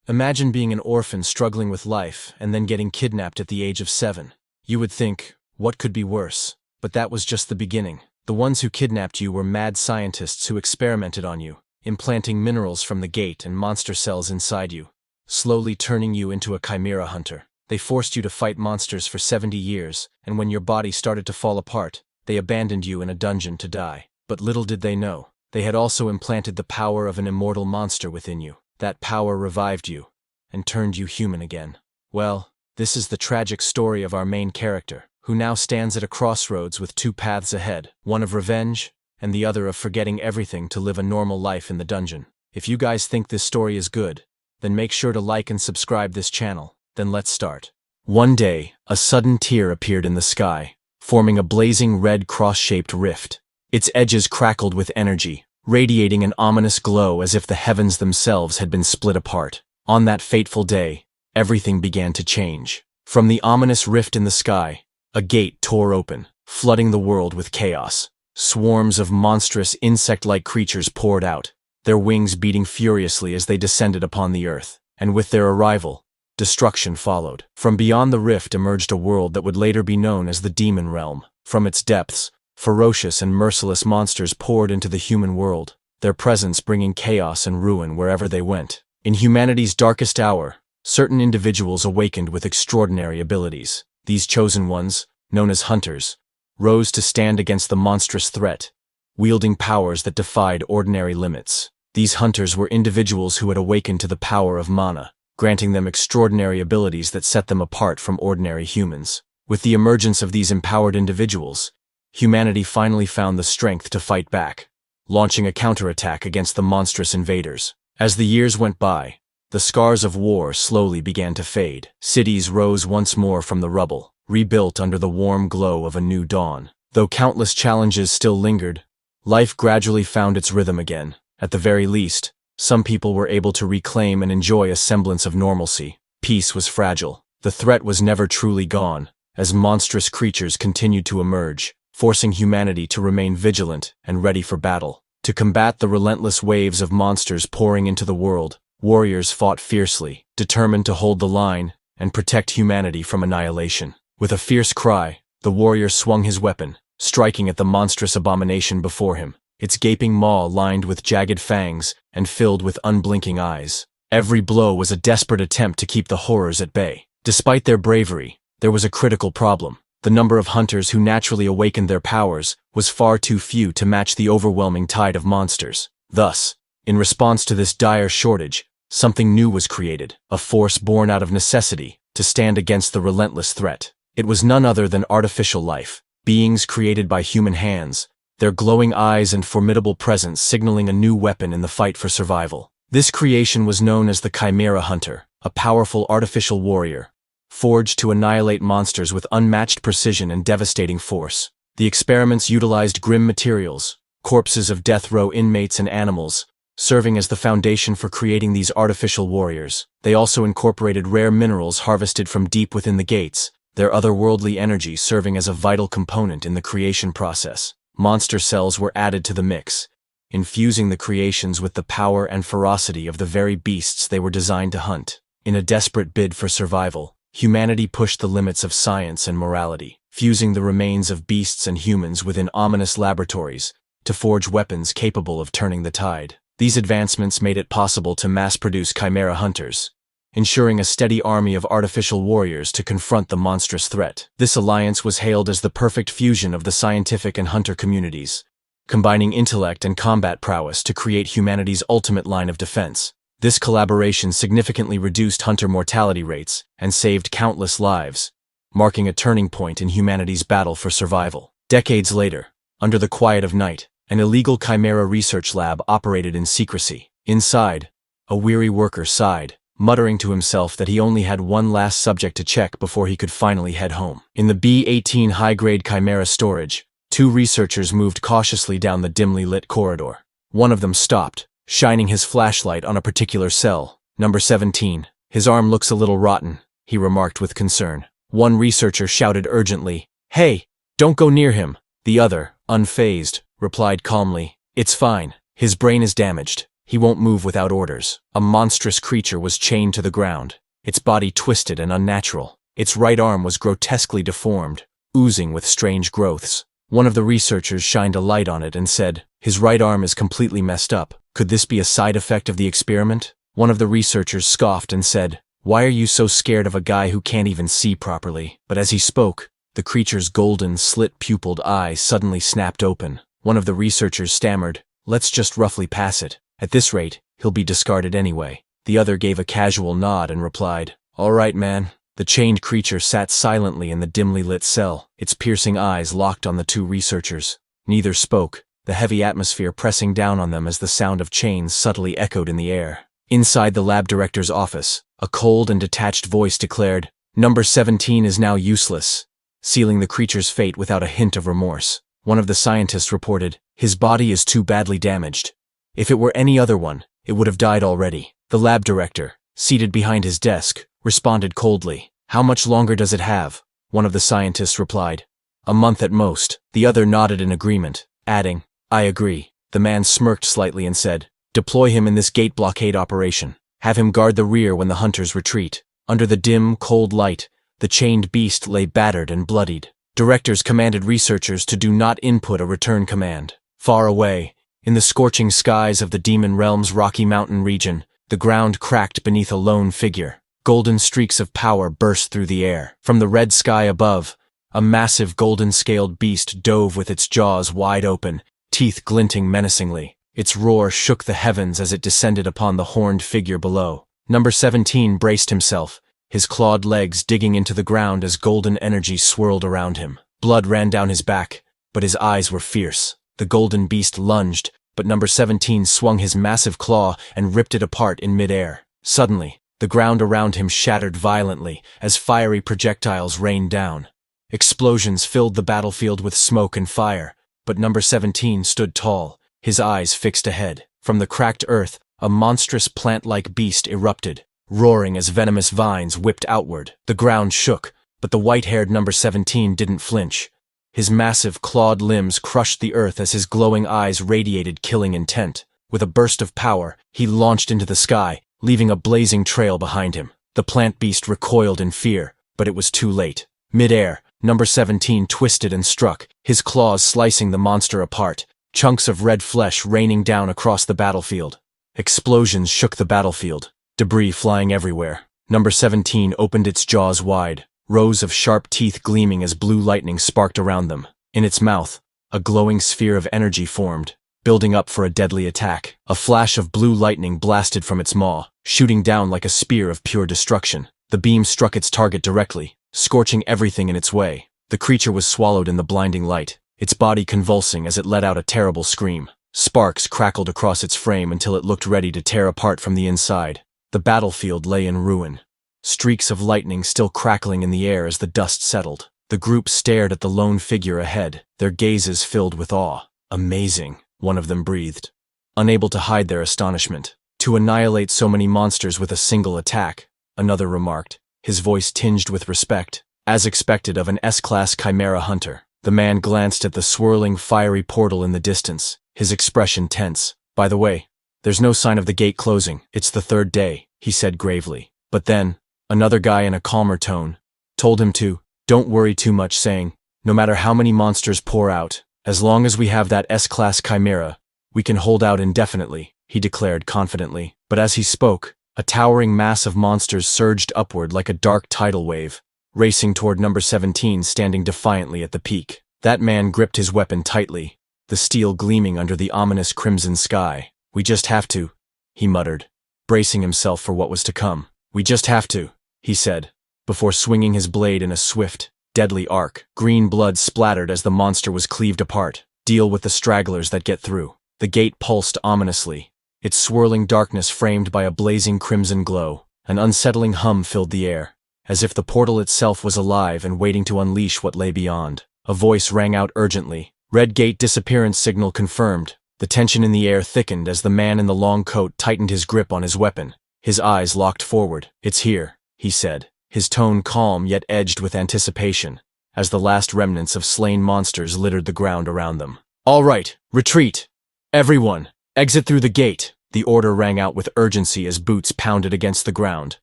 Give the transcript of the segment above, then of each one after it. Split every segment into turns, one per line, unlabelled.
Imagine being an orphan struggling with life and then getting kidnapped at the age of 7. You would think, what could be worse? But that was just the beginning. The ones who kidnapped you were mad scientists who experimented on you, implanting minerals from the gate and monster cells inside you, slowly turning you into a chimera hunter. They forced you to fight monsters for 70 years, and when your body started to fall apart, they abandoned you in a dungeon to die. But little did they know, they had also implanted the power of an immortal monster within you. That power revived you and turned you human again. Well, this is the tragic story of our main character, who now stands at a crossroads with two paths ahead, one of revenge and the other of forgetting everything to live a normal life in the dungeon. If you guys think this story is good, then make sure to like and subscribe this channel. Then let's start. One day, a sudden tear appeared in the sky, forming a blazing red cross-shaped rift. Its edges crackled with energy, radiating an ominous glow as if the heavens themselves had been split apart. On that fateful day, everything began to change. From the ominous rift in the sky, a gate tore open, flooding the world with chaos. Swarms of monstrous insect-like creatures poured out, their wings beating furiously as they descended upon the earth. And with their arrival, destruction followed. From beyond the rift emerged a world that would later be known as the Demon Realm. From its depths, ferocious and merciless monsters poured into the human world, their presence bringing chaos and ruin wherever they went. In humanity's darkest hour, certain individuals awakened with extraordinary abilities. These chosen ones, known as hunters, rose to stand against the monstrous threat, wielding powers that defied ordinary limits. These hunters were individuals who had awakened to the power of mana, granting them extraordinary abilities that set them apart from ordinary humans. With the emergence of these empowered individuals, humanity finally found the strength to fight back, launching a counterattack against the monstrous invaders. As the years went by, the scars of war slowly began to fade. Cities rose once more from the rubble, rebuilt under the warm glow of a new dawn. Though countless challenges still lingered, life gradually found its rhythm again. At the very least, some people were able to reclaim and enjoy a semblance of normalcy. Peace was fragile. The threat was never truly gone, as monstrous creatures continued to emerge, forcing humanity to remain vigilant and ready for battle. To combat the relentless waves of monsters pouring into the world, warriors fought fiercely, determined to hold the line and protect humanity from annihilation. With a fierce cry, the warrior swung his weapon, striking at the monstrous abomination before him, its gaping maw lined with jagged fangs and filled with unblinking eyes. Every blow was a desperate attempt to keep the horrors at bay. Despite their bravery, there was a critical problem. The number of hunters who naturally awakened their powers was far too few to match the overwhelming tide of monsters. Thus, in response to this dire shortage, something new was created, a force born out of necessity to stand against the relentless threat. It was none other than artificial life, beings created by human hands, their glowing eyes and formidable presence signaling a new weapon in the fight for survival. This creation was known as the Chimera Hunter, a powerful artificial warrior, forged to annihilate monsters with unmatched precision and devastating force. The experiments utilized grim materials, corpses of death row inmates and animals, serving as the foundation for creating these artificial warriors. They also incorporated rare minerals harvested from deep within the gates, their otherworldly energy serving as a vital component in the creation process. Monster cells were added to the mix, infusing the creations with the power and ferocity of the very beasts they were designed to hunt. In a desperate bid for survival, humanity pushed the limits of science and morality, fusing the remains of beasts and humans within ominous laboratories to forge weapons capable of turning the tide. These advancements made it possible to mass-produce chimera hunters, ensuring a steady army of artificial warriors to confront the monstrous threat. This alliance was hailed as the perfect fusion of the scientific and hunter communities, combining intellect and combat prowess to create humanity's ultimate line of defense. This collaboration significantly reduced hunter mortality rates and saved countless lives, marking a turning point in humanity's battle for survival. Decades later, under the quiet of night, an illegal chimera research lab operated in secrecy. Inside, a weary worker sighed, muttering to himself that he only had one last subject to check before he could finally head home. In the B-18 high-grade chimera storage, two researchers moved cautiously down the dimly lit corridor. One of them stopped, shining his flashlight on a particular cell. Number 17. His arm looks a little rotten, he remarked with concern. One researcher shouted urgently, "Hey, don't go near him." The other, unfazed, replied calmly, "It's fine. His brain is damaged. He won't move without orders. A monstrous creature was chained to the ground, its body twisted and unnatural. Its right arm was grotesquely deformed, oozing with strange growths. One of the researchers shined a light on it and said, "His right arm is completely messed up. Could this be a side effect of the experiment?" One of the researchers scoffed and said, "Why are you so scared of a guy who can't even see properly?" But as he spoke, the creature's golden, slit-pupiled eyes suddenly snapped open. One of the researchers stammered, "Let's just roughly pass it. At this rate, he'll be discarded anyway." The other gave a casual nod and replied, "All right, man." The chained creature sat silently in the dimly lit cell, its piercing eyes locked on the two researchers. Neither spoke, the heavy atmosphere pressing down on them as the sound of chains subtly echoed in the air. Inside the lab director's office, a cold and detached voice declared, "Number 17 is now useless," sealing the creature's fate without a hint of remorse. One of the scientists reported, "His body is too badly damaged. If it were any other one, it would have died already." The lab director, seated behind his desk, responded coldly, "How much longer does it have?" One of the scientists replied, "A month at most." The other nodded in agreement, adding, "I agree." The man smirked slightly and said, "Deploy him in this gate blockade operation. Have him guard the rear when the hunters retreat." Under the dim, cold light, the chained beast lay battered and bloodied. Directors commanded researchers to do not input a return command. Far away, in the scorching skies of the Demon Realm's Rocky Mountain region, the ground cracked beneath a lone figure. Golden streaks of power burst through the air. From the red sky above, a massive golden-scaled beast dove with its jaws wide open, teeth glinting menacingly. Its roar shook the heavens as it descended upon the horned figure below. Number 17 braced himself, his clawed legs digging into the ground as golden energy swirled around him. Blood ran down his back, but his eyes were fierce. The golden beast lunged, but Number 17 swung his massive claw and ripped it apart in midair. Suddenly, the ground around him shattered violently as fiery projectiles rained down. Explosions filled the battlefield with smoke and fire, but Number 17 stood tall, his eyes fixed ahead. From the cracked earth, a monstrous plant-like beast erupted, roaring as venomous vines whipped outward. The ground shook, but the white-haired Number 17 didn't flinch. His massive, clawed limbs crushed the earth as his glowing eyes radiated killing intent. With a burst of power, he launched into the sky, leaving a blazing trail behind him. The plant beast recoiled in fear, but it was too late. Mid-air, Number 17 twisted and struck, his claws slicing the monster apart, chunks of red flesh raining down across the battlefield. Explosions shook the battlefield, debris flying everywhere. Number 17 opened its jaws wide, rows of sharp teeth gleaming as blue lightning sparked around them. In its mouth, a glowing sphere of energy formed, building up for a deadly attack. A flash of blue lightning blasted from its maw, shooting down like a spear of pure destruction. The beam struck its target directly, scorching everything in its way. The creature was swallowed in the blinding light, its body convulsing as it let out a terrible scream. Sparks crackled across its frame until it looked ready to tear apart from the inside. The battlefield lay in ruin, streaks of lightning still crackling in the air as the dust settled. The group stared at the lone figure ahead, their gazes filled with awe. "Amazing," one of them breathed, unable to hide their astonishment. "To annihilate so many monsters with a single attack," another remarked, his voice tinged with respect, as expected of an S-class chimera hunter. The man glanced at the swirling, fiery portal in the distance, his expression tense. "By the way, there's no sign of the gate closing. It's the third day," he said gravely. But then, another guy in a calmer tone told him to don't worry too much, saying, "No matter how many monsters pour out, as long as we have that S-class chimera, we can hold out indefinitely," he declared confidently. But as he spoke, a towering mass of monsters surged upward like a dark tidal wave, racing toward Number 17 standing defiantly at the peak. That man gripped his weapon tightly, the steel gleaming under the ominous crimson sky. "We just have to," he muttered, bracing himself for what was to come. "We just have to," he said, before swinging his blade in a swift, deadly arc. Green blood splattered as the monster was cleaved apart. "Deal with the stragglers that get through." The gate pulsed ominously, its swirling darkness framed by a blazing crimson glow. An unsettling hum filled the air, as if the portal itself was alive and waiting to unleash what lay beyond. A voice rang out urgently. "Red gate disappearance signal confirmed." The tension in the air thickened as the man in the long coat tightened his grip on his weapon. His eyes locked forward. "It's here," he said, his tone calm yet edged with anticipation, as the last remnants of slain monsters littered the ground around them. "All right, retreat! Everyone, exit through the gate!" The order rang out with urgency as boots pounded against the ground,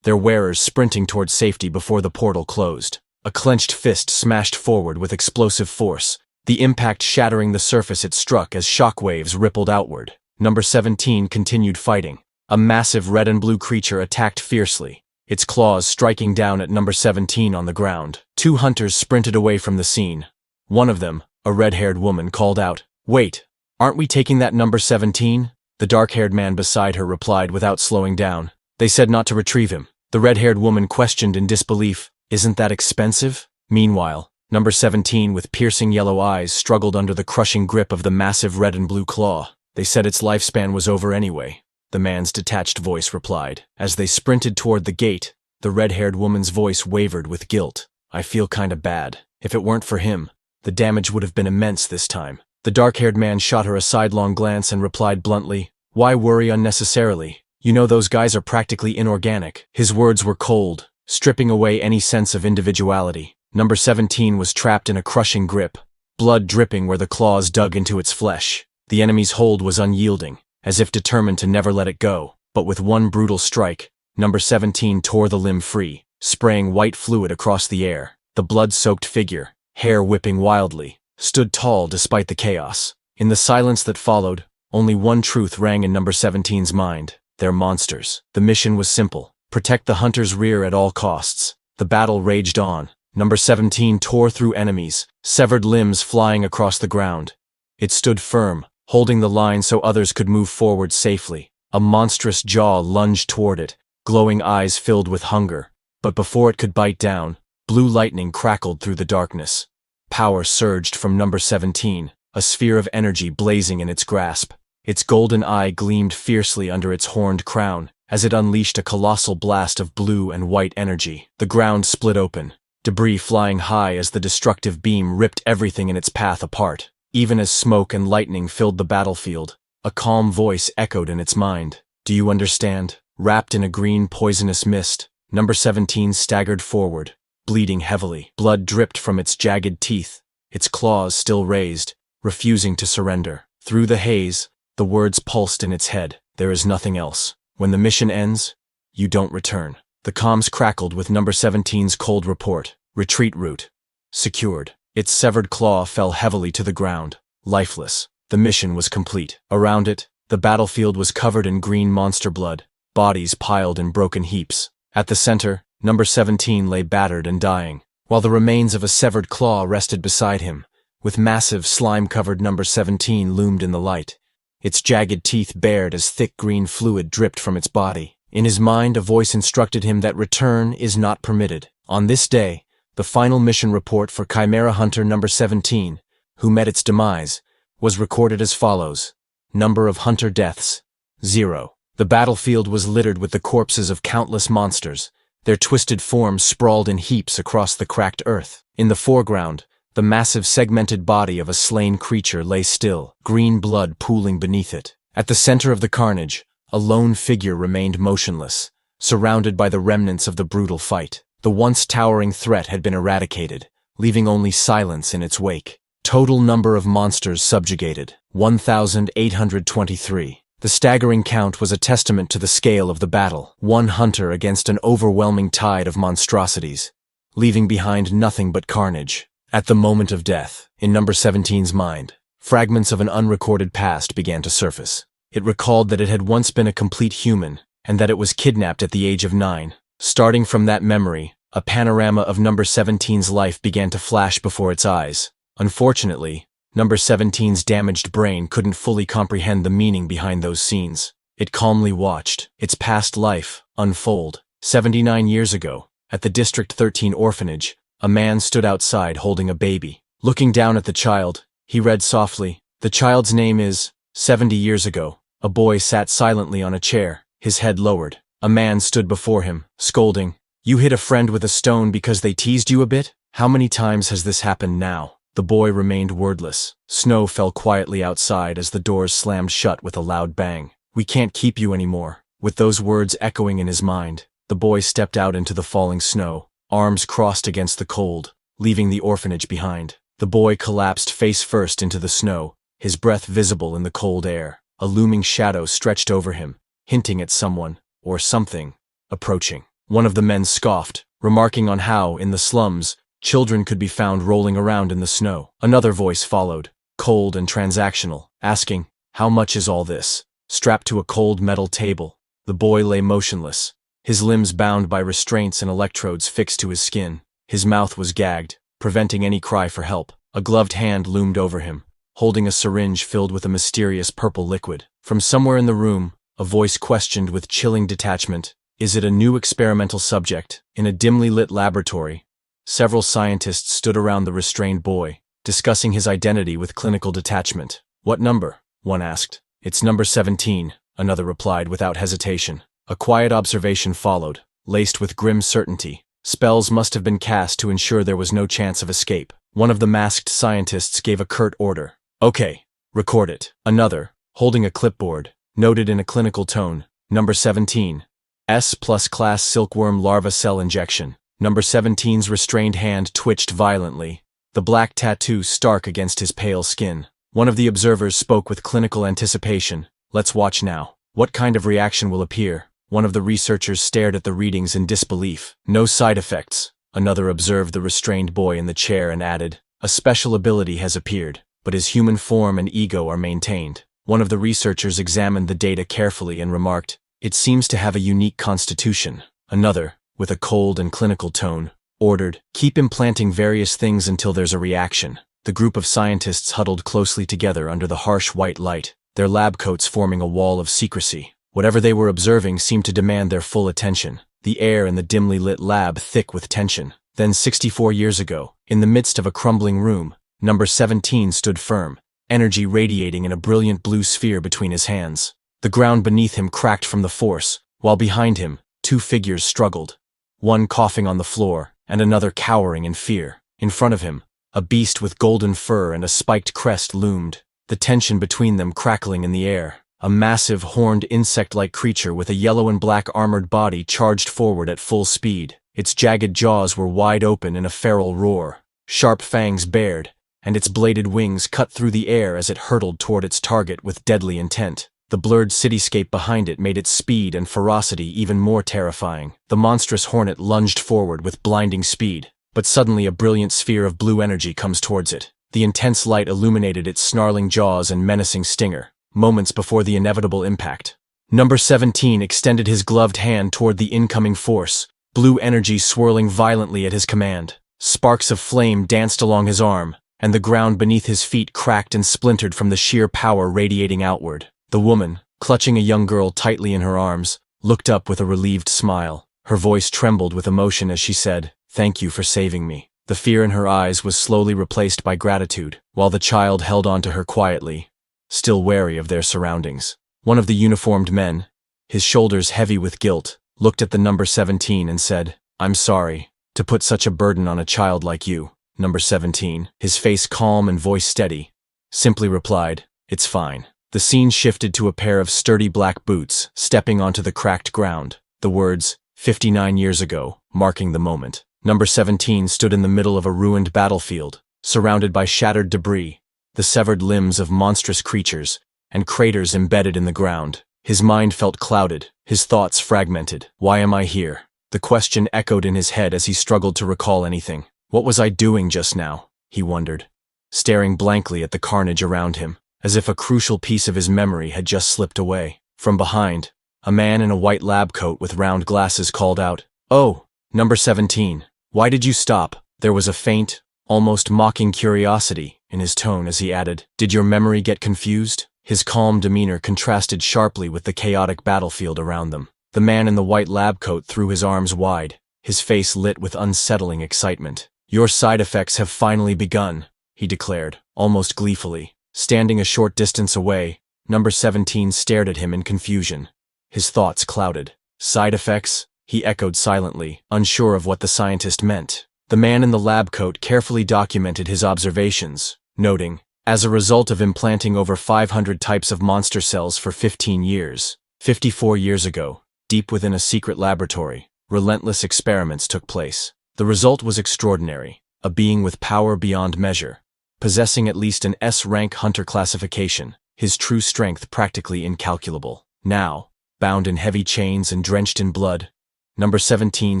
their wearers sprinting toward safety before the portal closed. A clenched fist smashed forward with explosive force, the impact shattering the surface it struck as shockwaves rippled outward. Number 17 continued fighting. A massive red and blue creature attacked fiercely, its claws striking down at number 17 on the ground. Two hunters sprinted away from the scene. One of them, a red-haired woman, called out, "Wait, aren't we taking that number 17? The dark-haired man beside her replied without slowing down, "They said not to retrieve him." The red-haired woman questioned in disbelief, "Isn't that expensive?" Meanwhile, number 17 with piercing yellow eyes struggled under the crushing grip of the massive red and blue claw. "They said its lifespan was over anyway," the man's detached voice replied. As they sprinted toward the gate, the red-haired woman's voice wavered with guilt. "I feel kinda bad. If it weren't for him, the damage would have been immense this time." The dark-haired man shot her a sidelong glance and replied bluntly, "Why worry unnecessarily? You know those guys are practically inorganic." His words were cold, stripping away any sense of individuality. Number 17 was trapped in a crushing grip, blood dripping where the claws dug into its flesh. The enemy's hold was unyielding, as if determined to never let it go. But with one brutal strike, number 17 tore the limb free, spraying white fluid across the air. The blood-soaked figure, hair whipping wildly, stood tall despite the chaos. In the silence that followed, only one truth rang in number 17's mind: they're monsters. The mission was simple: protect the hunter's rear at all costs. The battle raged on. Number 17 tore through enemies, severed limbs flying across the ground. It stood firm, holding the line so others could move forward safely. A monstrous jaw lunged toward it, glowing eyes filled with hunger. But before it could bite down, blue lightning crackled through the darkness. Power surged from number 17, a sphere of energy blazing in its grasp. Its golden eye gleamed fiercely under its horned crown, as it unleashed a colossal blast of blue and white energy. The ground split open, debris flying high as the destructive beam ripped everything in its path apart. Even as smoke and lightning filled the battlefield, a calm voice echoed in its mind. "Do you understand?" Wrapped in a green poisonous mist, number 17 staggered forward, bleeding heavily. Blood dripped from its jagged teeth, its claws still raised, refusing to surrender. Through the haze, the words pulsed in its head: "There is nothing else. When the mission ends, you don't return." The comms crackled with number 17's cold report: "Retreat route secured." Its severed claw fell heavily to the ground, lifeless. The mission was complete. Around it, the battlefield was covered in green monster blood, bodies piled in broken heaps. At the center, number 17 lay battered and dying, while the remains of a severed claw rested beside him. With massive, slime-covered number 17 loomed in the light, its jagged teeth bared as thick green fluid dripped from its body. In his mind, a voice instructed him that return is not permitted. On this day, the final mission report for Chimera Hunter number 17, who met its demise, was recorded as follows: number of hunter deaths, 0. The battlefield was littered with the corpses of countless monsters, their twisted forms sprawled in heaps across the cracked earth. In the foreground, the massive segmented body of a slain creature lay still, green blood pooling beneath it. At the center of the carnage, a lone figure remained motionless, surrounded by the remnants of the brutal fight. The once towering threat had been eradicated, leaving only silence in its wake. Total number of monsters subjugated, 1,823. The staggering count was a testament to the scale of the battle. One hunter against an overwhelming tide of monstrosities, leaving behind nothing but carnage. At the moment of death, in number 17's mind, fragments of an unrecorded past began to surface. It recalled that it had once been a complete human, and that it was kidnapped at the age of 9. Starting from that memory, a panorama of number 17's life began to flash before its eyes. Unfortunately, number 17's damaged brain couldn't fully comprehend the meaning behind those scenes. It calmly watched its past life unfold. 79 years ago, at the District 13 orphanage, a man stood outside holding a baby. Looking down at the child, he read softly, "The child's name is..." 70 years ago, a boy sat silently on a chair, his head lowered. A man stood before him, scolding, "You hit a friend with a stone because they teased you a bit? How many times has this happened now?" The boy remained wordless. Snow fell quietly outside as the doors slammed shut with a loud bang. "We can't keep you anymore." With those words echoing in his mind, the boy stepped out into the falling snow, arms crossed against the cold, leaving the orphanage behind. The boy collapsed face first into the snow, his breath visible in the cold air. a looming shadow stretched over him, hinting at someone, or something, approaching. One of the men scoffed, remarking on how, in the slums, children could be found rolling around in the snow. Another voice followed, cold and transactional, asking, "How much is all this?" Strapped to a cold metal table, the boy lay motionless, his limbs bound by restraints and electrodes fixed to his skin. His mouth was gagged, preventing any cry for help. A gloved hand loomed over him, holding a syringe filled with a mysterious purple liquid. From somewhere in the room, a voice questioned with chilling detachment, "Is it a new experimental subject?" In a dimly lit laboratory, several scientists stood around the restrained boy, discussing his identity with clinical detachment. "What number?" one asked. "It's number 17, another replied without hesitation. A quiet observation followed, laced with grim certainty. Spells must have been cast to ensure there was no chance of escape. One of the masked scientists gave a curt order. "Okay, record it." Another, holding a clipboard, noted in a clinical tone, "Number 17. S plus class silkworm larva cell injection." Number 17's restrained hand twitched violently, the black tattoo stark against his pale skin. One of the observers spoke with clinical anticipation. "Let's watch now. What kind of reaction will appear?" One of the researchers stared at the readings in disbelief. "No side effects." Another observed the restrained boy in the chair and added, "A special ability has appeared, but his human form and ego are maintained." One of the researchers examined the data carefully and remarked, "It seems to have a unique constitution." Another, with a cold and clinical tone, ordered, "Keep implanting various things until there's a reaction." The group of scientists huddled closely together under the harsh white light, their lab coats forming a wall of secrecy. Whatever they were observing seemed to demand their full attention, the air in the dimly lit lab thick with tension. Then 64 years ago, in the midst of a crumbling room, number 17 stood firm, energy radiating in a brilliant blue sphere between his hands. The ground beneath him cracked from the force, while behind him, two figures struggled, one coughing on the floor, and another cowering in fear. In front of him, a beast with golden fur and a spiked crest loomed, the tension between them crackling in the air. A massive, horned insect-like creature with a yellow and black armored body charged forward at full speed. Its jagged jaws were wide open in a feral roar, sharp fangs bared, and its bladed wings cut through the air as it hurtled toward its target with deadly intent. The blurred cityscape behind it made its speed and ferocity even more terrifying. The monstrous hornet lunged forward with blinding speed, but suddenly a brilliant sphere of blue energy comes towards it. The intense light illuminated its snarling jaws and menacing stinger. Moments before the inevitable impact, number 17 extended his gloved hand toward the incoming force, blue energy swirling violently at his command. Sparks of flame danced along his arm, and the ground beneath his feet cracked and splintered from the sheer power radiating outward. The woman, clutching a young girl tightly in her arms, looked up with a relieved smile. Her voice trembled with emotion as she said, "Thank you for saving me." The fear in her eyes was slowly replaced by gratitude, while the child held on to her quietly, still wary of their surroundings. One of the uniformed men, his shoulders heavy with guilt, looked at the number 17 and said, "I'm sorry to put such a burden on a child like you." Number 17, his face calm and voice steady, simply replied, "It's fine." The scene shifted to a pair of sturdy black boots stepping onto the cracked ground, the words, 59 years ago, marking the moment. Number 17 stood in the middle of a ruined battlefield, surrounded by shattered debris, the severed limbs of monstrous creatures, and craters embedded in the ground. His mind felt clouded, his thoughts fragmented. Why am I here? The question echoed in his head as he struggled to recall anything. What was I doing just now? He wondered, staring blankly at the carnage around him, as if a crucial piece of his memory had just slipped away. From behind, a man in a white lab coat with round glasses called out, "Oh, number 17, why did you stop?" There was a faint, almost mocking curiosity in his tone as he added, "Did your memory get confused?" His calm demeanor contrasted sharply with the chaotic battlefield around them. The man in the white lab coat threw his arms wide, his face lit with unsettling excitement. "Your side effects have finally begun," he declared, almost gleefully. Standing a short distance away, number 17 stared at him in confusion. His thoughts clouded. "Side effects?" he echoed silently, unsure of what the scientist meant. The man in the lab coat carefully documented his observations, noting, "As a result of implanting over 500 types of monster cells for 15 years, 54 years ago, deep within a secret laboratory, relentless experiments took place. The result was extraordinary, a being with power beyond measure, possessing at least an S-rank hunter classification. his true strength practically incalculable. Now, bound in heavy chains and drenched in blood, Number 17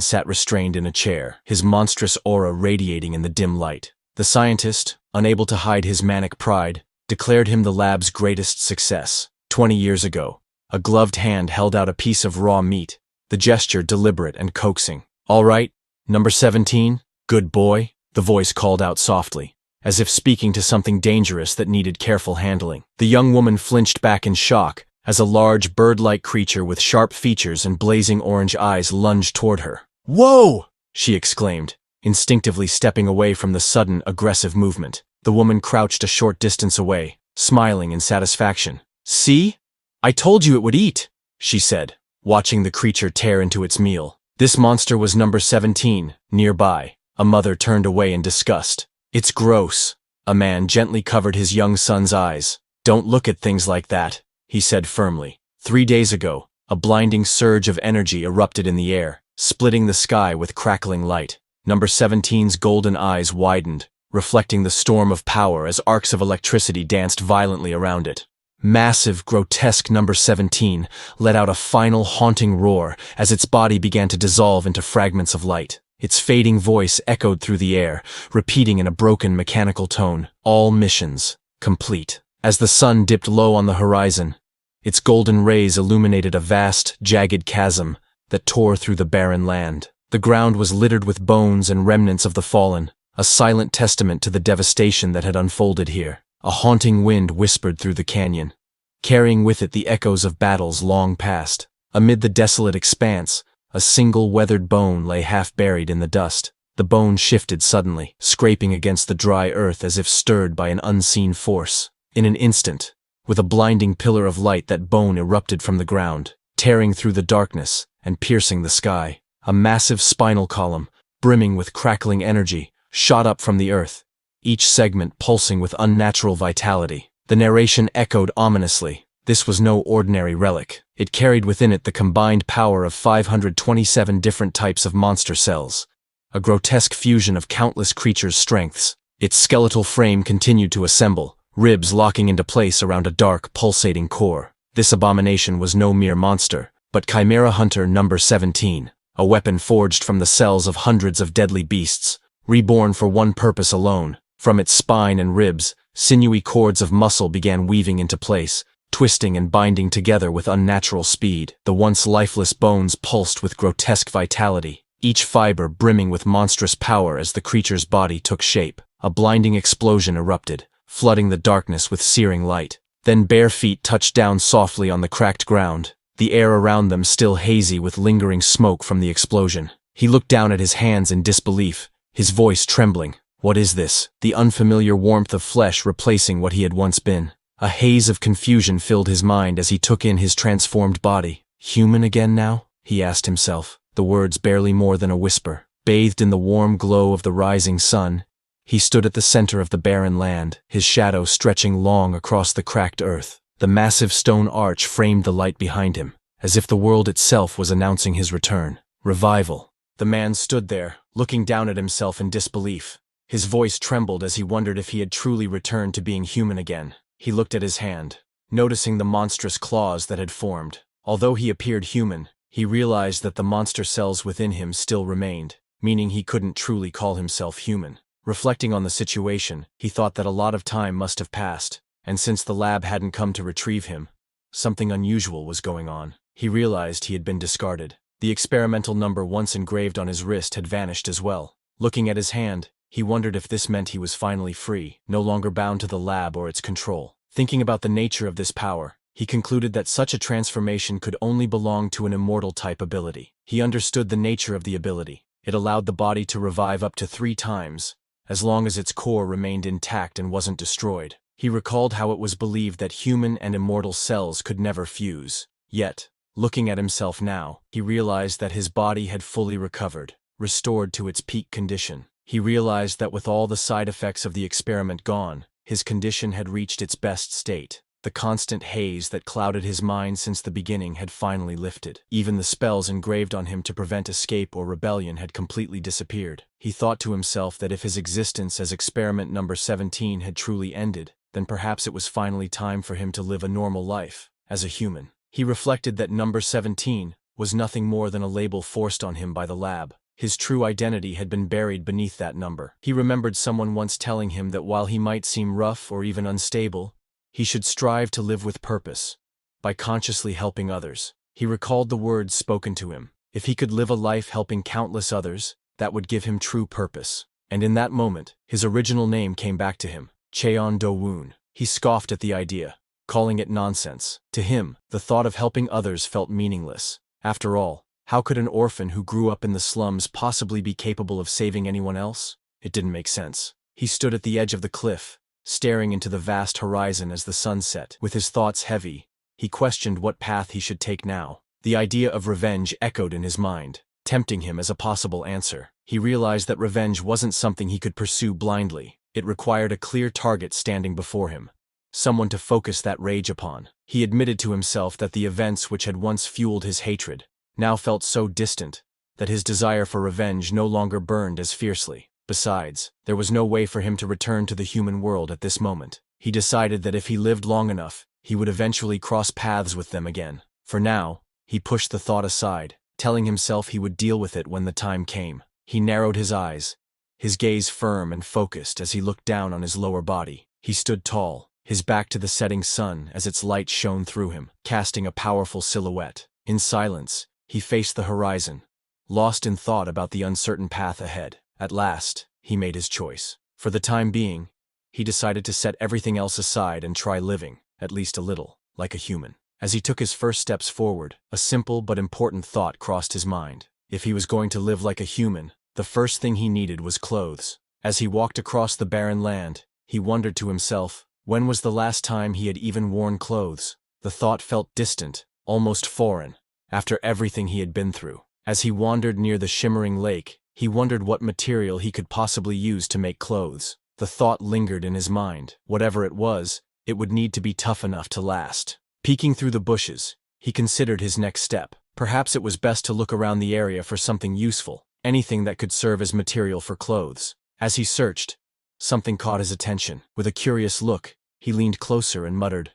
sat restrained in a chair, his monstrous aura radiating in the dim light. The scientist, unable to hide his manic pride, declared him the lab's greatest success. 20 years ago, a gloved hand held out a piece of raw meat, the gesture deliberate and coaxing. "All right, Number 17, good boy," the voice called out softly, as if speaking to something dangerous that needed careful handling. The young woman flinched back in shock as a large bird-like creature with sharp features and blazing orange eyes lunged toward her. "Whoa!" she exclaimed, instinctively stepping away from the sudden, aggressive movement. The woman crouched a short distance away, smiling in satisfaction. "See? I told you it would eat," she said, watching the creature tear into its meal. This monster was Number 17, nearby. A mother turned away in disgust. "It's gross." A man gently covered his young son's eyes. "Don't look at things like that," he said firmly. 3 days ago, a blinding surge of energy erupted in the air, splitting the sky with crackling light. Number 17's golden eyes widened, reflecting the storm of power as arcs of electricity danced violently around it. Massive, grotesque Number 17 let out a final haunting roar as its body began to dissolve into fragments of light. Its fading voice echoed through the air, repeating in a broken mechanical tone, "All missions complete." As the sun dipped low on the horizon, its golden rays illuminated a vast, jagged chasm that tore through the barren land. The ground was littered with bones and remnants of the fallen, a silent testament to the devastation that had unfolded here. A haunting wind whispered through the canyon, carrying with it the echoes of battles long past. Amid the desolate expanse, a single weathered bone lay half buried in the dust. The bone shifted suddenly, scraping against the dry earth as if stirred by an unseen force. In an instant, with a blinding pillar of light, that bone erupted from the ground, tearing through the darkness and piercing the sky. A massive spinal column, brimming with crackling energy, shot up from the earth, each segment pulsing with unnatural vitality. The narration echoed ominously. This was no ordinary relic. It carried within it the combined power of 527 different types of monster cells, a grotesque fusion of countless creatures' strengths. Its skeletal frame continued to assemble, ribs locking into place around a dark, pulsating core. This abomination was no mere monster, but Chimera Hunter Number 17, a weapon forged from the cells of hundreds of deadly beasts, reborn for one purpose alone. From its spine and ribs, sinewy cords of muscle began weaving into place, twisting and binding together with unnatural speed. The once lifeless bones pulsed with grotesque vitality, each fiber brimming with monstrous power as the creature's body took shape. A blinding explosion erupted, flooding the darkness with searing light. Then bare feet touched down softly on the cracked ground, the air around them still hazy with lingering smoke from the explosion. He looked down at his hands in disbelief, his voice trembling. What is this? The unfamiliar warmth of flesh replacing what he had once been. A haze of confusion filled his mind as he took in his transformed body. Human again now? He asked himself, the words barely more than a whisper. Bathed in the warm glow of the rising sun, he stood at the center of the barren land, his shadow stretching long across the cracked earth. The massive stone arch framed the light behind him, as if the world itself was announcing his return. Revival. The man stood there, looking down at himself in disbelief. His voice trembled as he wondered if he had truly returned to being human again. He looked at his hand, noticing the monstrous claws that had formed. Although he appeared human, he realized that the monster cells within him still remained, meaning he couldn't truly call himself human. Reflecting on the situation, he thought that a lot of time must have passed, and since the lab hadn't come to retrieve him, something unusual was going on. He realized he had been discarded. The experimental number once engraved on his wrist had vanished as well. Looking at his hand, he wondered if this meant he was finally free, no longer bound to the lab or its control. Thinking about the nature of this power, he concluded that such a transformation could only belong to an immortal-type ability. He understood the nature of the ability. It allowed the body to revive up to 3 times, as long as its core remained intact and wasn't destroyed. He recalled how it was believed that human and immortal cells could never fuse. Yet, looking at himself now, he realized that his body had fully recovered, restored to its peak condition. He realized that with all the side effects of the experiment gone, his condition had reached its best state. The constant haze that clouded his mind since the beginning had finally lifted. Even the spells engraved on him to prevent escape or rebellion had completely disappeared. He thought to himself that if his existence as experiment number 17 had truly ended, then perhaps it was finally time for him to live a normal life, as a human. He reflected that number 17 was nothing more than a label forced on him by the lab. His true identity had been buried beneath that number. He remembered someone once telling him that while he might seem rough or even unstable, he should strive to live with purpose, by consciously helping others. He recalled the words spoken to him. If he could live a life helping countless others, that would give him true purpose. And in that moment, his original name came back to him, Cheon Do-woon. He scoffed at the idea, calling it nonsense. To him, the thought of helping others felt meaningless. After all, how could an orphan who grew up in the slums possibly be capable of saving anyone else? It didn't make sense. He stood at the edge of the cliff, staring into the vast horizon as the sun set. With his thoughts heavy, he questioned what path he should take now. The idea of revenge echoed in his mind, tempting him as a possible answer. He realized that revenge wasn't something he could pursue blindly. It required a clear target standing before him, someone to focus that rage upon. He admitted to himself that the events which had once fueled his hatred now felt so distant that his desire for revenge no longer burned as fiercely. Besides, there was no way for him to return to the human world at this moment. He decided that if he lived long enough, he would eventually cross paths with them again. For now, he pushed the thought aside, telling himself he would deal with it when the time came. He narrowed his eyes, his gaze firm and focused as he looked down on his lower body. He stood tall, his back to the setting sun as its light shone through him, casting a powerful silhouette. In silence, he faced the horizon, lost in thought about the uncertain path ahead. At last, he made his choice. For the time being, he decided to set everything else aside and try living, at least a little, like a human. As he took his first steps forward, a simple but important thought crossed his mind. If he was going to live like a human, the first thing he needed was clothes. As he walked across the barren land, he wondered to himself, when was the last time he had even worn clothes? The thought felt distant, almost foreign, after everything he had been through. As he wandered near the shimmering lake, he wondered what material he could possibly use to make clothes. The thought lingered in his mind. Whatever it was, it would need to be tough enough to last. Peeking through the bushes, he considered his next step. Perhaps it was best to look around the area for something useful, anything that could serve as material for clothes. As he searched, something caught his attention. With a curious look, he leaned closer and muttered,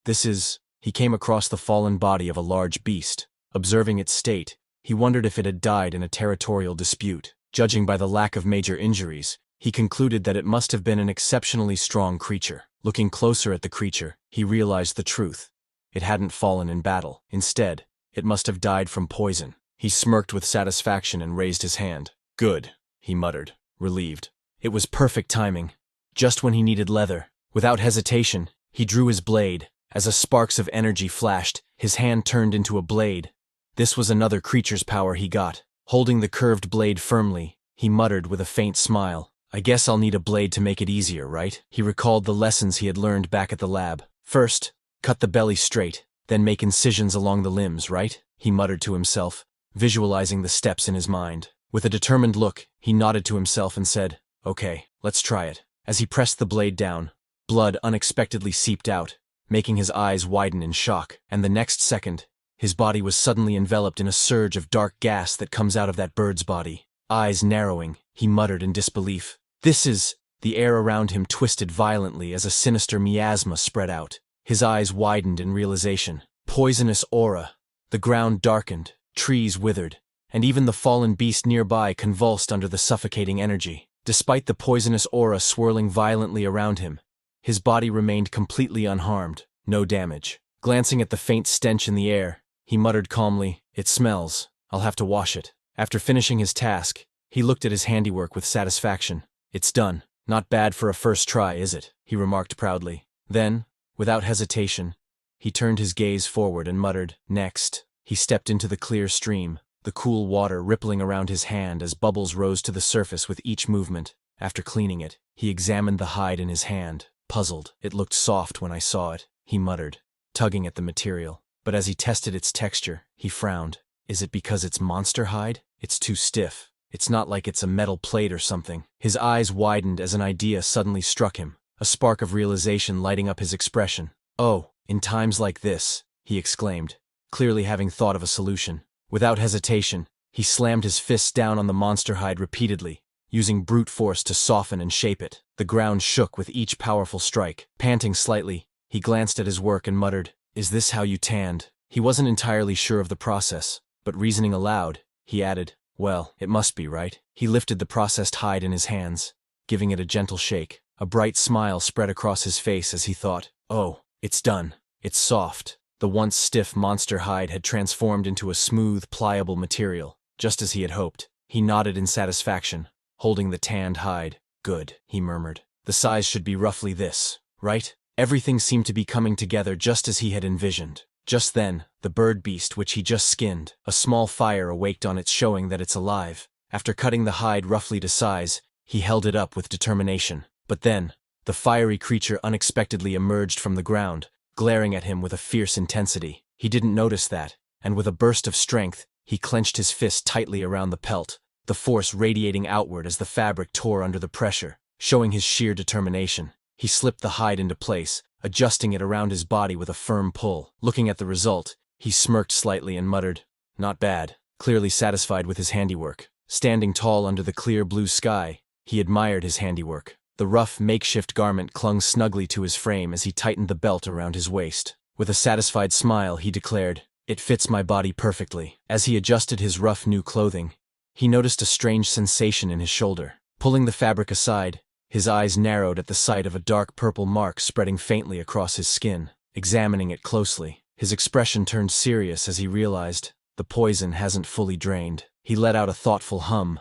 This is... He came across the fallen body of a large beast. Observing its state, he wondered if it had died in a territorial dispute. Judging by the lack of major injuries, he concluded that it must have been an exceptionally strong creature. Looking closer at the creature, he realized the truth. It hadn't fallen in battle. Instead, it must have died from poison. He smirked with satisfaction and raised his hand. Good, he muttered, relieved. It was perfect timing, just when he needed leather. Without hesitation, he drew his blade. As sparks of energy flashed, his hand turned into a blade. This was another creature's power he got. Holding the curved blade firmly, he muttered with a faint smile, I guess I'll need a blade to make it easier, right? He recalled the lessons he had learned back at the lab. First, cut the belly straight, then make incisions along the limbs, right? He muttered to himself, visualizing the steps in his mind. With a determined look, he nodded to himself and said, Okay, let's try it. As he pressed the blade down, blood unexpectedly seeped out, making his eyes widen in shock, and the next second, his body was suddenly enveloped in a surge of dark gas that comes out of that bird's body. Eyes narrowing, he muttered in disbelief. This is... The air around him twisted violently as a sinister miasma spread out. His eyes widened in realization. Poisonous aura. The ground darkened, trees withered, and even the fallen beast nearby convulsed under the suffocating energy. Despite the poisonous aura swirling violently around him, his body remained completely unharmed, no damage. Glancing at the faint stench in the air, he muttered calmly, It smells. I'll have to wash it. After finishing his task, he looked at his handiwork with satisfaction. It's done. Not bad for a first try, is it? He remarked proudly. Then, without hesitation, he turned his gaze forward and muttered, Next. He stepped into the clear stream, the cool water rippling around his hand as bubbles rose to the surface with each movement. After cleaning it, he examined the hide in his hand. Puzzled. It looked soft when I saw it, he muttered, tugging at the material. But as he tested its texture, he frowned. Is it because it's monster hide? It's too stiff. It's not like it's a metal plate or something. His eyes widened as an idea suddenly struck him, a spark of realization lighting up his expression. Oh, in times like this, he exclaimed, clearly having thought of a solution. Without hesitation, he slammed his fists down on the monster hide repeatedly, using brute force to soften and shape it. The ground shook with each powerful strike. Panting slightly, he glanced at his work and muttered, "Is this how you tanned?" He wasn't entirely sure of the process, but reasoning aloud, he added, "Well, it must be, right?" He lifted the processed hide in his hands, giving it a gentle shake. A bright smile spread across his face as he thought, "Oh, it's done. It's soft." The once stiff monster hide had transformed into a smooth, pliable material, just as he had hoped. He nodded in satisfaction, holding the tanned hide. "Good," he murmured. "The size should be roughly this, right?" Everything seemed to be coming together just as he had envisioned. Just then, the bird beast which he just skinned, a small fire awaked on it, showing that it's alive. After cutting the hide roughly to size, he held it up with determination. But then, the fiery creature unexpectedly emerged from the ground, glaring at him with a fierce intensity. He didn't notice that, and with a burst of strength, he clenched his fist tightly around the pelt, the force radiating outward as the fabric tore under the pressure, showing his sheer determination. He slipped the hide into place, adjusting it around his body with a firm pull. Looking at the result, he smirked slightly and muttered, "Not bad," clearly satisfied with his handiwork. Standing tall under the clear blue sky, he admired his handiwork. The rough, makeshift garment clung snugly to his frame as he tightened the belt around his waist. With a satisfied smile, he declared, "It fits my body perfectly." As he adjusted his rough new clothing, he noticed a strange sensation in his shoulder. Pulling the fabric aside, his eyes narrowed at the sight of a dark purple mark spreading faintly across his skin. Examining it closely, his expression turned serious as he realized, the poison hasn't fully drained. He let out a thoughtful hum,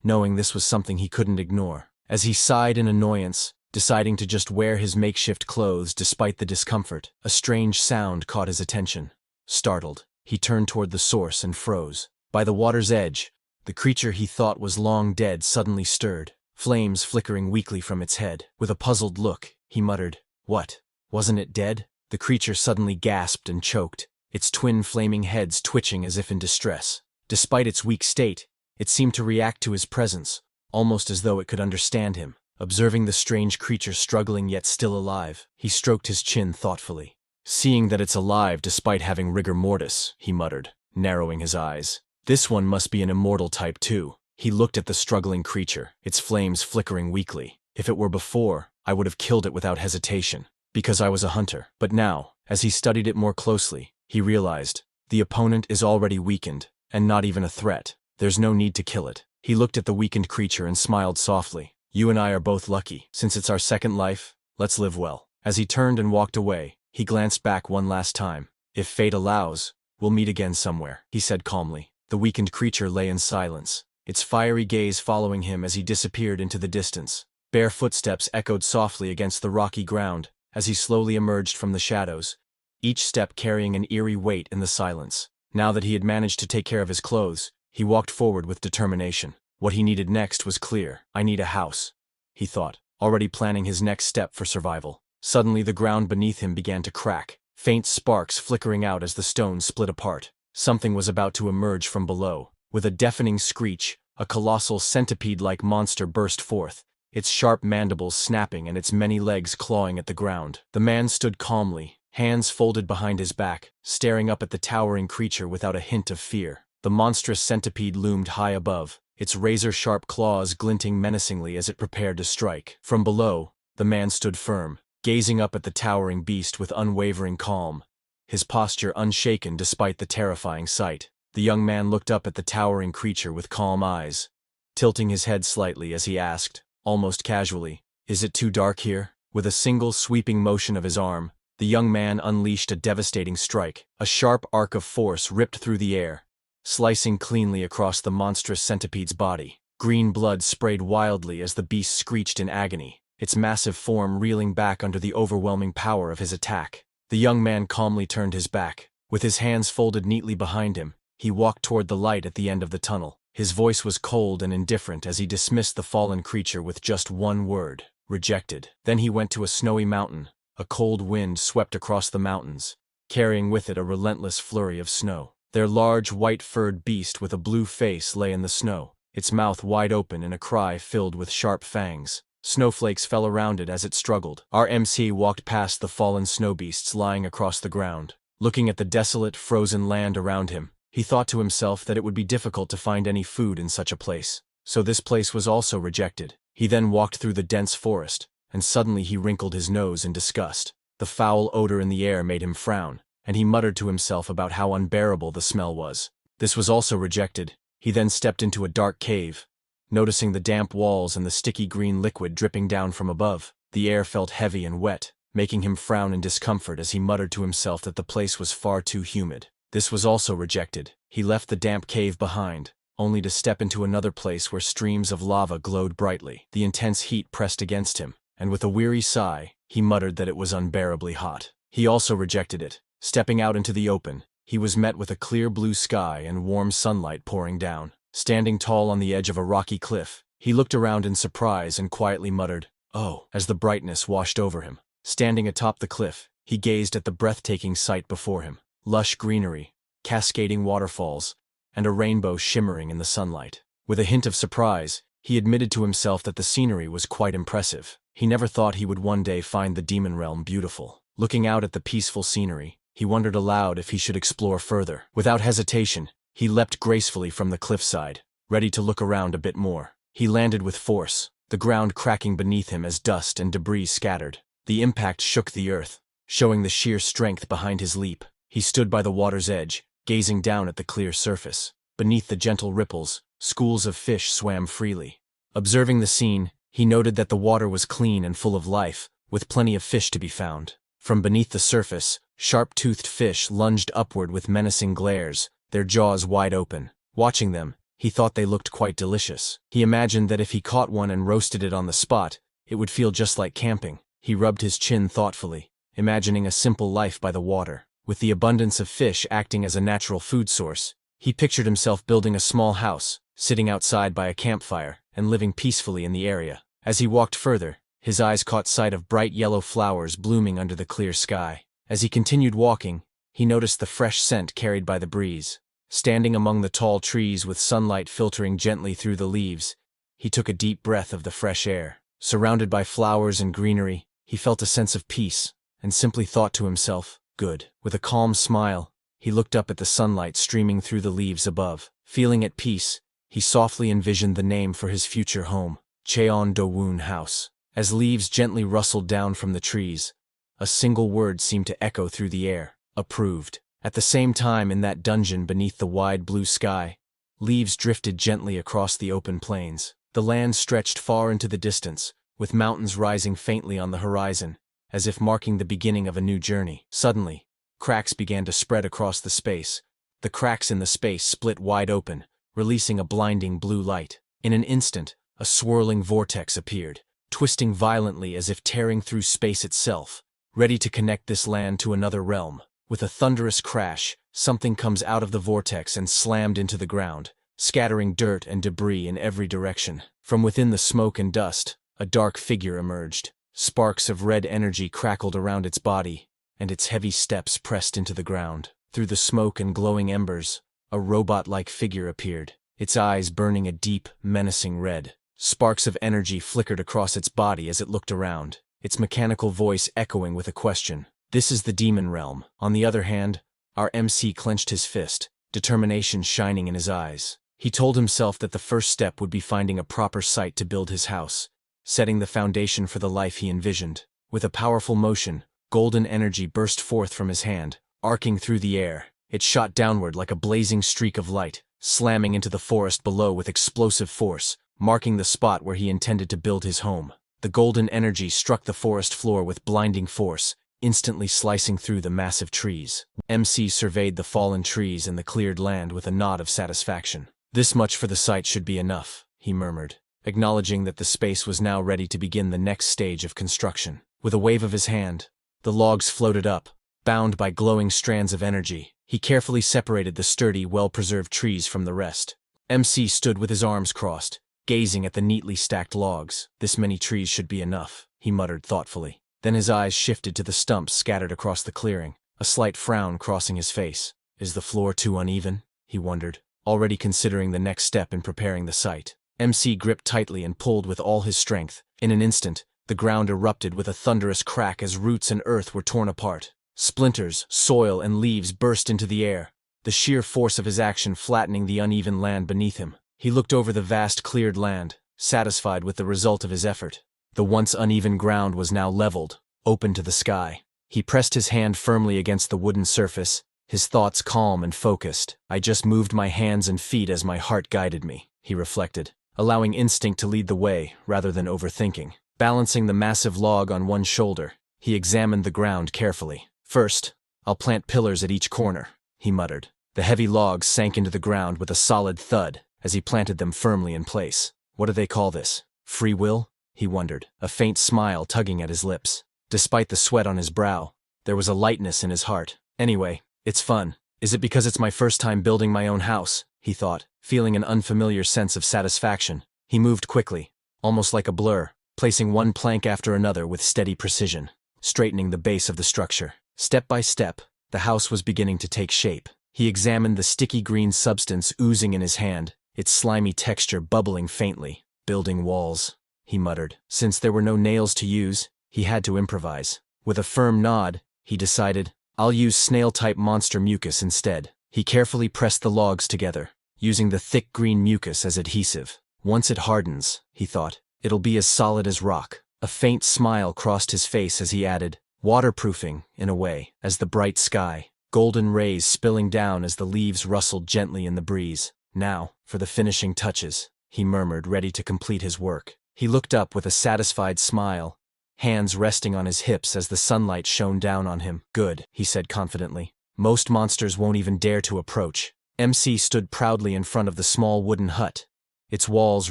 knowing this was something he couldn't ignore. As he sighed in annoyance, deciding to just wear his makeshift clothes despite the discomfort, a strange sound caught his attention. Startled, he turned toward the source and froze. By the water's edge, the creature he thought was long dead suddenly stirred, flames flickering weakly from its head. With a puzzled look, he muttered, "What? Wasn't it dead?" The creature suddenly gasped and choked, its twin flaming heads twitching as if in distress. Despite its weak state, it seemed to react to his presence, almost as though it could understand him. Observing the strange creature struggling yet still alive, he stroked his chin thoughtfully. "Seeing that it's alive despite having rigor mortis," he muttered, narrowing his eyes. "This one must be an immortal type too." He looked at the struggling creature, its flames flickering weakly. "If it were before, I would have killed it without hesitation, because I was a hunter. But now, as he studied it more closely, he realized, the opponent is already weakened, and not even a threat. There's no need to kill it." He looked at the weakened creature and smiled softly. "You and I are both lucky. Since it's our second life, let's live well." As he turned and walked away, he glanced back one last time. "If fate allows, we'll meet again somewhere," he said calmly. The weakened creature lay in silence, its fiery gaze following him as he disappeared into the distance. Bare footsteps echoed softly against the rocky ground as he slowly emerged from the shadows, each step carrying an eerie weight in the silence. Now that he had managed to take care of his clothes, he walked forward with determination. What he needed next was clear. "I need a house," he thought, already planning his next step for survival. Suddenly the ground beneath him began to crack, faint sparks flickering out as the stones split apart. Something was about to emerge from below. With a deafening screech, a colossal centipede-like monster burst forth, its sharp mandibles snapping and its many legs clawing at the ground. The man stood calmly, hands folded behind his back, staring up at the towering creature without a hint of fear. The monstrous centipede loomed high above, its razor-sharp claws glinting menacingly as it prepared to strike. From below, the man stood firm, gazing up at the towering beast with unwavering calm, his posture unshaken despite the terrifying sight. The young man looked up at the towering creature with calm eyes, tilting his head slightly as he asked, almost casually, "Is it too dark here?" With a single sweeping motion of his arm, the young man unleashed a devastating strike. A sharp arc of force ripped through the air, slicing cleanly across the monstrous centipede's body. Green blood sprayed wildly as the beast screeched in agony, its massive form reeling back under the overwhelming power of his attack. The young man calmly turned his back. With his hands folded neatly behind him, he walked toward the light at the end of the tunnel. His voice was cold and indifferent as he dismissed the fallen creature with just one word: rejected. Then he went to a snowy mountain. A cold wind swept across the mountains, carrying with it a relentless flurry of snow. Their large, white-furred beast with a blue face lay in the snow, its mouth wide open in a cry filled with sharp fangs. Snowflakes fell around it as it struggled. Our MC walked past the fallen snow beasts lying across the ground. Looking at the desolate, frozen land around him, he thought to himself that it would be difficult to find any food in such a place. So this place was also rejected. He then walked through the dense forest, and suddenly he wrinkled his nose in disgust. The foul odor in the air made him frown, and he muttered to himself about how unbearable the smell was. This was also rejected. He then stepped into a dark cave. Noticing the damp walls and the sticky green liquid dripping down from above, the air felt heavy and wet, making him frown in discomfort as he muttered to himself that the place was far too humid. This was also rejected. He left the damp cave behind, only to step into another place where streams of lava glowed brightly. The intense heat pressed against him, and with a weary sigh, he muttered that it was unbearably hot. He also rejected it. Stepping out into the open, he was met with a clear blue sky and warm sunlight pouring down. Standing tall on the edge of a rocky cliff, he looked around in surprise and quietly muttered, "Oh," as the brightness washed over him. Standing atop the cliff, he gazed at the breathtaking sight before him. Lush greenery, cascading waterfalls, and a rainbow shimmering in the sunlight. With a hint of surprise, he admitted to himself that the scenery was quite impressive. He never thought he would one day find the demon realm beautiful. Looking out at the peaceful scenery, he wondered aloud if he should explore further. Without hesitation, he leapt gracefully from the cliffside, ready to look around a bit more. He landed with force, the ground cracking beneath him as dust and debris scattered. The impact shook the earth, showing the sheer strength behind his leap. He stood by the water's edge, gazing down at the clear surface. Beneath the gentle ripples, schools of fish swam freely. Observing the scene, he noted that the water was clean and full of life, with plenty of fish to be found. From beneath the surface, sharp-toothed fish lunged upward with menacing glares, their jaws wide open. Watching them, he thought they looked quite delicious. He imagined that if he caught one and roasted it on the spot, it would feel just like camping. He rubbed his chin thoughtfully, imagining a simple life by the water. With the abundance of fish acting as a natural food source, he pictured himself building a small house, sitting outside by a campfire, and living peacefully in the area. As he walked further, his eyes caught sight of bright yellow flowers blooming under the clear sky. As he continued walking, he noticed the fresh scent carried by the breeze. Standing among the tall trees with sunlight filtering gently through the leaves, he took a deep breath of the fresh air. Surrounded by flowers and greenery, he felt a sense of peace, and simply thought to himself, "Good." With a calm smile, he looked up at the sunlight streaming through the leaves above. Feeling at peace, he softly envisioned the name for his future home, Cheon Do-woon House. As leaves gently rustled down from the trees, a single word seemed to echo through the air: approved. At the same time, in that dungeon beneath the wide blue sky, leaves drifted gently across the open plains. The land stretched far into the distance, with mountains rising faintly on the horizon, as if marking the beginning of a new journey. Suddenly, cracks began to spread across the space. The cracks in the space split wide open, releasing a blinding blue light. In an instant, a swirling vortex appeared, twisting violently as if tearing through space itself, ready to connect this land to another realm. With a thunderous crash, something comes out of the vortex and slammed into the ground, scattering dirt and debris in every direction. From within the smoke and dust, a dark figure emerged. Sparks of red energy crackled around its body, and its heavy steps pressed into the ground. Through the smoke and glowing embers, a robot-like figure appeared, its eyes burning a deep, menacing red. Sparks of energy flickered across its body as it looked around, its mechanical voice echoing with a question. "This is the demon realm." On the other hand, our MC clenched his fist, determination shining in his eyes. He told himself that the first step would be finding a proper site to build his house, setting the foundation for the life he envisioned. With a powerful motion, golden energy burst forth from his hand, arcing through the air. It shot downward like a blazing streak of light, slamming into the forest below with explosive force, marking the spot where he intended to build his home. The golden energy struck the forest floor with blinding force, instantly slicing through the massive trees. MC surveyed the fallen trees and the cleared land with a nod of satisfaction. "This much for the site should be enough," he murmured, acknowledging that the space was now ready to begin the next stage of construction. With a wave of his hand, the logs floated up, bound by glowing strands of energy. He carefully separated the sturdy, well-preserved trees from the rest. MC stood with his arms crossed, gazing at the neatly stacked logs. "This many trees should be enough," he muttered thoughtfully. Then his eyes shifted to the stumps scattered across the clearing, a slight frown crossing his face. "Is the floor too uneven?" he wondered, already considering the next step in preparing the site. MC gripped tightly and pulled with all his strength. In an instant, the ground erupted with a thunderous crack as roots and earth were torn apart. Splinters, soil, and leaves burst into the air, the sheer force of his action flattening the uneven land beneath him. He looked over the vast cleared land, satisfied with the result of his effort. The once uneven ground was now leveled, open to the sky. He pressed his hand firmly against the wooden surface, his thoughts calm and focused. I just moved my hands and feet as my heart guided me, he reflected, allowing instinct to lead the way rather than overthinking. Balancing the massive log on one shoulder, he examined the ground carefully. First, I'll plant pillars at each corner, he muttered. The heavy logs sank into the ground with a solid thud as he planted them firmly in place. What do they call this? Free will? He wondered, a faint smile tugging at his lips. Despite the sweat on his brow, there was a lightness in his heart. Anyway, it's fun. Is it because it's my first time building my own house? He thought, feeling an unfamiliar sense of satisfaction. He moved quickly, almost like a blur, placing one plank after another with steady precision, straightening the base of the structure. Step by step, the house was beginning to take shape. He examined the sticky green substance oozing in his hand, its slimy texture bubbling faintly. Building walls, he muttered. Since there were no nails to use, he had to improvise. With a firm nod, he decided, I'll use snail-type monster mucus instead. He carefully pressed the logs together, using the thick green mucus as adhesive. Once it hardens, he thought, it'll be as solid as rock. A faint smile crossed his face as he added, waterproofing, in a way, as the bright sky, golden rays spilling down as the leaves rustled gently in the breeze. Now, for the finishing touches, he murmured, ready to complete his work. He looked up with a satisfied smile, hands resting on his hips as the sunlight shone down on him. Good, he said confidently. Most monsters won't even dare to approach. MC stood proudly in front of the small wooden hut, its walls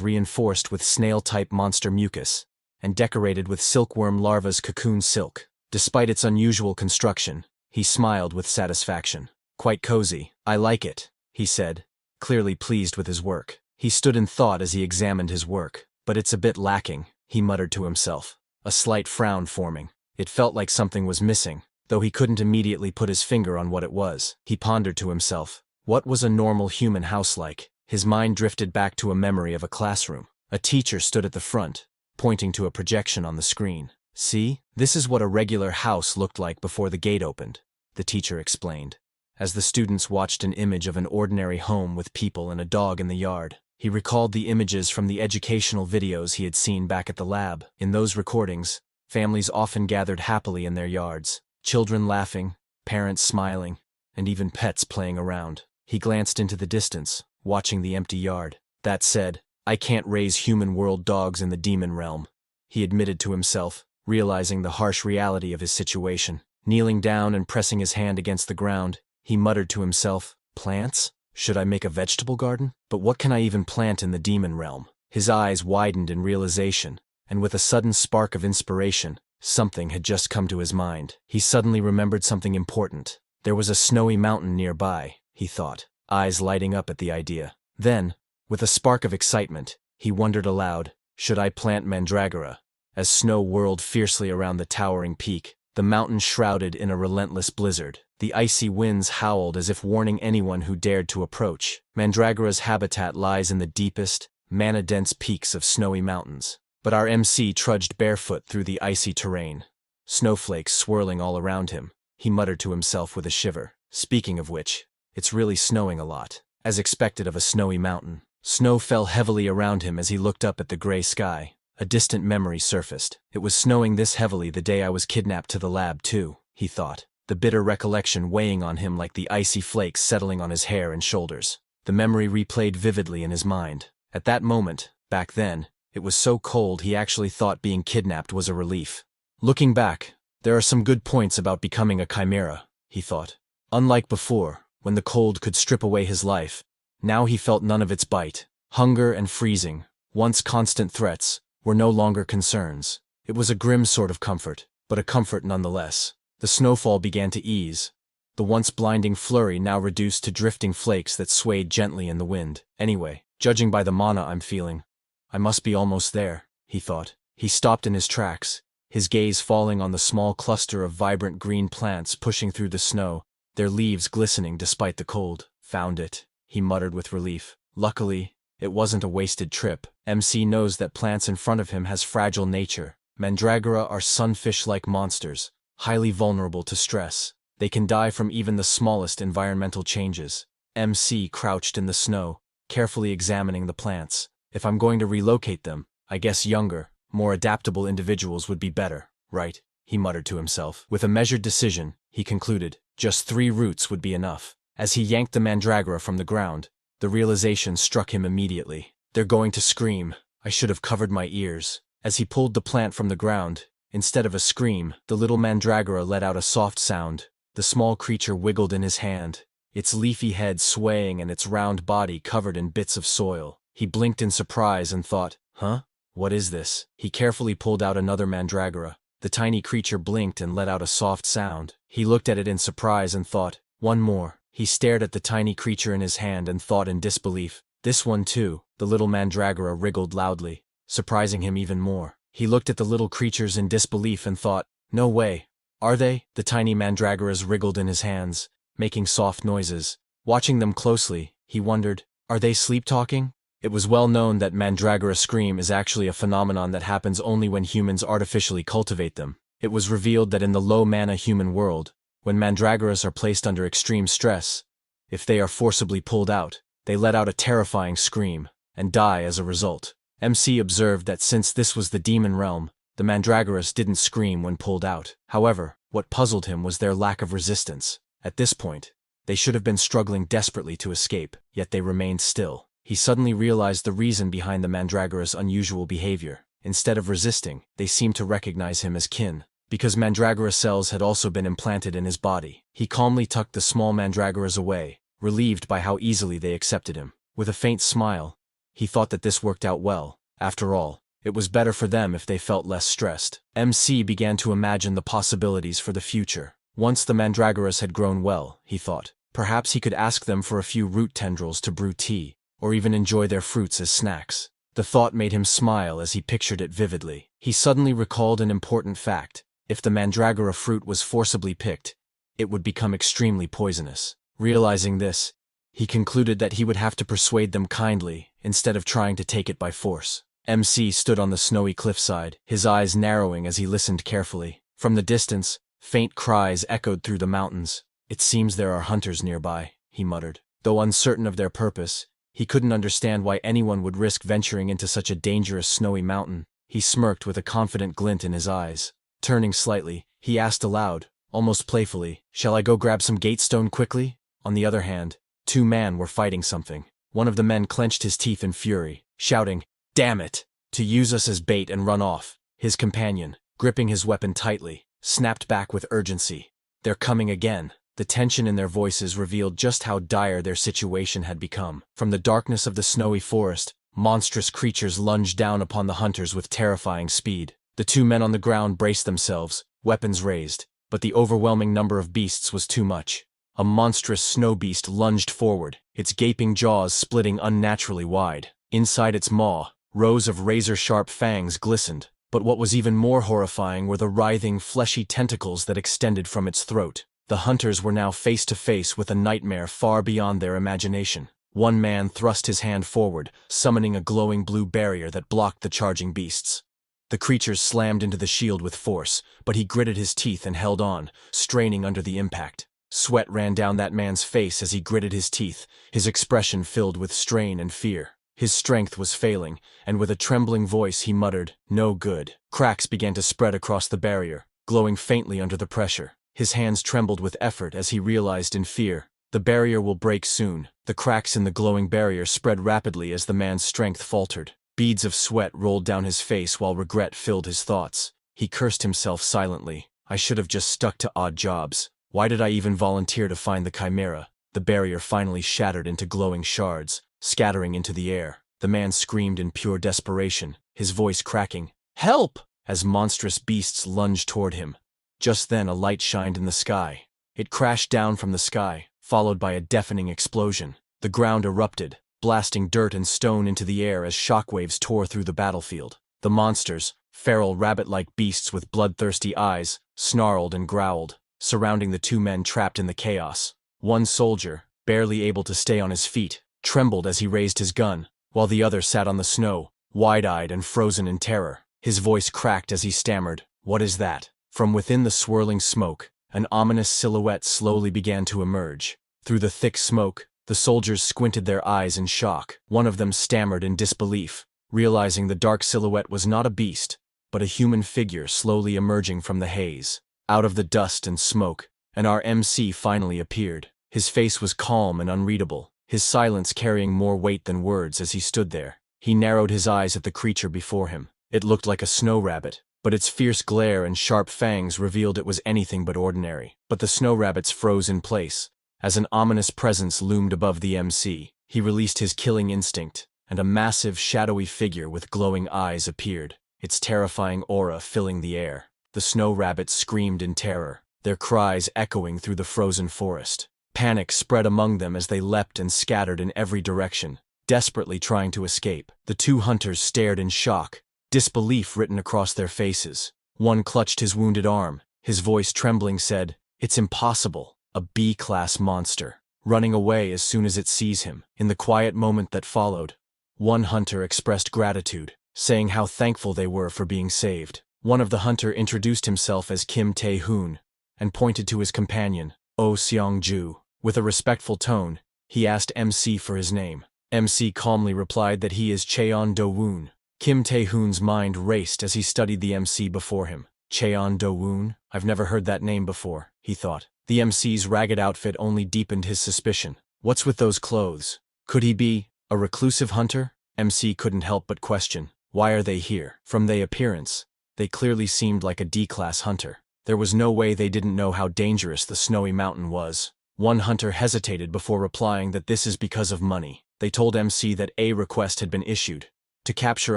reinforced with snail-type monster mucus, and decorated with silkworm larva's cocoon silk. Despite its unusual construction, he smiled with satisfaction. Quite cozy. I like it, he said, clearly pleased with his work. He stood in thought as he examined his work. But it's a bit lacking, he muttered to himself, a slight frown forming. It felt like something was missing, though he couldn't immediately put his finger on what it was. He pondered to himself, what was a normal human house like? His mind drifted back to a memory of a classroom. A teacher stood at the front, pointing to a projection on the screen. See, this is what a regular house looked like before the gate opened, the teacher explained, as the students watched an image of an ordinary home with people and a dog in the yard. He recalled the images from the educational videos he had seen back at the lab. In those recordings, families often gathered happily in their yards, children laughing, parents smiling, and even pets playing around. He glanced into the distance, watching the empty yard. That said, I can't raise human world dogs in the demon realm, he admitted to himself, realizing the harsh reality of his situation. Kneeling down and pressing his hand against the ground, he muttered to himself, plants? Should I make a vegetable garden? But what can I even plant in the demon realm? His eyes widened in realization, and with a sudden spark of inspiration, something had just come to his mind. He suddenly remembered something important. There was a snowy mountain nearby, he thought, eyes lighting up at the idea. Then, with a spark of excitement, he wondered aloud, should I plant mandragora? As snow whirled fiercely around the towering peak, the mountain shrouded in a relentless blizzard. The icy winds howled as if warning anyone who dared to approach. Mandragora's habitat lies in the deepest, mana-dense peaks of snowy mountains. But our MC trudged barefoot through the icy terrain, snowflakes swirling all around him. He muttered to himself with a shiver. Speaking of which, it's really snowing a lot. As expected of a snowy mountain, snow fell heavily around him as he looked up at the gray sky. A distant memory surfaced. It was snowing this heavily the day I was kidnapped to the lab too, he thought, the bitter recollection weighing on him like the icy flakes settling on his hair and shoulders. The memory replayed vividly in his mind. At that moment, back then, it was so cold he actually thought being kidnapped was a relief. Looking back, there are some good points about becoming a chimera, he thought. Unlike before, when the cold could strip away his life, now he felt none of its bite. Hunger and freezing, once constant threats, were no longer concerns. It was a grim sort of comfort, but a comfort nonetheless. The snowfall began to ease, the once blinding flurry now reduced to drifting flakes that swayed gently in the wind. Anyway, judging by the mana I'm feeling, I must be almost there, he thought. He stopped in his tracks, his gaze falling on the small cluster of vibrant green plants pushing through the snow, their leaves glistening despite the cold. Found it, he muttered with relief. Luckily, it wasn't a wasted trip. MC knows that plants in front of him has fragile nature. Mandragora are sunfish-like monsters, highly vulnerable to stress. They can die from even the smallest environmental changes. MC crouched in the snow, carefully examining the plants. If I'm going to relocate them, I guess younger, more adaptable individuals would be better, right? He muttered to himself. With a measured decision, he concluded, just 3 roots would be enough. As he yanked the mandragora from the ground, the realization struck him immediately. They're going to scream. I should have covered my ears. As he pulled the plant from the ground, instead of a scream, the little mandragora let out a soft sound. The small creature wiggled in his hand, its leafy head swaying and its round body covered in bits of soil. He blinked in surprise and thought, huh? What is this? He carefully pulled out another mandragora. The tiny creature blinked and let out a soft sound. He looked at it in surprise and thought, one more. He stared at the tiny creature in his hand and thought in disbelief, this one too. The little mandragora wriggled loudly, surprising him even more. He looked at the little creatures in disbelief and thought, no way. Are they? The tiny mandragoras wriggled in his hands, making soft noises. Watching them closely, he wondered, are they sleep-talking? It was well known that mandragora scream is actually a phenomenon that happens only when humans artificially cultivate them. It was revealed that in the low-mana human world, when mandragoras are placed under extreme stress, if they are forcibly pulled out, they let out a terrifying scream, and die as a result. MC observed that since this was the demon realm, the mandragoras didn't scream when pulled out. However, what puzzled him was their lack of resistance. At this point, they should have been struggling desperately to escape, yet they remained still. He suddenly realized the reason behind the mandragora's unusual behavior. Instead of resisting, they seemed to recognize him as kin. Because mandragora cells had also been implanted in his body, he calmly tucked the small mandragoras away, relieved by how easily they accepted him. With a faint smile, he thought that this worked out well. After all, it was better for them if they felt less stressed. MC began to imagine the possibilities for the future. Once the mandragoras had grown well, he thought, perhaps he could ask them for a few root tendrils to brew tea, or even enjoy their fruits as snacks. The thought made him smile as he pictured it vividly. He suddenly recalled an important fact. If the mandragora fruit was forcibly picked, it would become extremely poisonous. Realizing this, he concluded that he would have to persuade them kindly instead of trying to take it by force. MC stood on the snowy cliffside, his eyes narrowing as he listened carefully. From the distance, faint cries echoed through the mountains. It seems there are hunters nearby, he muttered. Though uncertain of their purpose, he couldn't understand why anyone would risk venturing into such a dangerous snowy mountain. He smirked with a confident glint in his eyes. Turning slightly, he asked aloud, almost playfully, shall I go grab some gatestone quickly? On the other hand, 2 men were fighting something. One of the men clenched his teeth in fury, shouting, damn it, to use us as bait and run off. His companion, gripping his weapon tightly, snapped back with urgency. They're coming again. The tension in their voices revealed just how dire their situation had become. From the darkness of the snowy forest, monstrous creatures lunged down upon the hunters with terrifying speed. The 2 men on the ground braced themselves, weapons raised, but the overwhelming number of beasts was too much. A monstrous snow beast lunged forward, its gaping jaws splitting unnaturally wide. Inside its maw, rows of razor-sharp fangs glistened, but what was even more horrifying were the writhing, fleshy tentacles that extended from its throat. The hunters were now face to face with a nightmare far beyond their imagination. One man thrust his hand forward, summoning a glowing blue barrier that blocked the charging beasts. The creatures slammed into the shield with force, but he gritted his teeth and held on, straining under the impact. Sweat ran down that man's face as he gritted his teeth, his expression filled with strain and fear. His strength was failing, and with a trembling voice he muttered, no good. Cracks began to spread across the barrier, glowing faintly under the pressure. His hands trembled with effort as he realized in fear, the barrier will break soon. The cracks in the glowing barrier spread rapidly as the man's strength faltered. Beads of sweat rolled down his face while regret filled his thoughts. He cursed himself silently. I should have just stuck to odd jobs. Why did I even volunteer to find the chimera? The barrier finally shattered into glowing shards, scattering into the air. The man screamed in pure desperation, his voice cracking, help! As monstrous beasts lunged toward him. Just then a light shined in the sky. It crashed down from the sky, followed by a deafening explosion. The ground erupted, blasting dirt and stone into the air as shockwaves tore through the battlefield. The monsters, feral rabbit-like beasts with bloodthirsty eyes, snarled and growled, surrounding the 2 men trapped in the chaos. One soldier, barely able to stay on his feet, trembled as he raised his gun, while the other sat on the snow, wide-eyed and frozen in terror. His voice cracked as he stammered, what is that? From within the swirling smoke, an ominous silhouette slowly began to emerge. Through the thick smoke, The soldiers squinted their eyes in shock. One of them stammered in disbelief, realizing the dark silhouette was not a beast, but a human figure slowly emerging from the haze. Out of the dust and smoke, and our MC finally appeared. His face was calm and unreadable, his silence carrying more weight than words as he stood there. He narrowed his eyes at the creature before him. It looked like a snow rabbit, but its fierce glare and sharp fangs revealed it was anything but ordinary. But the snow rabbits froze in place, as an ominous presence loomed above the MC. He released his killing instinct, and a massive, shadowy figure with glowing eyes appeared, its terrifying aura filling the air. The snow rabbits screamed in terror, their cries echoing through the frozen forest. Panic spread among them as they leapt and scattered in every direction, desperately trying to escape. The two hunters stared in shock, disbelief written across their faces. One clutched his wounded arm, his voice trembling said, "It's impossible, a B-class monster, running away as soon as it sees him." In the quiet moment that followed, one hunter expressed gratitude, saying how thankful they were for being saved. One of the hunter introduced himself as Kim Tae-hoon, and pointed to his companion, Oh Seong-ju. With a respectful tone, he asked MC for his name. MC calmly replied that he is Cheon-do-woon. Kim Tae-hoon's mind raced as he studied the MC before him. Cheon-do-woon? I've never heard that name before, he thought. The MC's ragged outfit only deepened his suspicion. What's with those clothes? Could he be a reclusive hunter? MC couldn't help but question. Why are they here? From their appearance, they clearly seemed like a D-class hunter. There was no way they didn't know how dangerous the snowy mountain was. One hunter hesitated before replying that this is because of money. They told MC that a request had been issued to capture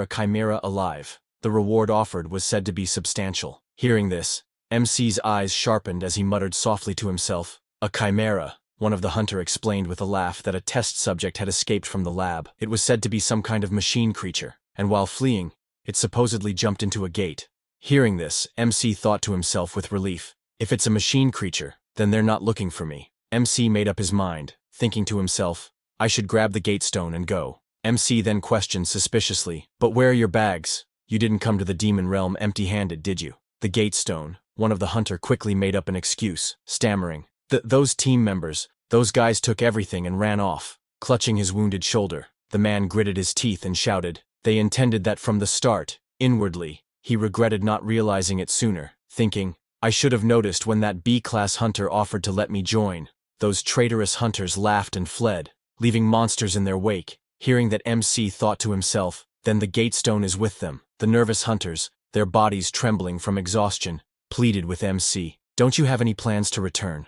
a chimera alive. The reward offered was said to be substantial. Hearing this, MC's eyes sharpened as he muttered softly to himself. A chimera, one of the hunter explained with a laugh that a test subject had escaped from the lab. It was said to be some kind of machine creature, and while fleeing, it supposedly jumped into a gate. Hearing this, MC thought to himself with relief, if it's a machine creature, then they're not looking for me. MC made up his mind, thinking to himself, I should grab the gate stone and go. MC then questioned suspiciously, but where are your bags? You didn't come to the demon realm empty-handed, did you? The gate stone, one of the hunter quickly made up an excuse, stammering. Those team members, those guys took everything and ran off. Clutching his wounded shoulder, the man gritted his teeth and shouted, they intended that from the start. Inwardly, he regretted not realizing it sooner, thinking, I should have noticed when that B-class hunter offered to let me join. Those traitorous hunters laughed and fled, leaving monsters in their wake. Hearing that MC thought to himself, then the gate stone is with them. The nervous hunters, their bodies trembling from exhaustion, pleaded with MC, don't you have any plans to return?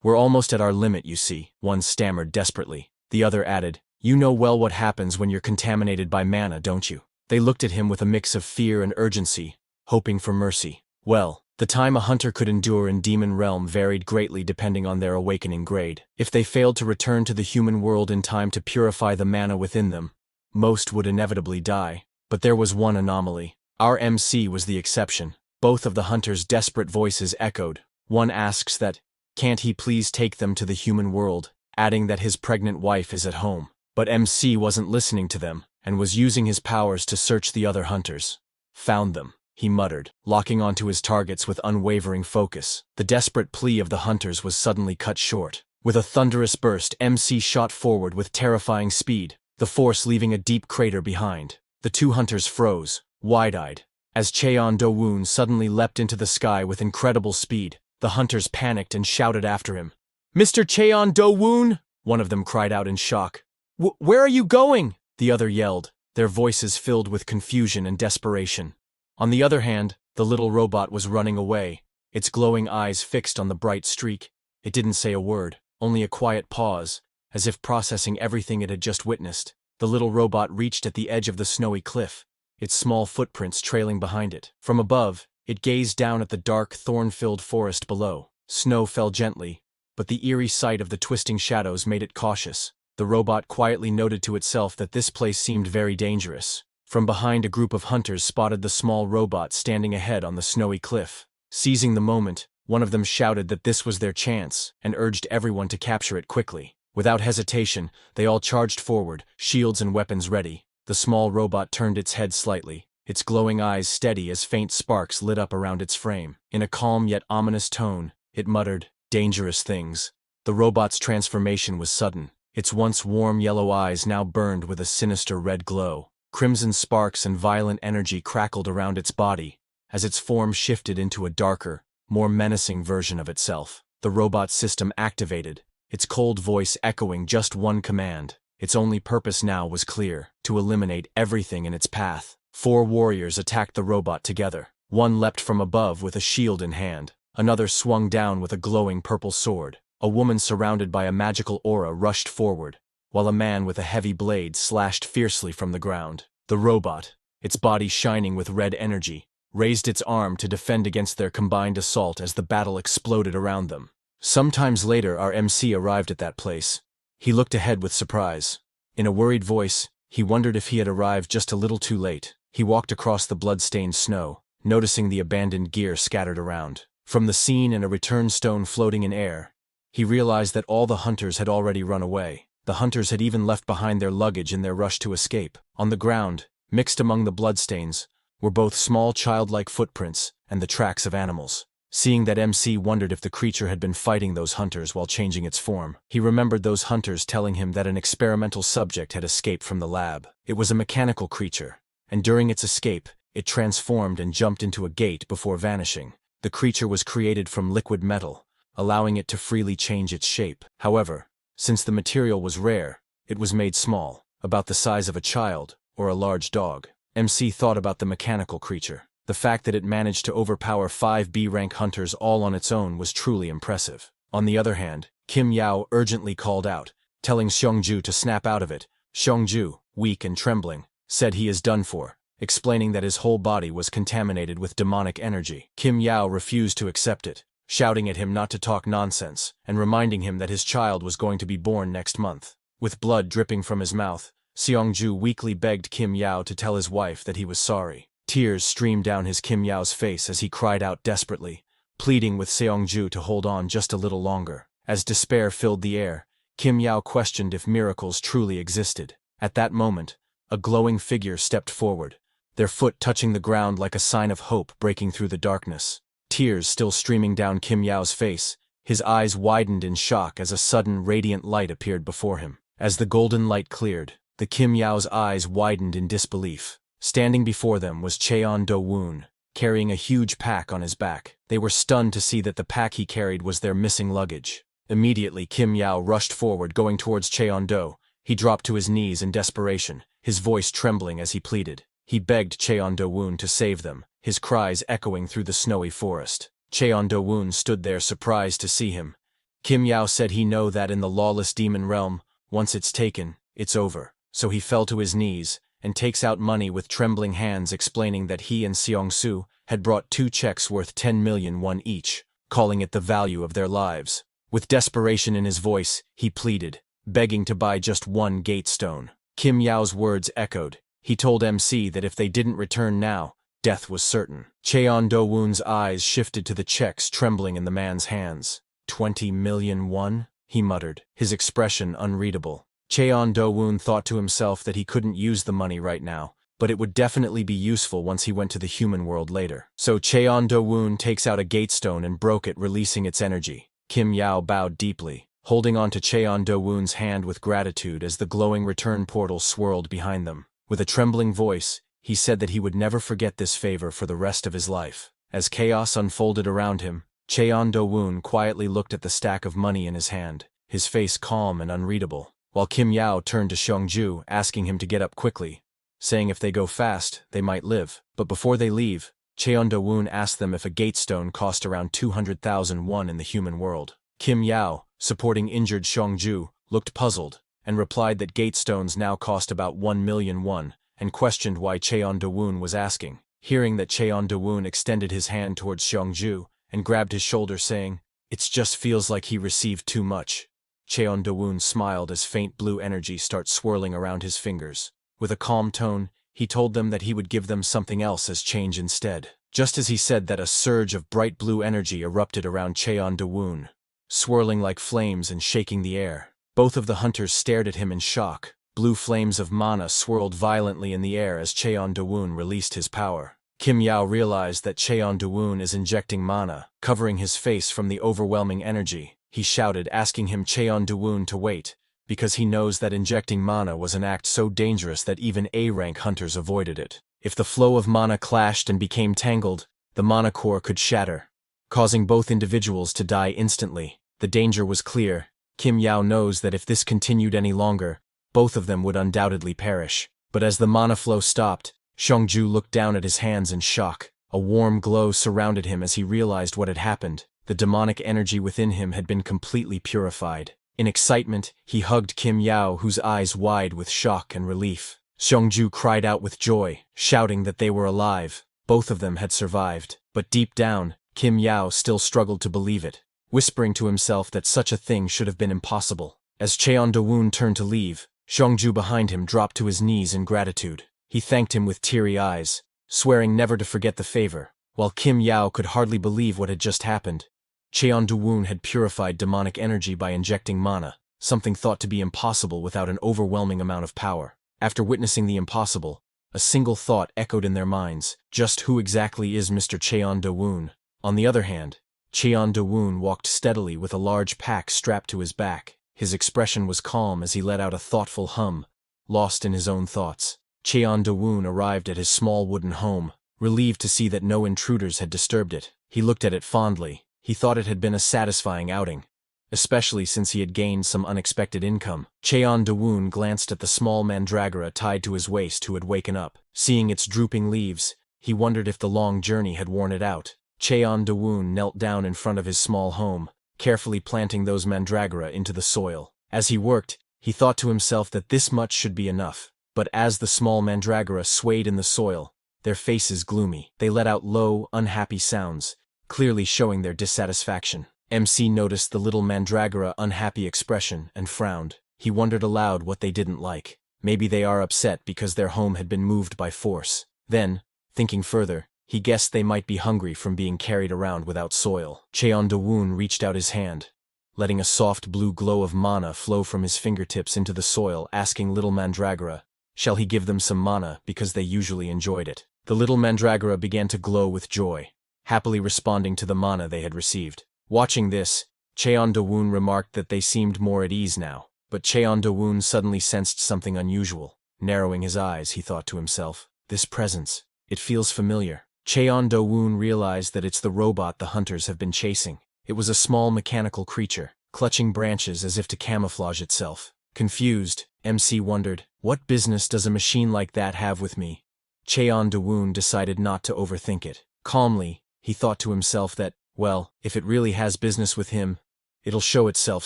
We're almost at our limit, you see, one stammered desperately. The other added, you know well what happens when you're contaminated by mana, don't you? They looked at him with a mix of fear and urgency, hoping for mercy. Well, the time a hunter could endure in Demon Realm varied greatly depending on their awakening grade. If they failed to return to the human world in time to purify the mana within them, most would inevitably die. But there was one anomaly. Our MC was the exception. Both of the hunters' desperate voices echoed. One asks that, can't he please take them to the human world, adding that his pregnant wife is at home. But MC wasn't listening to them, and was using his powers to search the other hunters. Found them, he muttered, locking onto his targets with unwavering focus. The desperate plea of the hunters was suddenly cut short. With a thunderous burst, MC shot forward with terrifying speed, the force leaving a deep crater behind. The two hunters froze, wide-eyed, as Cheon-do-woon suddenly leapt into the sky with incredible speed. The hunters panicked and shouted after him. Mr. Cheon-do-woon! One of them cried out in shock. Where are you going? The other yelled, their voices filled with confusion and desperation. On the other hand, the little robot was running away, its glowing eyes fixed on the bright streak. It didn't say a word, only a quiet pause, as if processing everything it had just witnessed. The little robot reached at the edge of the snowy cliff, its small footprints trailing behind it. From above, it gazed down at the dark, thorn-filled forest below. Snow fell gently, but the eerie sight of the twisting shadows made it cautious. The robot quietly noted to itself that this place seemed very dangerous. From behind, a group of hunters spotted the small robot standing ahead on the snowy cliff. Seizing the moment, one of them shouted that this was their chance, and urged everyone to capture it quickly. Without hesitation, they all charged forward, shields and weapons ready. The small robot turned its head slightly, its glowing eyes steady as faint sparks lit up around its frame. In a calm yet ominous tone, it muttered, dangerous things. The robot's transformation was sudden. Its once warm yellow eyes now burned with a sinister red glow. Crimson sparks and violent energy crackled around its body as its form shifted into a darker, more menacing version of itself. The robot system activated, its cold voice echoing just one command. Its only purpose now was clear: to eliminate everything in its path. 4 warriors attacked the robot together. One leapt from above with a shield in hand. Another swung down with a glowing purple sword. A woman surrounded by a magical aura rushed forward, while a man with a heavy blade slashed fiercely from the ground. The robot, its body shining with red energy, raised its arm to defend against their combined assault as the battle exploded around them. Sometimes later, our MC arrived at that place. He looked ahead with surprise. In a worried voice, he wondered if he had arrived just a little too late. He walked across the blood-stained snow, noticing the abandoned gear scattered around. From the scene and a return stone floating in air, he realized that all the hunters had already run away. The hunters had even left behind their luggage in their rush to escape. On the ground, mixed among the bloodstains, were both small childlike footprints and the tracks of animals. Seeing that, MC wondered if the creature had been fighting those hunters while changing its form. He remembered those hunters telling him that an experimental subject had escaped from the lab. It was a mechanical creature, and during its escape, it transformed and jumped into a gate before vanishing. The creature was created from liquid metal, allowing it to freely change its shape. However, since the material was rare, it was made small, about the size of a child or a large dog. MC thought about the mechanical creature. The fact that it managed to overpower 5 B-rank hunters all on its own was truly impressive. On the other hand, Kim Yao urgently called out, telling Xiongju to snap out of it. Xiongju, weak and trembling, said he is done for, explaining that his whole body was contaminated with demonic energy. Kim Yao refused to accept it, shouting at him not to talk nonsense, and reminding him that his child was going to be born next month. With blood dripping from his mouth, Xiongju weakly begged Kim Yao to tell his wife that he was sorry. Tears streamed down his Kim Yao's face as he cried out desperately, pleading with Xiongju to hold on just a little longer. As despair filled the air, Kim Yao questioned if miracles truly existed. At that moment, a glowing figure stepped forward, their foot touching the ground like a sign of hope breaking through the darkness. Tears still streaming down Kim Yao's face, his eyes widened in shock as a sudden radiant light appeared before him. As the golden light cleared, the Kim Yao's eyes widened in disbelief. Standing before them was Cheon Do-woon, carrying a huge pack on his back. They were stunned to see that the pack he carried was their missing luggage. Immediately, Kim Yao rushed forward, going towards Cheon Do. He dropped to his knees in desperation, his voice trembling as he pleaded. He begged Cheon Do-woon to save them, his cries echoing through the snowy forest. Cheon Do-woon stood there surprised to see him. Kim Yao said he knew that in the lawless demon realm, once it's taken, it's over. So he fell to his knees, and takes out money with trembling hands, explaining that he and Seong-su had brought 2 checks worth 10 million won each, calling it the value of their lives. With desperation in his voice, he pleaded, begging to buy just 1 gate stone. Kim Yao's words echoed. He told MC that if they didn't return now, death was certain. Cheon Do-woon's eyes shifted to the checks trembling in the man's hands. 20 million won? He muttered, his expression unreadable. Cheon Do-woon thought to himself that he couldn't use the money right now, but it would definitely be useful once he went to the human world later. So Cheon Do-woon takes out a gate stone and broke it, releasing its energy. Kim Yao bowed deeply, holding on to Cheon Do-woon's hand with gratitude as the glowing return portal swirled behind them. With a trembling voice, he said that he would never forget this favor for the rest of his life. As chaos unfolded around him, Cheon Do-woon quietly looked at the stack of money in his hand, his face calm and unreadable, while Kim Yao turned to Xiongju, asking him to get up quickly, saying if they go fast, they might live. But before they leave, Cheon Do-woon asked them if a gate stone cost around 200,000 won in the human world. Kim Yao, supporting injured Xiongju, looked puzzled, and replied that gate stones now cost about 1 million won, and questioned why Cheon Do-woon was asking. Hearing that, Cheon Do-woon extended his hand towards Xiongju, and grabbed his shoulder, saying, "It just feels like he received too much." Cheon Do-woon smiled as faint blue energy started swirling around his fingers. With a calm tone, he told them that he would give them something else as change instead. Just as he said that, a surge of bright blue energy erupted around Cheon Do-woon, swirling like flames and shaking the air. Both of the hunters stared at him in shock. Blue flames of mana swirled violently in the air as Cheon Do-woon released his power. Kim Yao realized that Cheon Do-woon is injecting mana, covering his face from the overwhelming energy. He shouted, asking him Cheon Do-woon to wait, because he knows that injecting mana was an act so dangerous that even A-rank hunters avoided it. If the flow of mana clashed and became tangled, the mana core could shatter, causing both individuals to die instantly. The danger was clear. Kim Yao knows that if this continued any longer, both of them would undoubtedly perish. But as the mana flow stopped, Xiongju looked down at his hands in shock. A warm glow surrounded him as he realized what had happened. The demonic energy within him had been completely purified. In excitement, he hugged Kim Yao, whose eyes wide with shock and relief. Xiongju cried out with joy, shouting that they were alive. Both of them had survived. But deep down, Kim Yao still struggled to believe it, whispering to himself that such a thing should have been impossible. As Cheon Do-woon turned to leave, Xiongju behind him dropped to his knees in gratitude. He thanked him with teary eyes, swearing never to forget the favor. While Kim Yao could hardly believe what had just happened, Cheon Do-woon had purified demonic energy by injecting mana, something thought to be impossible without an overwhelming amount of power. After witnessing the impossible, a single thought echoed in their minds: just who exactly is Mr. Cheon Do-woon? On the other hand, Cheon Do-woon walked steadily with a large pack strapped to his back. His expression was calm as he let out a thoughtful hum, lost in his own thoughts. Cheon Do-woon arrived at his small wooden home, relieved to see that no intruders had disturbed it. He looked at it fondly. He thought it had been a satisfying outing, especially since he had gained some unexpected income. Cheon Do-woon glanced at the small mandragora tied to his waist who had waken up. Seeing its drooping leaves, he wondered if the long journey had worn it out. Cheon Do-woon knelt down in front of his small home, carefully planting those mandragora into the soil. As he worked, he thought to himself that this much should be enough. But as the small mandragora swayed in the soil, their faces gloomy. They let out low, unhappy sounds, clearly showing their dissatisfaction. MC noticed the little mandragora unhappy expression and frowned. He wondered aloud what they didn't like. Maybe they are upset because their home had been moved by force. Then, thinking further, he guessed they might be hungry from being carried around without soil. Cheon Do-woon reached out his hand, letting a soft blue glow of mana flow from his fingertips into the soil, asking little mandragora, shall he give them some mana because they usually enjoyed it. The little mandragora began to glow with joy, happily responding to the mana they had received. Watching this, Cheon Do-woon remarked that they seemed more at ease now. But Cheon Do-woon suddenly sensed something unusual. Narrowing his eyes, he thought to himself, this presence, it feels familiar. Cheon Do-woon realized that it's the robot the hunters have been chasing. It was a small mechanical creature, clutching branches as if to camouflage itself. Confused, MC wondered, what business does a machine like that have with me? Cheon Do-woon decided not to overthink it. Calmly, he thought to himself that, well, if it really has business with him, it'll show itself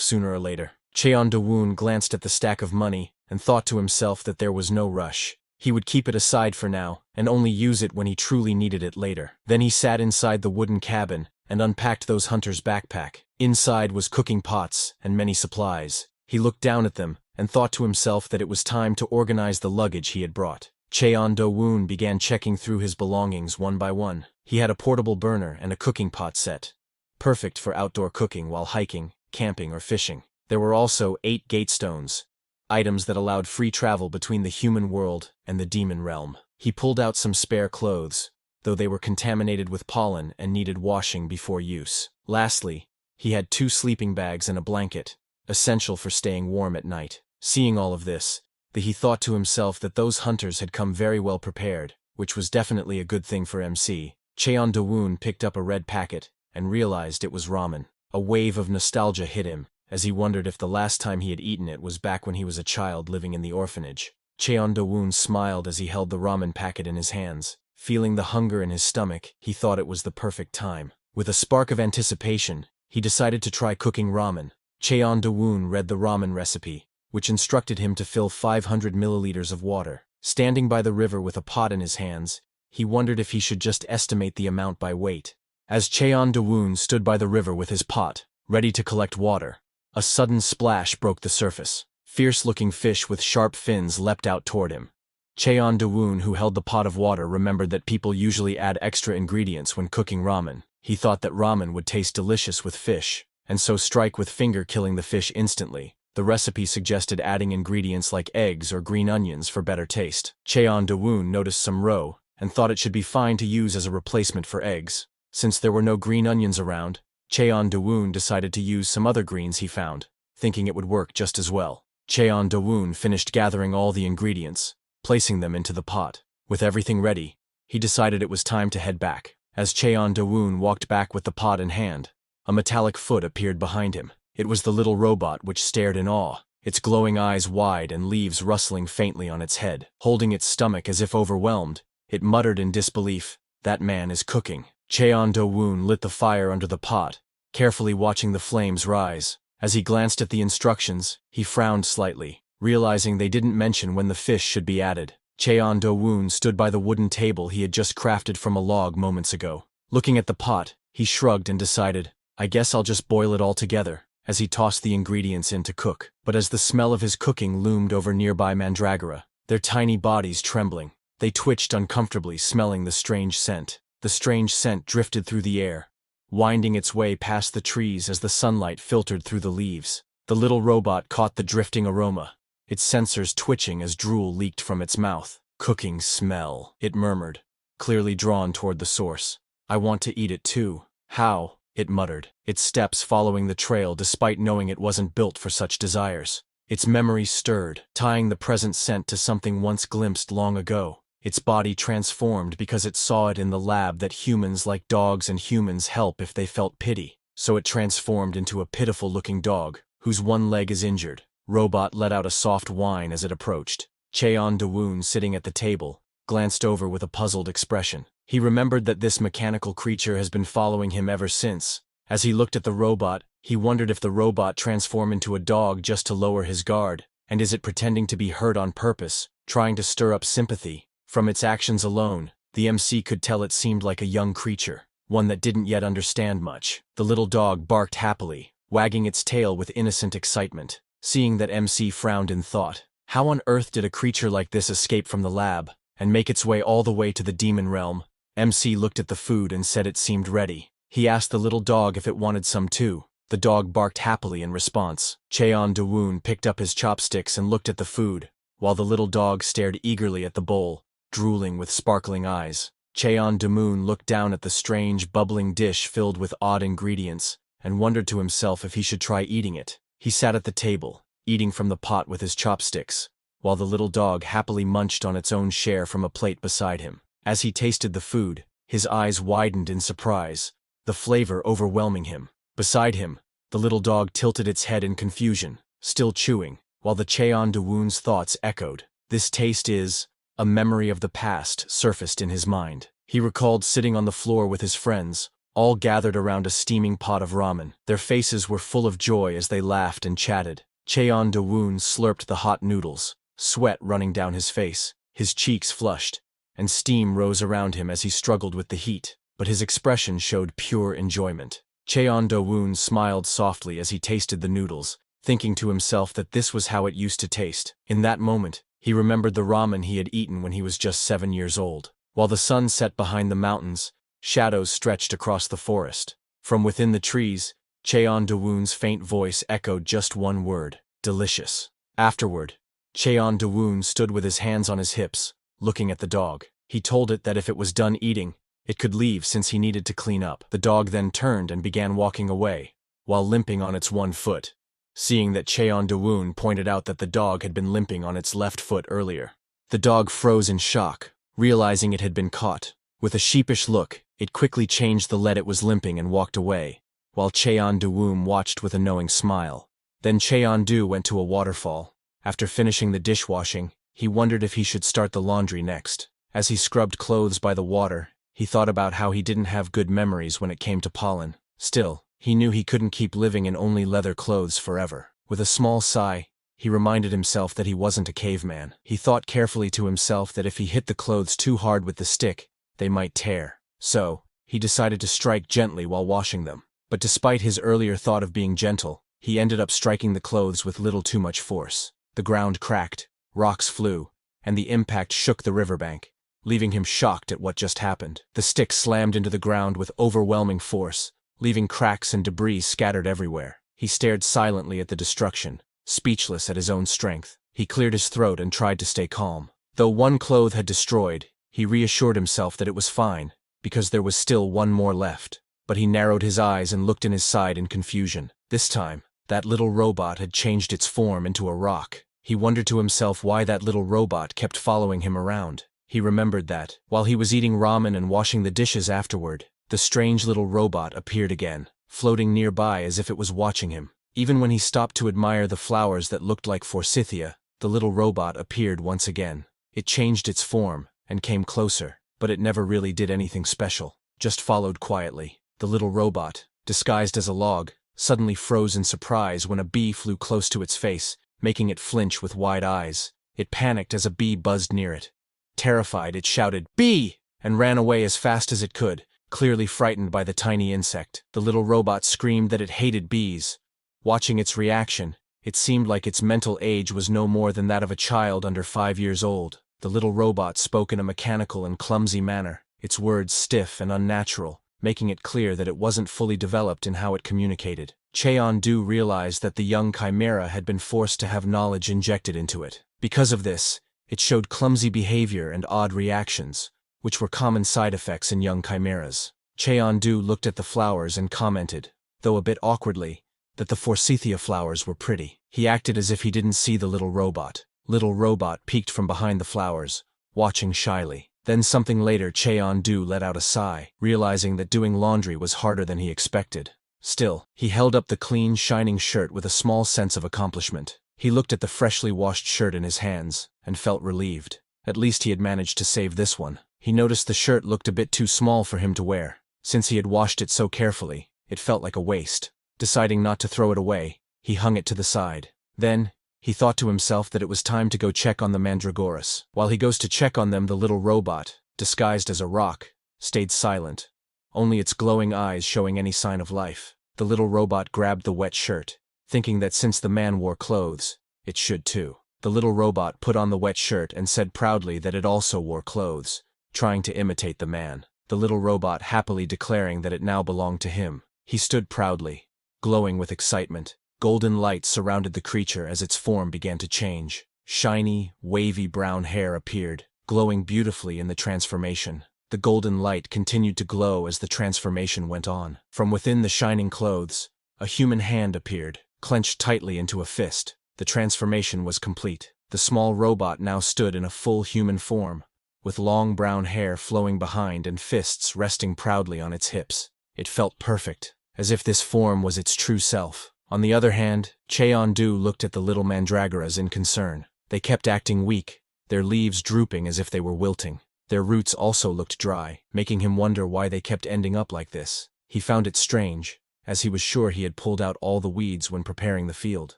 sooner or later. Cheon Do-woon glanced at the stack of money and thought to himself that there was no rush. He would keep it aside for now and only use it when he truly needed it later. Then he sat inside the wooden cabin and unpacked those hunters' backpack. Inside was cooking pots and many supplies. He looked down at them and thought to himself that it was time to organize the luggage he had brought. Cheon Do-woon began checking through his belongings one by one. He had a portable burner and a cooking pot set, perfect for outdoor cooking while hiking, camping, or fishing. There were also 8 gate stones, items that allowed free travel between the human world and the demon realm. He pulled out some spare clothes, though they were contaminated with pollen and needed washing before use. Lastly, he had 2 sleeping bags and a blanket, essential for staying warm at night. Seeing all of this, he thought to himself that those hunters had come very well prepared, which was definitely a good thing for MC. Cheon Do-woon picked up a red packet and realized it was ramen. A wave of nostalgia hit him, as he wondered if the last time he had eaten it was back when he was a child living in the orphanage. Cheon Do-woon smiled as he held the ramen packet in his hands. Feeling the hunger in his stomach, he thought it was the perfect time. With a spark of anticipation, he decided to try cooking ramen. Cheon Do-woon read the ramen recipe, which instructed him to fill 500 milliliters of water. Standing by the river with a pot in his hands, he wondered if he should just estimate the amount by weight. As Cheon Do-woon stood by the river with his pot, ready to collect water, a sudden splash broke the surface. Fierce-looking fish with sharp fins leapt out toward him. Cheon Do-woon, who held the pot of water, remembered that people usually add extra ingredients when cooking ramen. He thought that ramen would taste delicious with fish, and so strike with finger, killing the fish instantly. The recipe suggested adding ingredients like eggs or green onions for better taste. Cheon Do-woon noticed some roe and thought it should be fine to use as a replacement for eggs. Since there were no green onions around, Cheon Do-woon decided to use some other greens he found, thinking it would work just as well. Cheon Do-woon finished gathering all the ingredients, placing them into the pot. With everything ready, he decided it was time to head back. As Cheon Do-woon walked back with the pot in hand, a metallic foot appeared behind him. It was the little robot which stared in awe, its glowing eyes wide and leaves rustling faintly on its head. Holding its stomach as if overwhelmed, it muttered in disbelief, "That man is cooking." Cheon Do-woon lit the fire under the pot, carefully watching the flames rise. As he glanced at the instructions, he frowned slightly, realizing they didn't mention when the fish should be added. Cheon Do-woon stood by the wooden table he had just crafted from a log moments ago. Looking at the pot, he shrugged and decided, "I guess I'll just boil it all together," as he tossed the ingredients in to cook. But as the smell of his cooking loomed over nearby mandragora, their tiny bodies trembling, they twitched uncomfortably, smelling the strange scent. The strange scent drifted through the air, winding its way past the trees as the sunlight filtered through the leaves. The little robot caught the drifting aroma, its sensors twitching as drool leaked from its mouth. "Cooking smell," it murmured, clearly drawn toward the source. "I want to eat it too." "How?" it muttered, its steps following the trail despite knowing it wasn't built for such desires. Its memory stirred, tying the present scent to something once glimpsed long ago. Its body transformed because it saw it in the lab that humans like dogs and humans help if they felt pity. So it transformed into a pitiful-looking dog, whose one leg is injured. Robot let out a soft whine as it approached. Cheon Do-woon, sitting at the table, glanced over with a puzzled expression. He remembered that this mechanical creature has been following him ever since. As he looked at the robot, he wondered if the robot transformed into a dog just to lower his guard, and is it pretending to be hurt on purpose, trying to stir up sympathy? From its actions alone, the MC could tell it seemed like a young creature, one that didn't yet understand much. The little dog barked happily, wagging its tail with innocent excitement. Seeing that MC frowned in thought. How on earth did a creature like this escape from the lab, and make its way all the way to the demon realm? MC looked at the food and said it seemed ready. He asked the little dog if it wanted some too. The dog barked happily in response. Cheon Do-woon picked up his chopsticks and looked at the food, while the little dog stared eagerly at the bowl, drooling with sparkling eyes. Cheon Do-woon looked down at the strange, bubbling dish filled with odd ingredients, and wondered to himself if he should try eating it. He sat at the table, eating from the pot with his chopsticks, while the little dog happily munched on its own share from a plate beside him. As he tasted the food, his eyes widened in surprise, the flavor overwhelming him. Beside him, the little dog tilted its head in confusion, still chewing, while the Cheon Do-woon's thoughts echoed. This taste is... A memory of the past surfaced in his mind. He recalled sitting on the floor with his friends, all gathered around a steaming pot of ramen. Their faces were full of joy as they laughed and chatted. Cheon Do-woon slurped the hot noodles, sweat running down his face, his cheeks flushed, and steam rose around him as he struggled with the heat, but his expression showed pure enjoyment. Cheon Do-woon smiled softly as he tasted the noodles, thinking to himself that this was how it used to taste. In that moment, he remembered the ramen he had eaten when he was just 7 years old. While the sun set behind the mountains, shadows stretched across the forest. From within the trees, Cheon Do-woon's faint voice echoed just one word: delicious. Afterward, Cheon Do-woon stood with his hands on his hips, looking at the dog. He told it that if it was done eating, it could leave since he needed to clean up. The dog then turned and began walking away, while limping on its one foot. Seeing that Cheon Do-woon pointed out that the dog had been limping on its left foot earlier. The dog froze in shock, realizing it had been caught. With a sheepish look, it quickly changed the lead it was limping and walked away, while Cheon Do-woon watched with a knowing smile. Then Cheon Do went to a waterfall. After finishing the dishwashing, he wondered if he should start the laundry next. As he scrubbed clothes by the water, he thought about how he didn't have good memories when it came to pollen. Still, he knew he couldn't keep living in only leather clothes forever. With a small sigh, he reminded himself that he wasn't a caveman. He thought carefully to himself that if he hit the clothes too hard with the stick, they might tear. So, he decided to strike gently while washing them. But despite his earlier thought of being gentle, he ended up striking the clothes with little too much force. The ground cracked, rocks flew, and the impact shook the riverbank, leaving him shocked at what just happened. The stick slammed into the ground with overwhelming force, leaving cracks and debris scattered everywhere. He stared silently at the destruction, speechless at his own strength. He cleared his throat and tried to stay calm. Though one cloth had destroyed, he reassured himself that it was fine, because there was still one more left. But he narrowed his eyes and looked in his side in confusion. This time, That little robot had changed its form into a rock. He wondered to himself why that little robot kept following him around. He remembered that, while he was eating ramen and washing the dishes afterward, the strange little robot appeared again, floating nearby as if it was watching him. Even when he stopped to admire the flowers that looked like forsythia, the little robot appeared once again. It changed its form and came closer, but it never really did anything special, just followed quietly. The little robot, disguised as a log, suddenly froze in surprise when a bee flew close to its face, making it flinch with wide eyes. It panicked as a bee buzzed near it. Terrified, it shouted, "Bee!" and ran away as fast as it could, clearly frightened by the tiny insect. The little robot screamed that it hated bees. Watching its reaction, it seemed like its mental age was no more than that of a child under 5 years old. The little robot spoke in a mechanical and clumsy manner, its words stiff and unnatural, making it clear that it wasn't fully developed in how it communicated. Cheon-du realized that the young chimera had been forced to have knowledge injected into it. Because of this, it showed clumsy behavior and odd reactions, which were common side effects in young chimeras. Cheon-du looked at the flowers and commented, though a bit awkwardly, that the forsythia flowers were pretty. He acted as if he didn't see the little robot. Little robot peeked from behind the flowers, watching shyly. Then something later Cheon-du let out a sigh, realizing that doing laundry was harder than he expected. Still, he held up the clean, shining shirt with a small sense of accomplishment. He looked at the freshly washed shirt in his hands, and felt relieved. At least he had managed to save this one. He noticed the shirt looked a bit too small for him to wear. Since he had washed it so carefully, it felt like a waste. Deciding not to throw it away, he hung it to the side. Then, he thought to himself that it was time to go check on the mandragoras. While he goes to check on them, the little robot, disguised as a rock, stayed silent, only its glowing eyes showing any sign of life. The little robot grabbed the wet shirt, thinking that since the man wore clothes, it should too. The little robot put on the wet shirt and said proudly that it also wore clothes, trying to imitate the man. The little robot happily declaring that it now belonged to him. He stood proudly, glowing with excitement. Golden light surrounded the creature as its form began to change. Shiny, wavy brown hair appeared, glowing beautifully in the transformation. The golden light continued to glow as the transformation went on. From within the shining clothes, a human hand appeared, clenched tightly into a fist. The transformation was complete. The small robot now stood in a full human form, with long brown hair flowing behind and fists resting proudly on its hips. It felt perfect, as if this form was its true self. On the other hand, Cheon-du looked at the little mandragoras in concern. They kept acting weak, their leaves drooping as if they were wilting. Their roots also looked dry, making him wonder why they kept ending up like this. He found it strange, as he was sure he had pulled out all the weeds when preparing the field.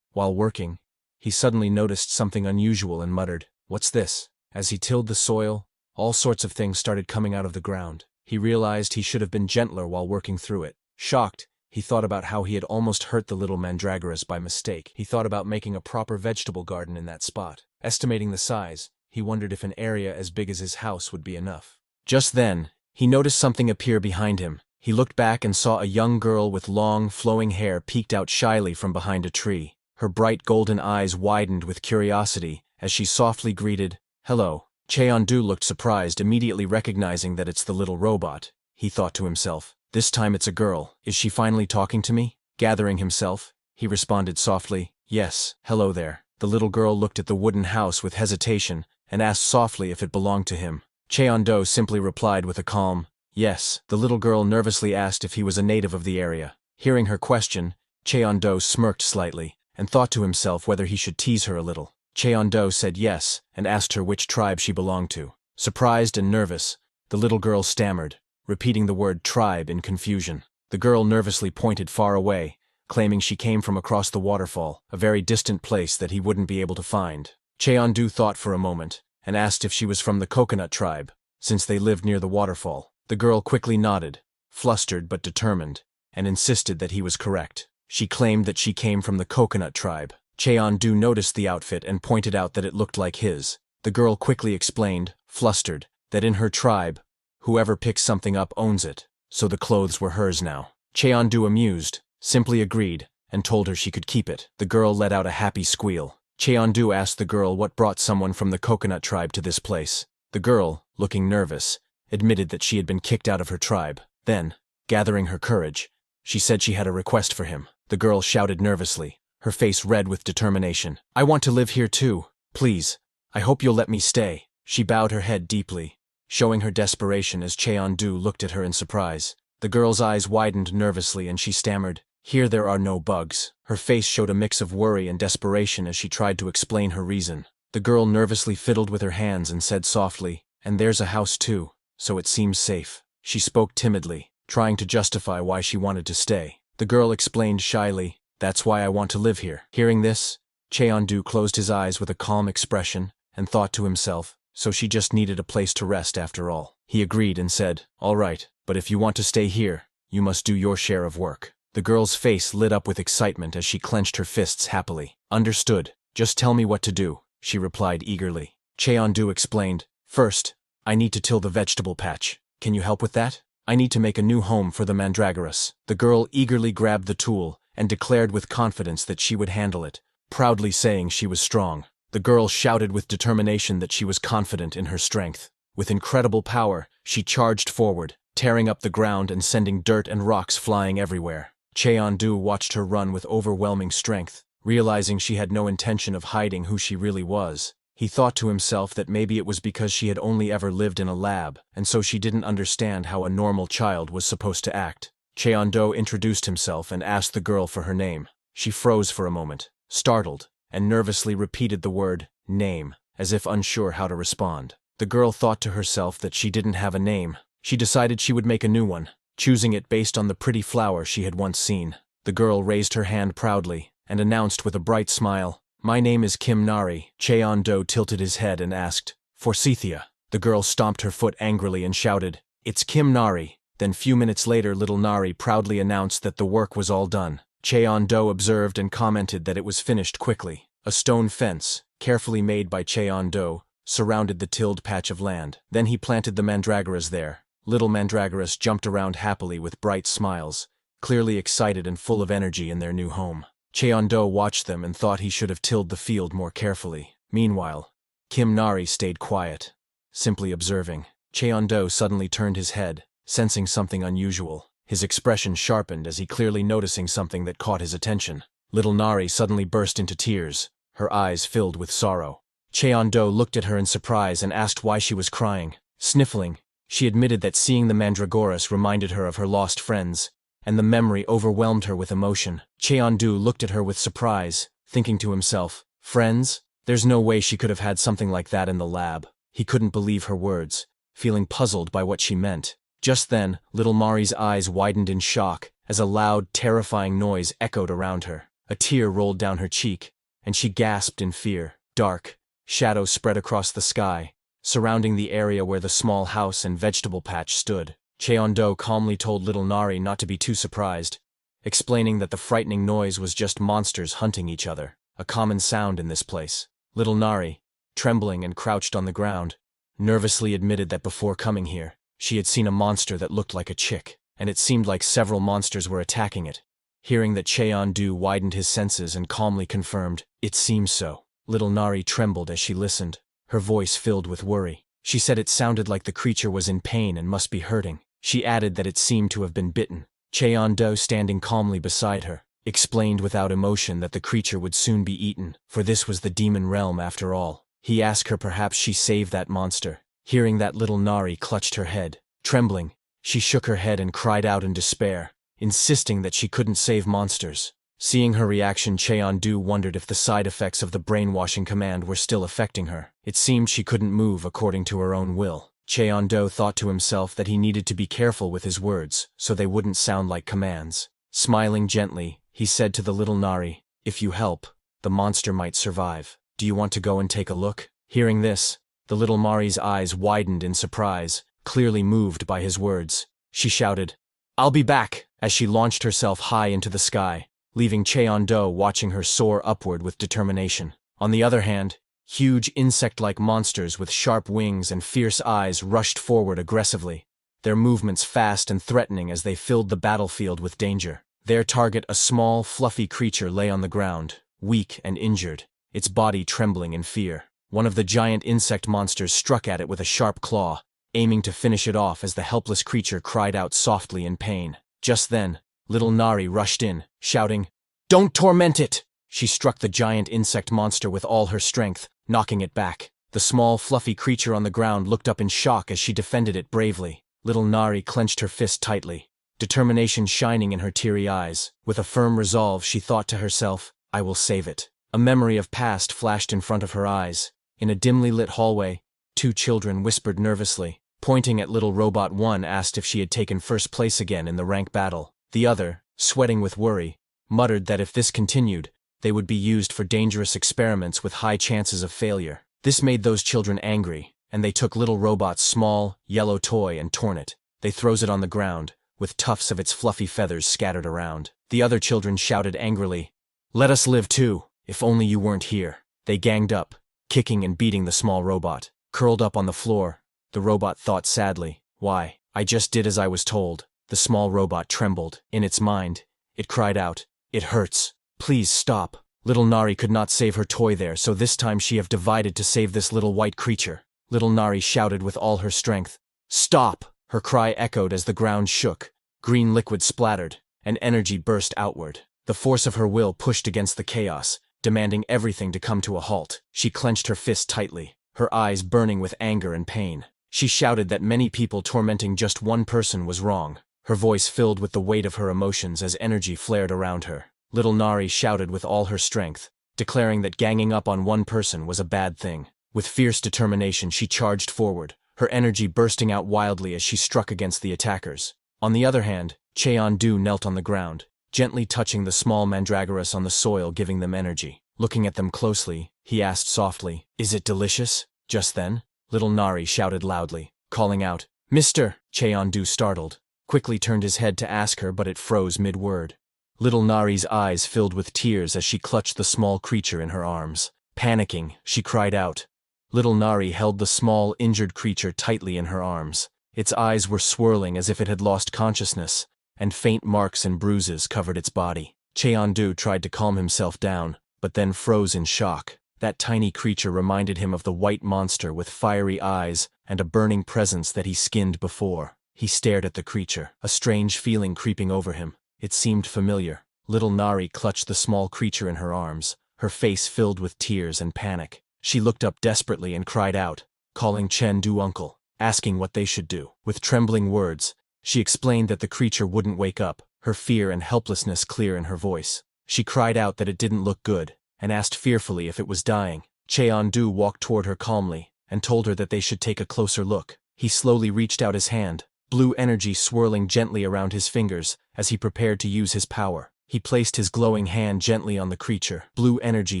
While working, he suddenly noticed something unusual and muttered, "What's this?" As he tilled the soil, all sorts of things started coming out of the ground. He realized he should have been gentler while working through it. Shocked, he thought about how he had almost hurt the little mandragoras by mistake. He thought about making a proper vegetable garden in that spot. Estimating the size, he wondered if an area as big as his house would be enough. Just then, he noticed something appear behind him. He looked back and saw a young girl with long, flowing hair peeked out shyly from behind a tree. Her bright golden eyes widened with curiosity as she softly greeted, "Hello." Cheon-du looked surprised, immediately recognizing that it's the little robot. He thought to himself, "This time it's a girl. Is she finally talking to me?" Gathering himself, he responded softly, "Yes, hello there." The little girl looked at the wooden house with hesitation and asked softly if it belonged to him. Cheon-du simply replied with a calm, "Yes." The little girl nervously asked if he was a native of the area. Hearing her question, Cheon-du smirked slightly and thought to himself whether he should tease her a little. Cheon-du said yes and asked her which tribe she belonged to. Surprised and nervous, the little girl stammered, repeating the word tribe in confusion. The girl nervously pointed far away, claiming she came from across the waterfall, a very distant place that he wouldn't be able to find. Cheon-du thought for a moment and asked if she was from the coconut tribe, since they lived near the waterfall. The girl quickly nodded, flustered but determined, and insisted that he was correct. She claimed that she came from the coconut tribe. Cheon-du noticed the outfit and pointed out that it looked like his. The girl quickly explained, flustered, that in her tribe, whoever picks something up owns it, so the clothes were hers now. Cheon-du, amused, simply agreed and told her she could keep it. The girl let out a happy squeal. Cheon-du asked the girl what brought someone from the coconut tribe to this place. The girl, looking nervous, admitted that she had been kicked out of her tribe. Then, gathering her courage, she said she had a request for him. The girl shouted nervously, her face red with determination. I want to live here too. Please. I hope you'll let me stay. She bowed her head deeply, showing her desperation as Cheon-du looked at her in surprise. The girl's eyes widened nervously and she stammered, "Here there are no bugs." Her face showed a mix of worry and desperation as she tried to explain her reason. The girl nervously fiddled with her hands and said softly, "And there's a house too, so it seems safe." She spoke timidly, trying to justify why she wanted to stay. The girl explained shyly, "That's why I want to live here." Hearing this, Cheon-du closed his eyes with a calm expression and thought to himself, so she just needed a place to rest after all. He agreed and said, "All right, but if you want to stay here, you must do your share of work." The girl's face lit up with excitement as she clenched her fists happily. "Understood. Just tell me what to do," she replied eagerly. Cheon-du explained, "First, I need to till the vegetable patch. Can you help with that? I need to make a new home for the mandragoras." The girl eagerly grabbed the tool and declared with confidence that she would handle it, proudly saying she was strong. The girl shouted with determination that she was confident in her strength. With incredible power, she charged forward, tearing up the ground and sending dirt and rocks flying everywhere. Cheon-du watched her run with overwhelming strength, realizing she had no intention of hiding who she really was. He thought to himself that maybe it was because she had only ever lived in a lab, and so she didn't understand how a normal child was supposed to act. Cheon-do introduced himself and asked the girl for her name. She froze for a moment, startled, and nervously repeated the word, "name," as if unsure how to respond. The girl thought to herself that she didn't have a name. She decided she would make a new one, choosing it based on the pretty flower she had once seen. The girl raised her hand proudly and announced with a bright smile, "My name is Kim Nari." Cheon-do tilted his head and asked, "Forsythia?" The girl stomped her foot angrily and shouted, "It's Kim Nari." Then few minutes later little Nari proudly announced that the work was all done. Cheon-do observed and commented that it was finished quickly. A stone fence, carefully made by Cheon-do, surrounded the tilled patch of land. Then he planted the mandragoras there. Little mandragoras jumped around happily with bright smiles, clearly excited and full of energy in their new home. Cheon-do watched them and thought he should have tilled the field more carefully. Meanwhile, Kim Nari stayed quiet, simply observing. Cheon-do suddenly turned his head, sensing something unusual. His expression sharpened as he clearly noticing something that caught his attention. Little Nari suddenly burst into tears, her eyes filled with sorrow. Cheon-do looked at her in surprise and asked why she was crying. Sniffling, she admitted that seeing the mandragoras reminded her of her lost friends, and the memory overwhelmed her with emotion. Cheon-do looked at her with surprise, thinking to himself, "Friends? There's no way she could have had something like that in the lab." He couldn't believe her words, feeling puzzled by what she meant. Just then, little Mari's eyes widened in shock as a loud, terrifying noise echoed around her. A tear rolled down her cheek, and she gasped in fear. Dark shadows spread across the sky, surrounding the area where the small house and vegetable patch stood. Cheon-do calmly told little Nari not to be too surprised, explaining that the frightening noise was just monsters hunting each other, a common sound in this place. Little Nari, trembling and crouched on the ground, nervously admitted that before coming here, she had seen a monster that looked like a chick, and it seemed like several monsters were attacking it. Hearing that, Cheon-do widened his senses and calmly confirmed, "It seems so." Little Nari trembled as she listened, her voice filled with worry. She said it sounded like the creature was in pain and must be hurting. She added that it seemed to have been bitten. Cheon-do, standing calmly beside her, explained without emotion that the creature would soon be eaten, for this was the demon realm after all. He asked her perhaps she saved that monster. Hearing that, little Nari clutched her head. Trembling, she shook her head and cried out in despair, insisting that she couldn't save monsters. Seeing her reaction, Cheon-do wondered if the side effects of the brainwashing command were still affecting her. It seemed she couldn't move according to her own will. Cheon-do thought to himself that he needed to be careful with his words so they wouldn't sound like commands. Smiling gently, he said to the little Nari, "If you help, the monster might survive. Do you want to go and take a look?" Hearing this, the little Mari's eyes widened in surprise, clearly moved by his words. She shouted, "I'll be back," as she launched herself high into the sky, leaving Cheon-do watching her soar upward with determination. On the other hand, huge insect-like monsters with sharp wings and fierce eyes rushed forward aggressively, their movements fast and threatening as they filled the battlefield with danger. Their target, a small, fluffy creature, lay on the ground, weak and injured, its body trembling in fear. One of the giant insect monsters struck at it with a sharp claw, aiming to finish it off as the helpless creature cried out softly in pain. Just then, little Nari rushed in, shouting, Don't torment it! She struck the giant insect monster with all her strength, knocking it back. The small, fluffy creature on the ground looked up in shock as she defended it bravely. Little Nari clenched her fist tightly, determination shining in her teary eyes. With a firm resolve, she thought to herself, I will save it. A memory of past flashed in front of her eyes. In a dimly lit hallway, two children whispered nervously. Pointing at little Robot 1 asked if she had taken first place again in the rank battle. The other, sweating with worry, muttered that if this continued, they would be used for dangerous experiments with high chances of failure. This made those children angry, and they took little Robot's small, yellow toy and torn it. They throws it on the ground, with tufts of its fluffy feathers scattered around. The other children shouted angrily, Let us live too, if only you weren't here. They ganged up, kicking and beating the small robot. Curled up on the floor, the robot thought sadly, Why, I just did as I was told. The small robot trembled. In its mind, it cried out, It hurts. Please stop. Little Nari could not save her toy there, so this time she have divided to save this little white creature. Little Nari shouted with all her strength. Stop! Her cry echoed as the ground shook. Green liquid splattered, and energy burst outward. The force of her will pushed against the chaos, demanding everything to come to a halt. She clenched her fist tightly, her eyes burning with anger and pain. She shouted that many people tormenting just one person was wrong. Her voice filled with the weight of her emotions as energy flared around her. Little Nari shouted with all her strength, declaring that ganging up on one person was a bad thing. With fierce determination she charged forward, her energy bursting out wildly as she struck against the attackers. On the other hand, Cheon-du knelt on the ground, gently touching the small mandragoras on the soil, giving them energy. Looking at them closely, he asked softly, Is it delicious? Just then, little Nari shouted loudly, calling out, Mister! Cheon-du, startled, quickly turned his head to ask her, but it froze mid-word. Little Nari's eyes filled with tears as she clutched the small creature in her arms. Panicking, she cried out. Little Nari held the small, injured creature tightly in her arms. Its eyes were swirling as if it had lost consciousness, and faint marks and bruises covered its body. Cheon-du tried to calm himself down, but then froze in shock. That tiny creature reminded him of the white monster with fiery eyes and a burning presence that he skinned before. He stared at the creature, a strange feeling creeping over him. It seemed familiar. Little Nari clutched the small creature in her arms, her face filled with tears and panic. She looked up desperately and cried out, calling Chen-du uncle, asking what they should do. With trembling words, she explained that the creature wouldn't wake up, her fear and helplessness clear in her voice. She cried out that it didn't look good, and asked fearfully if it was dying. Cheon-du walked toward her calmly, and told her that they should take a closer look. He slowly reached out his hand, blue energy swirling gently around his fingers as he prepared to use his power. He placed his glowing hand gently on the creature, blue energy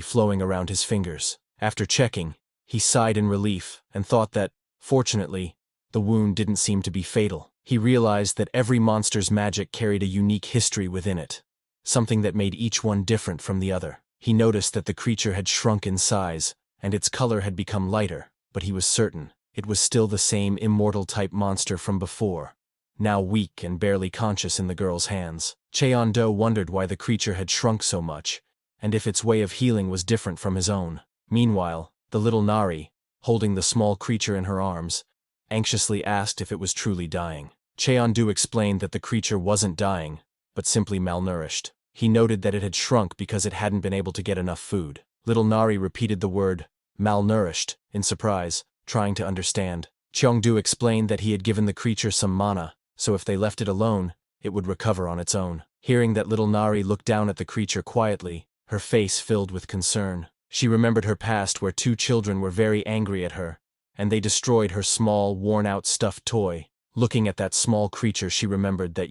flowing around his fingers. After checking, he sighed in relief and thought that, fortunately, the wound didn't seem to be fatal. He realized that every monster's magic carried a unique history within it, something that made each one different from the other. He noticed that the creature had shrunk in size, and its color had become lighter, but he was certain it was still the same immortal-type monster from before, now weak and barely conscious in the girl's hands. Cheon-du wondered why the creature had shrunk so much, and if its way of healing was different from his own. Meanwhile, the little Nari, holding the small creature in her arms, anxiously asked if it was truly dying. Cheon-du explained that the creature wasn't dying, but simply malnourished. He noted that it had shrunk because it hadn't been able to get enough food. Little Nari repeated the word, malnourished, in surprise, trying to understand. Cheon-du explained that he had given the creature some mana, so if they left it alone, it would recover on its own. Hearing that little Nari looked down at the creature quietly, her face filled with concern. She remembered her past where two children were very angry at her, and they destroyed her small, worn-out stuffed toy. Looking at that small creature, she remembered that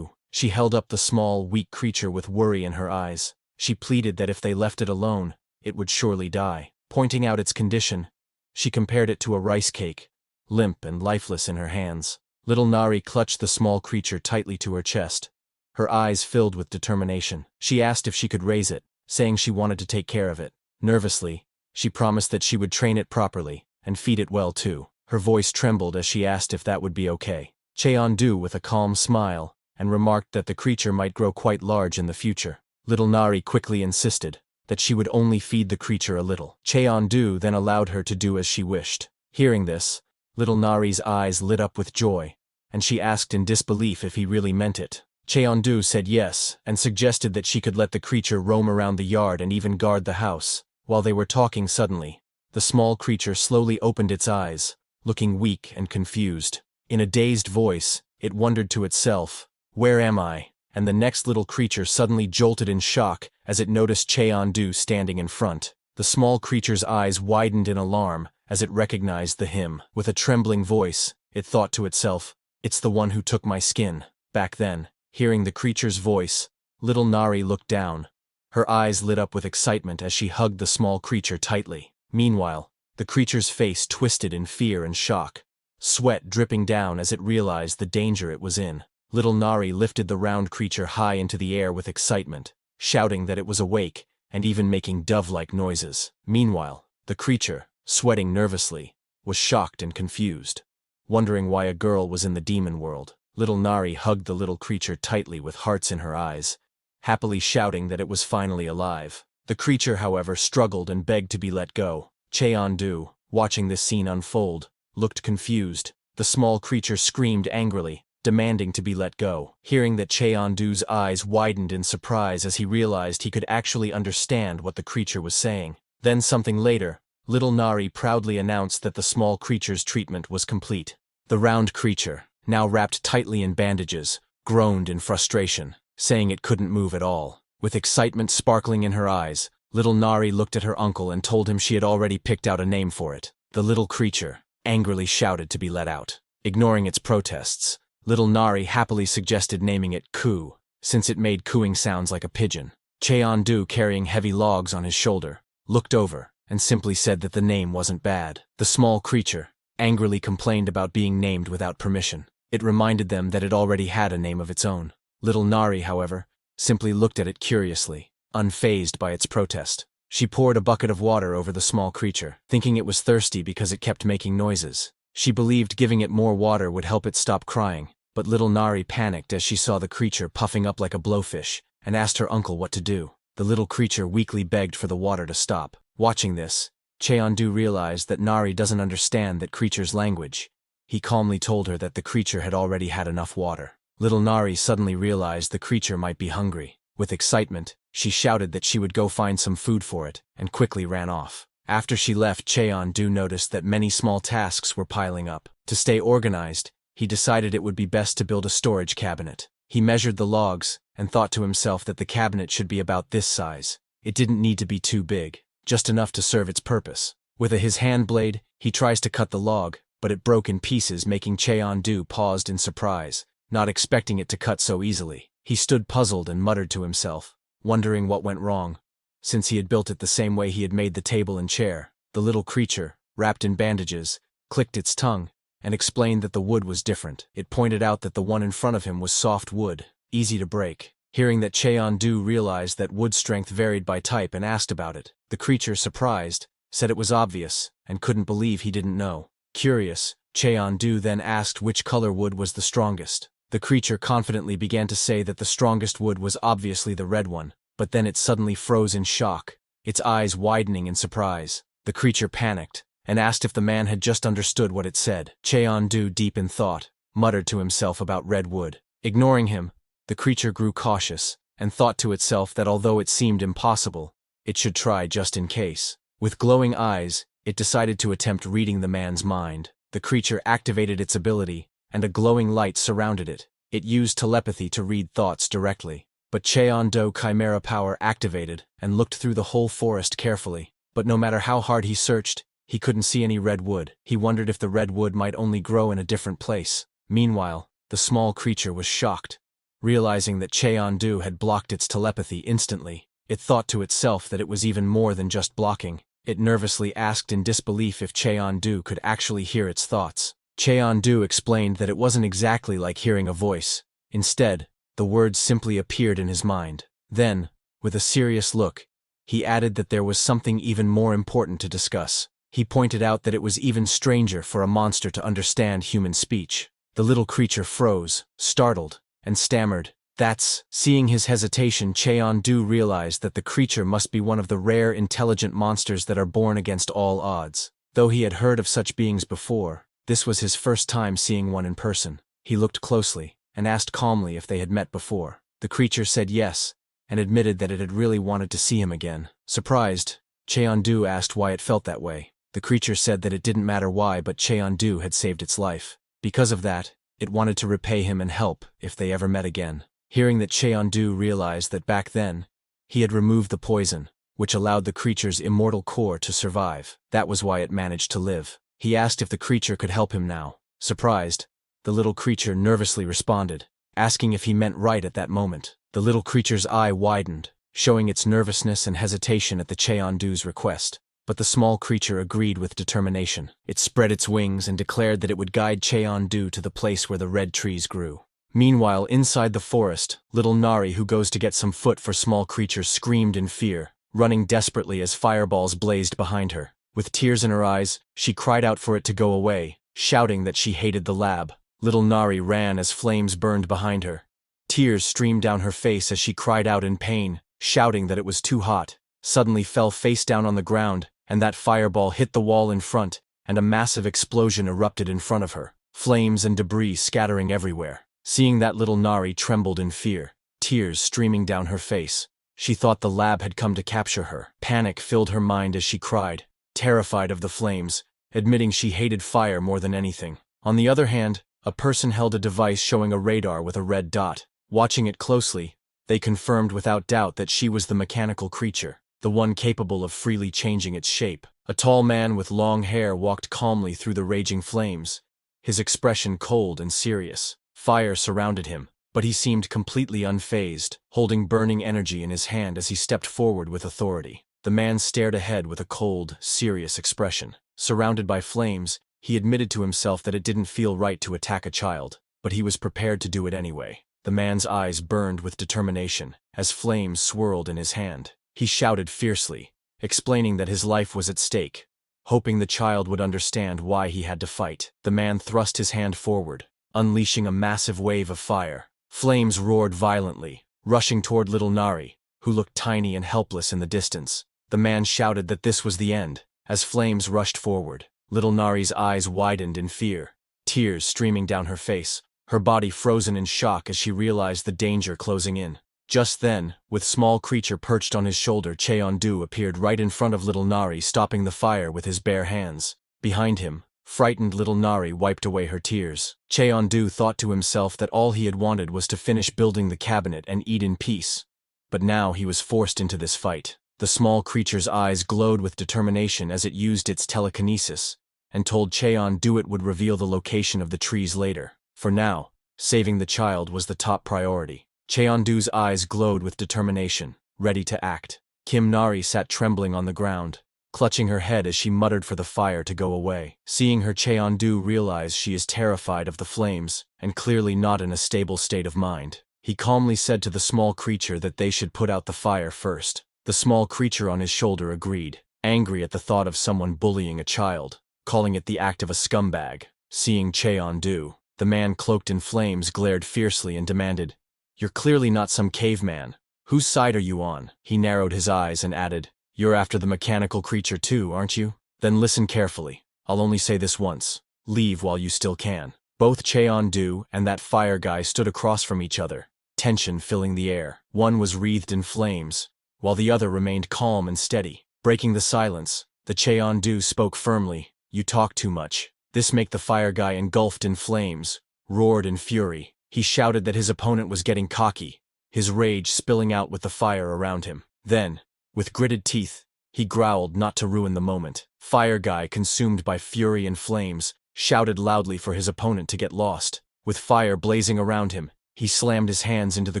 She held up the small, weak creature with worry in her eyes. She pleaded that if they left it alone, it would surely die. Pointing out its condition, she compared it to a rice cake, limp and lifeless in her hands. Little Nari clutched the small creature tightly to her chest, her eyes filled with determination. She asked if she could raise it, saying she wanted to take care of it. Nervously, she promised that she would train it properly, and feed it well too. Her voice trembled as she asked if that would be okay. Cheon-du with a calm smile, and remarked that the creature might grow quite large in the future. Little Nari quickly insisted that she would only feed the creature a little. Cheon-du then allowed her to do as she wished. Hearing this, little Nari's eyes lit up with joy, and she asked in disbelief if he really meant it. Cheondu said yes, and suggested that she could let the creature roam around the yard and even guard the house. While they were talking suddenly, the small creature slowly opened its eyes, looking weak and confused. In a dazed voice, it wondered to itself, "Where am I?" And the next little creature suddenly jolted in shock as it noticed Cheondu standing in front. The small creature's eyes widened in alarm as it recognized the him. With a trembling voice, it thought to itself, "It's the one who took my skin." Back then, hearing the creature's voice, little Nari looked down. Her eyes lit up with excitement as she hugged the small creature tightly. Meanwhile, the creature's face twisted in fear and shock, sweat dripping down as it realized the danger it was in. Little Nari lifted the round creature high into the air with excitement, shouting that it was awake and even making dove-like noises. Meanwhile, the creature, sweating nervously, was shocked and confused. Wondering why a girl was in the demon world, little Nari hugged the little creature tightly with hearts in her eyes, happily shouting that it was finally alive. The creature, however, struggled and begged to be let go. Cheondu, watching this scene unfold, looked confused. The small creature screamed angrily, demanding to be let go. Hearing that, Cheondu's eyes widened in surprise as he realized he could actually understand what the creature was saying. Then something later, little Nari proudly announced that the small creature's treatment was complete. The round creature, now wrapped tightly in bandages, groaned in frustration, saying it couldn't move at all. With excitement sparkling in her eyes, little Nari looked at her uncle and told him she had already picked out a name for it. The little creature angrily shouted to be let out. Ignoring its protests, little Nari happily suggested naming it Coo, since it made cooing sounds like a pigeon. Cheondu, carrying heavy logs on his shoulder, looked over and simply said that the name wasn't bad. The small creature angrily complained about being named without permission. It reminded them that it already had a name of its own. Little Nari, however, simply looked at it curiously, unfazed by its protest. She poured a bucket of water over the small creature, thinking it was thirsty because it kept making noises. She believed giving it more water would help it stop crying, but little Nari panicked as she saw the creature puffing up like a blowfish and asked her uncle what to do. The little creature weakly begged for the water to stop. Watching this, Cheondu realized that Nari doesn't understand that creature's language. He calmly told her that the creature had already had enough water. Little Nari suddenly realized the creature might be hungry. With excitement, she shouted that she would go find some food for it, and quickly ran off. After she left, Cheondu noticed that many small tasks were piling up. To stay organized, he decided it would be best to build a storage cabinet. He measured the logs, and thought to himself that the cabinet should be about this size. It didn't need to be too big, just enough to serve its purpose. With his hand blade, he tries to cut the log, but it broke in pieces, making Cheondu paused in surprise, not expecting it to cut so easily. He stood puzzled and muttered to himself, wondering what went wrong, since he had built it the same way he had made the table and chair. The little creature, wrapped in bandages, clicked its tongue, and explained that the wood was different. It pointed out that the one in front of him was soft wood, easy to break. Hearing that, Cheondu realized that wood strength varied by type and asked about it. The creature, surprised, said it was obvious, and couldn't believe he didn't know. Curious, Cheondu then asked which color wood was the strongest. The creature confidently began to say that the strongest wood was obviously the red one, but then it suddenly froze in shock, its eyes widening in surprise. The creature panicked, and asked if the man had just understood what it said. Cheondu, deep in thought, muttered to himself about red wood. Ignoring him, the creature grew cautious, and thought to itself that although it seemed impossible, it should try just in case. With glowing eyes, it decided to attempt reading the man's mind. The creature activated its ability, and a glowing light surrounded it. It used telepathy to read thoughts directly. But Cheondu Chimera power activated and looked through the whole forest carefully. But no matter how hard he searched, he couldn't see any red wood. He wondered if the red wood might only grow in a different place. Meanwhile, the small creature was shocked. Realizing that Cheondu had blocked its telepathy instantly, it thought to itself that it was even more than just blocking. It nervously asked in disbelief if Cheondu could actually hear its thoughts. Cheondu explained that it wasn't exactly like hearing a voice. Instead, the words simply appeared in his mind. Then, with a serious look, he added that there was something even more important to discuss. He pointed out that it was even stranger for a monster to understand human speech. The little creature froze, startled, and stammered, "That's..." Seeing his hesitation, Cheondu realized that the creature must be one of the rare intelligent monsters that are born against all odds. Though he had heard of such beings before, this was his first time seeing one in person. He looked closely, and asked calmly if they had met before. The creature said yes, and admitted that it had really wanted to see him again. Surprised, Cheondu asked why it felt that way. The creature said that it didn't matter why, but Cheondu had saved its life. Because of that, it wanted to repay him and help if they ever met again. Hearing that, Cheondu realized that back then, he had removed the poison, which allowed the creature's immortal core to survive. That was why it managed to live. He asked if the creature could help him now. Surprised, the little creature nervously responded, asking if he meant right at that moment. The little creature's eye widened, showing its nervousness and hesitation at the Cheondu's request. But the small creature agreed with determination. It spread its wings and declared that it would guide Cheondu to the place where the red trees grew. Meanwhile, inside the forest, little Nari, who goes to get some food for small creatures, screamed in fear, running desperately as fireballs blazed behind her. With tears in her eyes, she cried out for it to go away, shouting that she hated the lab. Little Nari ran as flames burned behind her. Tears streamed down her face as she cried out in pain, shouting that it was too hot. Suddenly fell face down on the ground, and that fireball hit the wall in front, and a massive explosion erupted in front of her, flames and debris scattering everywhere. Seeing that, little Nari trembled in fear, tears streaming down her face. She thought the lab had come to capture her. Panic filled her mind as she cried, terrified of the flames, admitting she hated fire more than anything. On the other hand, a person held a device showing a radar with a red dot. Watching it closely, they confirmed without doubt that she was the mechanical creature, the one capable of freely changing its shape. A tall man with long hair walked calmly through the raging flames, his expression cold and serious. Fire surrounded him, but he seemed completely unfazed, holding burning energy in his hand as he stepped forward with authority. The man stared ahead with a cold, serious expression. Surrounded by flames, he admitted to himself that it didn't feel right to attack a child, but he was prepared to do it anyway. The man's eyes burned with determination as flames swirled in his hand. He shouted fiercely, explaining that his life was at stake, hoping the child would understand why he had to fight. The man thrust his hand forward, unleashing a massive wave of fire. Flames roared violently, rushing toward little Nari, who looked tiny and helpless in the distance. The man shouted that this was the end. As flames rushed forward, little Nari's eyes widened in fear, tears streaming down her face, her body frozen in shock as she realized the danger closing in. Just then, with small creature perched on his shoulder, Cheondu appeared right in front of little Nari, stopping the fire with his bare hands. Behind him, frightened little Nari wiped away her tears. Cheondu thought to himself that all he had wanted was to finish building the cabinet and eat in peace. But now he was forced into this fight. The small creature's eyes glowed with determination as it used its telekinesis, and told Cheondu it would reveal the location of the trees later. For now, saving the child was the top priority. Cheondu's eyes glowed with determination, ready to act. Kim Nari sat trembling on the ground, clutching her head as she muttered for the fire to go away. Seeing her, Cheondu realized she is terrified of the flames, and clearly not in a stable state of mind. He calmly said to the small creature that they should put out the fire first. The small creature on his shoulder agreed, angry at the thought of someone bullying a child, calling it the act of a scumbag. Seeing Cheondu, the man cloaked in flames glared fiercely and demanded, "You're clearly not some caveman. Whose side are you on?" He narrowed his eyes and added, "You're after the mechanical creature too, aren't you? Then listen carefully. I'll only say this once. Leave while you still can." Both Cheondu and that fire guy stood across from each other, tension filling the air. One was wreathed in flames, while the other remained calm and steady. Breaking the silence, the Cheondu spoke firmly, "You talk too much." This made the fire guy, engulfed in flames, roared in fury. He shouted that his opponent was getting cocky, his rage spilling out with the fire around him. Then, with gritted teeth, he growled not to ruin the moment. Fire guy, consumed by fury and flames, shouted loudly for his opponent to get lost. With fire blazing around him, he slammed his hands into the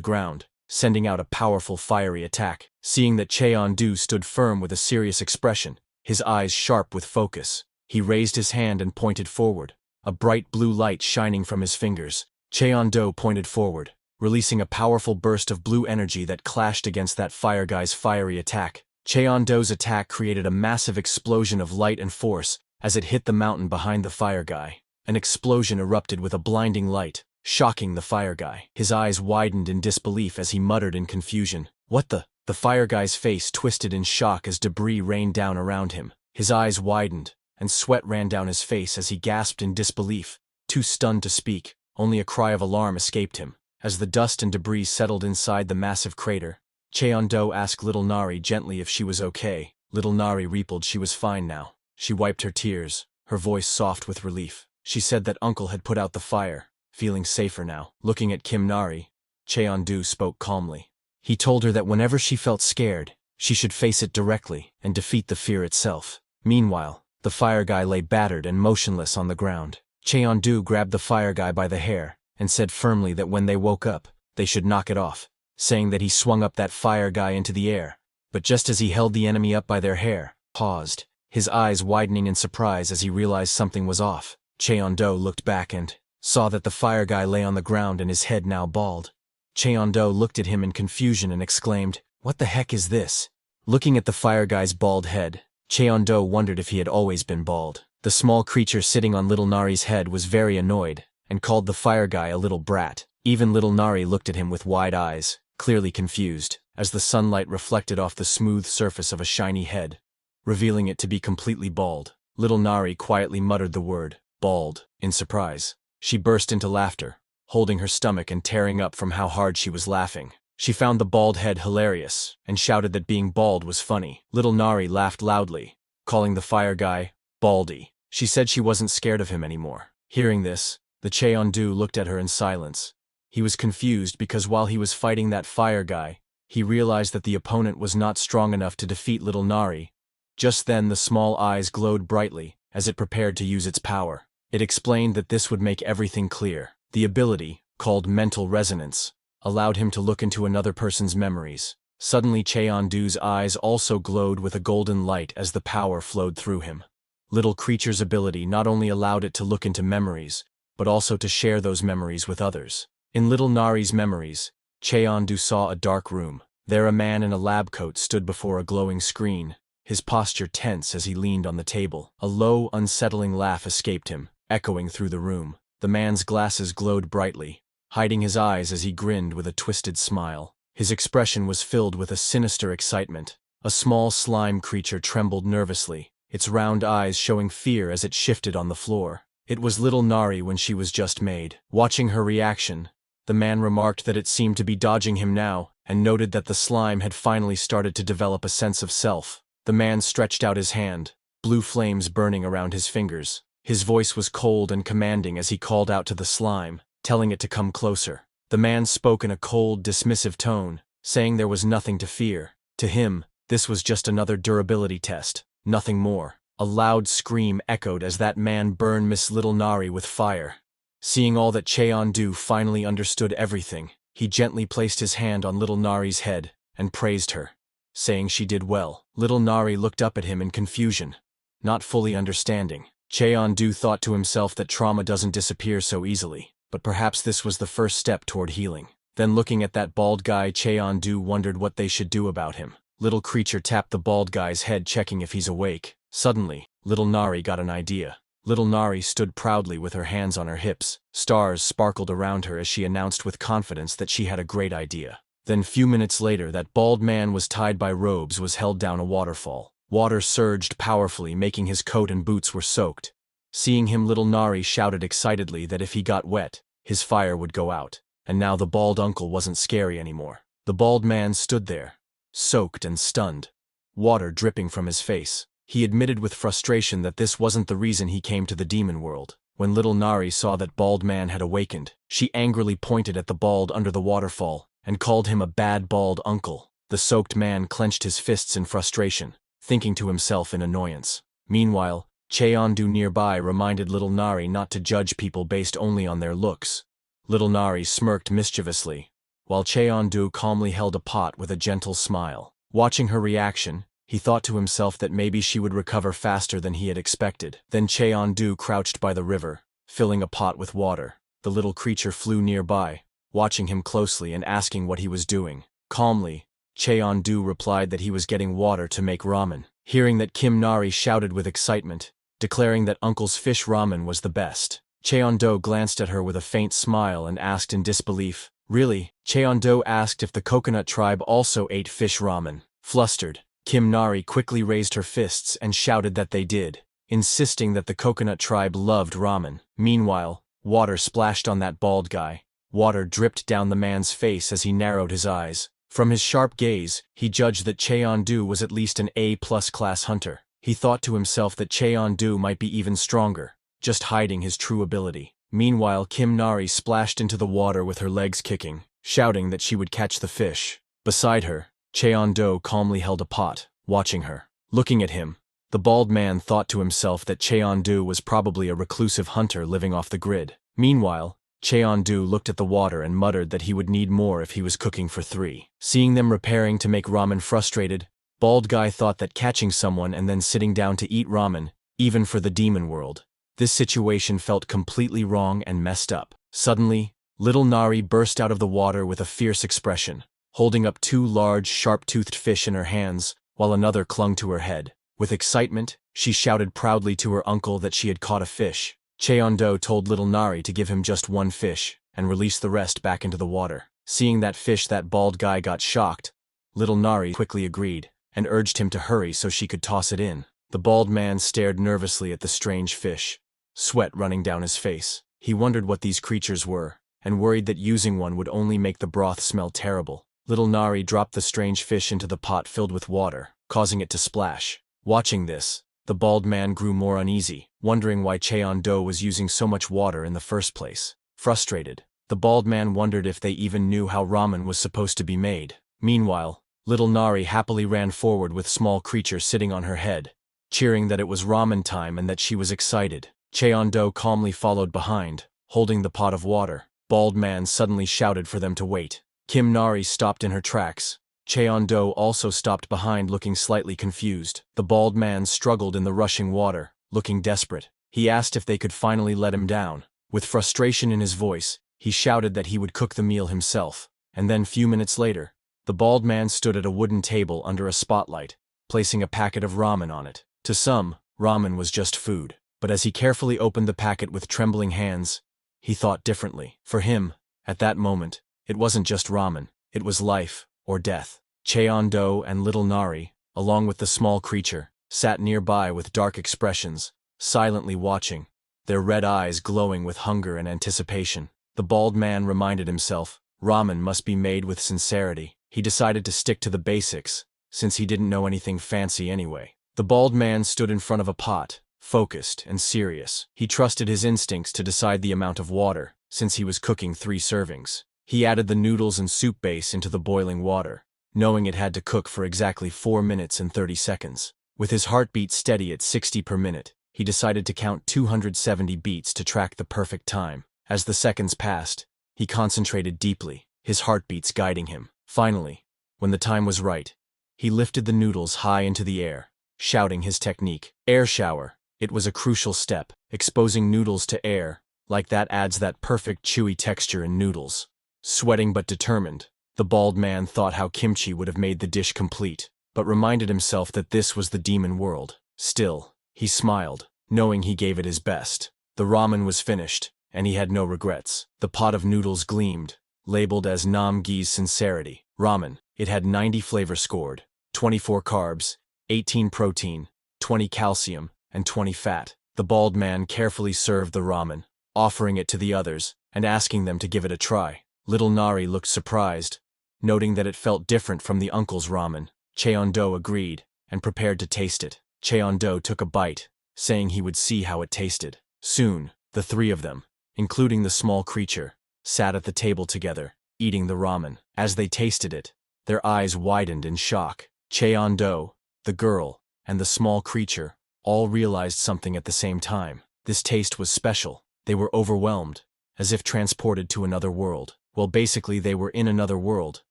ground, sending out a powerful fiery attack. Seeing that Cheondu stood firm with a serious expression, his eyes sharp with focus, he raised his hand and pointed forward, a bright blue light shining from his fingers. Cheondu pointed forward, releasing a powerful burst of blue energy that clashed against that fire guy's fiery attack. Cheondu's attack created a massive explosion of light and force as it hit the mountain behind the fire guy. An explosion erupted with a blinding light, shocking the fire guy. His eyes widened in disbelief as he muttered in confusion, "What the?" The fire guy's face twisted in shock as debris rained down around him. His eyes widened, and sweat ran down his face as he gasped in disbelief, too stunned to speak. Only a cry of alarm escaped him. As the dust and debris settled inside the massive crater, Cheon-do asked little Nari gently if she was okay. Little Nari replied she was fine now. She wiped her tears, her voice soft with relief. She said that uncle had put out the fire, feeling safer now. Looking at Kim Nari, Cheon-do spoke calmly. He told her that whenever she felt scared, she should face it directly and defeat the fear itself. Meanwhile, the fire guy lay battered and motionless on the ground. Cheon-do grabbed the fire guy by the hair and said firmly that when they woke up, they should knock it off, saying that he swung up that fire guy into the air. But just as he held the enemy up by their hair, paused, his eyes widening in surprise as he realized something was off. Cheon-do looked back and saw that the fire guy lay on the ground and his head now bald. Cheon-do looked at him in confusion and exclaimed, "What the heck is this?" Looking at the fire guy's bald head, Cheon-do wondered if he had always been bald. The small creature sitting on little Nari's head was very annoyed and called the fire guy a little brat. Even little Nari looked at him with wide eyes, clearly confused, as the sunlight reflected off the smooth surface of a shiny head, revealing it to be completely bald. Little Nari quietly muttered the word, "bald," in surprise. She burst into laughter, holding her stomach and tearing up from how hard she was laughing. She found the bald head hilarious and shouted that being bald was funny. Little Nari laughed loudly, calling the fire guy Baldy. She said she wasn't scared of him anymore. Hearing this, the Cheon-do looked at her in silence. He was confused because while he was fighting that fire guy, he realized that the opponent was not strong enough to defeat little Nari. Just then the small eyes glowed brightly as it prepared to use its power. It explained that this would make everything clear. The ability, called mental resonance, allowed him to look into another person's memories. Suddenly Cheon-do's eyes also glowed with a golden light as the power flowed through him. Little creature's ability not only allowed it to look into memories, but also to share those memories with others. In little Nari's memories, Cheon-do saw a dark room. There a man in a lab coat stood before a glowing screen, his posture tense as he leaned on the table. A low, unsettling laugh escaped him, echoing through the room. The man's glasses glowed brightly, hiding his eyes as he grinned with a twisted smile. His expression was filled with a sinister excitement. A small slime creature trembled nervously, its round eyes showing fear as it shifted on the floor. It was little Nari when she was just made. Watching her reaction, the man remarked that it seemed to be dodging him now, and noted that the slime had finally started to develop a sense of self. The man stretched out his hand, blue flames burning around his fingers. His voice was cold and commanding as he called out to the slime, telling it to come closer. The man spoke in a cold, dismissive tone, saying there was nothing to fear. To him, this was just another durability test, nothing more. A loud scream echoed as that man burned Miss Little Nari with fire. Seeing all that, Cheon-do finally understood everything. He gently placed his hand on little Nari's head and praised her, saying she did well. Little Nari looked up at him in confusion, not fully understanding. Cheon-do thought to himself that trauma doesn't disappear so easily, but perhaps this was the first step toward healing. Then looking at that bald guy, Cheon-do wondered what they should do about him. Little creature tapped the bald guy's head, checking if he's awake. Suddenly, little Nari got an idea. Little Nari stood proudly with her hands on her hips. Stars sparkled around her as she announced with confidence that she had a great idea. Then few minutes later, that bald man was tied by ropes, was held down a waterfall. Water surged powerfully, making his coat and boots were soaked. Seeing him, little Nari shouted excitedly that if he got wet, his fire would go out. And now the bald uncle wasn't scary anymore. The bald man stood there, soaked and stunned, water dripping from his face. He admitted with frustration that this wasn't the reason he came to the demon world. When little Nari saw that bald man had awakened, she angrily pointed at the bald under the waterfall and called him a bad bald uncle. The soaked man clenched his fists in frustration, thinking to himself in annoyance. Meanwhile, Cheon-do nearby reminded little Nari not to judge people based only on their looks. Little Nari smirked mischievously, while Cheon-do calmly held a pot with a gentle smile. Watching her reaction, he thought to himself that maybe she would recover faster than he had expected. Then Cheon-do crouched by the river, filling a pot with water. The little creature flew nearby, watching him closely and asking what he was doing. Calmly, Cheon-do replied that he was getting water to make ramen. Hearing that, Kim Nari shouted with excitement, declaring that uncle's fish ramen was the best. Cheon-do glanced at her with a faint smile and asked in disbelief, "Really?" Cheon-do asked if the coconut tribe also ate fish ramen. Flustered, Kim Nari quickly raised her fists and shouted that they did, insisting that the coconut tribe loved ramen. Meanwhile, Water splashed on that bald guy. Water dripped down the man's face as he narrowed his eyes. From his sharp gaze, he judged that Cheon-do was at least an A-plus class hunter. He thought to himself that Cheon-do might be even stronger, just hiding his true ability. Meanwhile, Kim Nari splashed into the water with her legs kicking, shouting that she would catch the fish. Beside her, Cheon-do calmly held a pot, watching her. Looking at him, the bald man thought to himself that Cheon-do was probably a reclusive hunter living off the grid. Meanwhile, Cheon-do looked at the water and muttered that he would need more if he was cooking for 3. Seeing them preparing to make ramen frustrated, bald guy thought that catching someone and then sitting down to eat ramen, even for the demon world. This situation felt completely wrong and messed up. Suddenly, little Nari burst out of the water with a fierce expression, holding up 2 large, sharp-toothed fish in her hands, while another clung to her head. With excitement, she shouted proudly to her uncle that she had caught a fish. Cheon-do told little Nari to give him just 1 fish, and release the rest back into the water. Seeing that fish, that bald guy got shocked. Little Nari quickly agreed, and urged him to hurry so she could toss it in. The bald man stared nervously at the strange fish, sweat running down his face. He wondered what these creatures were, and worried that using one would only make the broth smell terrible. Little Nari dropped the strange fish into the pot filled with water, causing it to splash. Watching this, the bald man grew more uneasy, wondering why Cheon-do was using so much water in the first place. Frustrated, the bald man wondered if they even knew how ramen was supposed to be made. Meanwhile, little Nari happily ran forward with small creature sitting on her head, cheering that it was ramen time and that she was excited. Cheon-do calmly followed behind, holding the pot of water. Bald man suddenly shouted for them to wait. Kim Nari stopped in her tracks. Cheon-do also stopped behind, looking slightly confused. The bald man struggled in the rushing water, looking desperate. He asked if they could finally let him down. With frustration in his voice, he shouted that he would cook the meal himself. And then, few minutes later, the bald man stood at a wooden table under a spotlight, placing a packet of ramen on it. To some, ramen was just food. But as he carefully opened the packet with trembling hands, he thought differently. For him, at that moment, it wasn't just ramen, it was life or death. Cheon-do and little Nari, along with the small creature, sat nearby with dark expressions, silently watching, their red eyes glowing with hunger and anticipation. The bald man reminded himself, ramen must be made with sincerity. He decided to stick to the basics, since he didn't know anything fancy anyway. The bald man stood in front of a pot, focused and serious. He trusted his instincts to decide the amount of water, since he was cooking 3 servings. He added the noodles and soup base into the boiling water, knowing it had to cook for exactly 4 minutes and 30 seconds. With his heartbeat steady at 60 per minute, he decided to count 270 beats to track the perfect time. As the seconds passed, he concentrated deeply, his heartbeats guiding him. Finally, when the time was right, he lifted the noodles high into the air, shouting his technique. Air shower. It was a crucial step. Exposing noodles to air, like that, adds that perfect chewy texture in noodles. Sweating but determined, the bald man thought how kimchi would have made the dish complete, but reminded himself that this was the demon world. Still, he smiled, knowing he gave it his best. The ramen was finished, and he had no regrets. The pot of noodles gleamed, labeled as Nam-gi's sincerity. Ramen. It had 90 flavor scored, 24 carbs, 18 protein, 20 calcium, and 20 fat. The bald man carefully served the ramen, offering it to the others, and asking them to give it a try. Little Nari looked surprised, noting that it felt different from the uncle's ramen. Cheon-do agreed, and prepared to taste it. Cheon-do took a bite, saying he would see how it tasted. Soon, the 3 of them, including the small creature, sat at the table together, eating the ramen. As they tasted it, their eyes widened in shock. Cheon-do, the girl, and the small creature all realized something at the same time. This taste was special. They were overwhelmed, as if transported to another world. Well, basically they were in another world,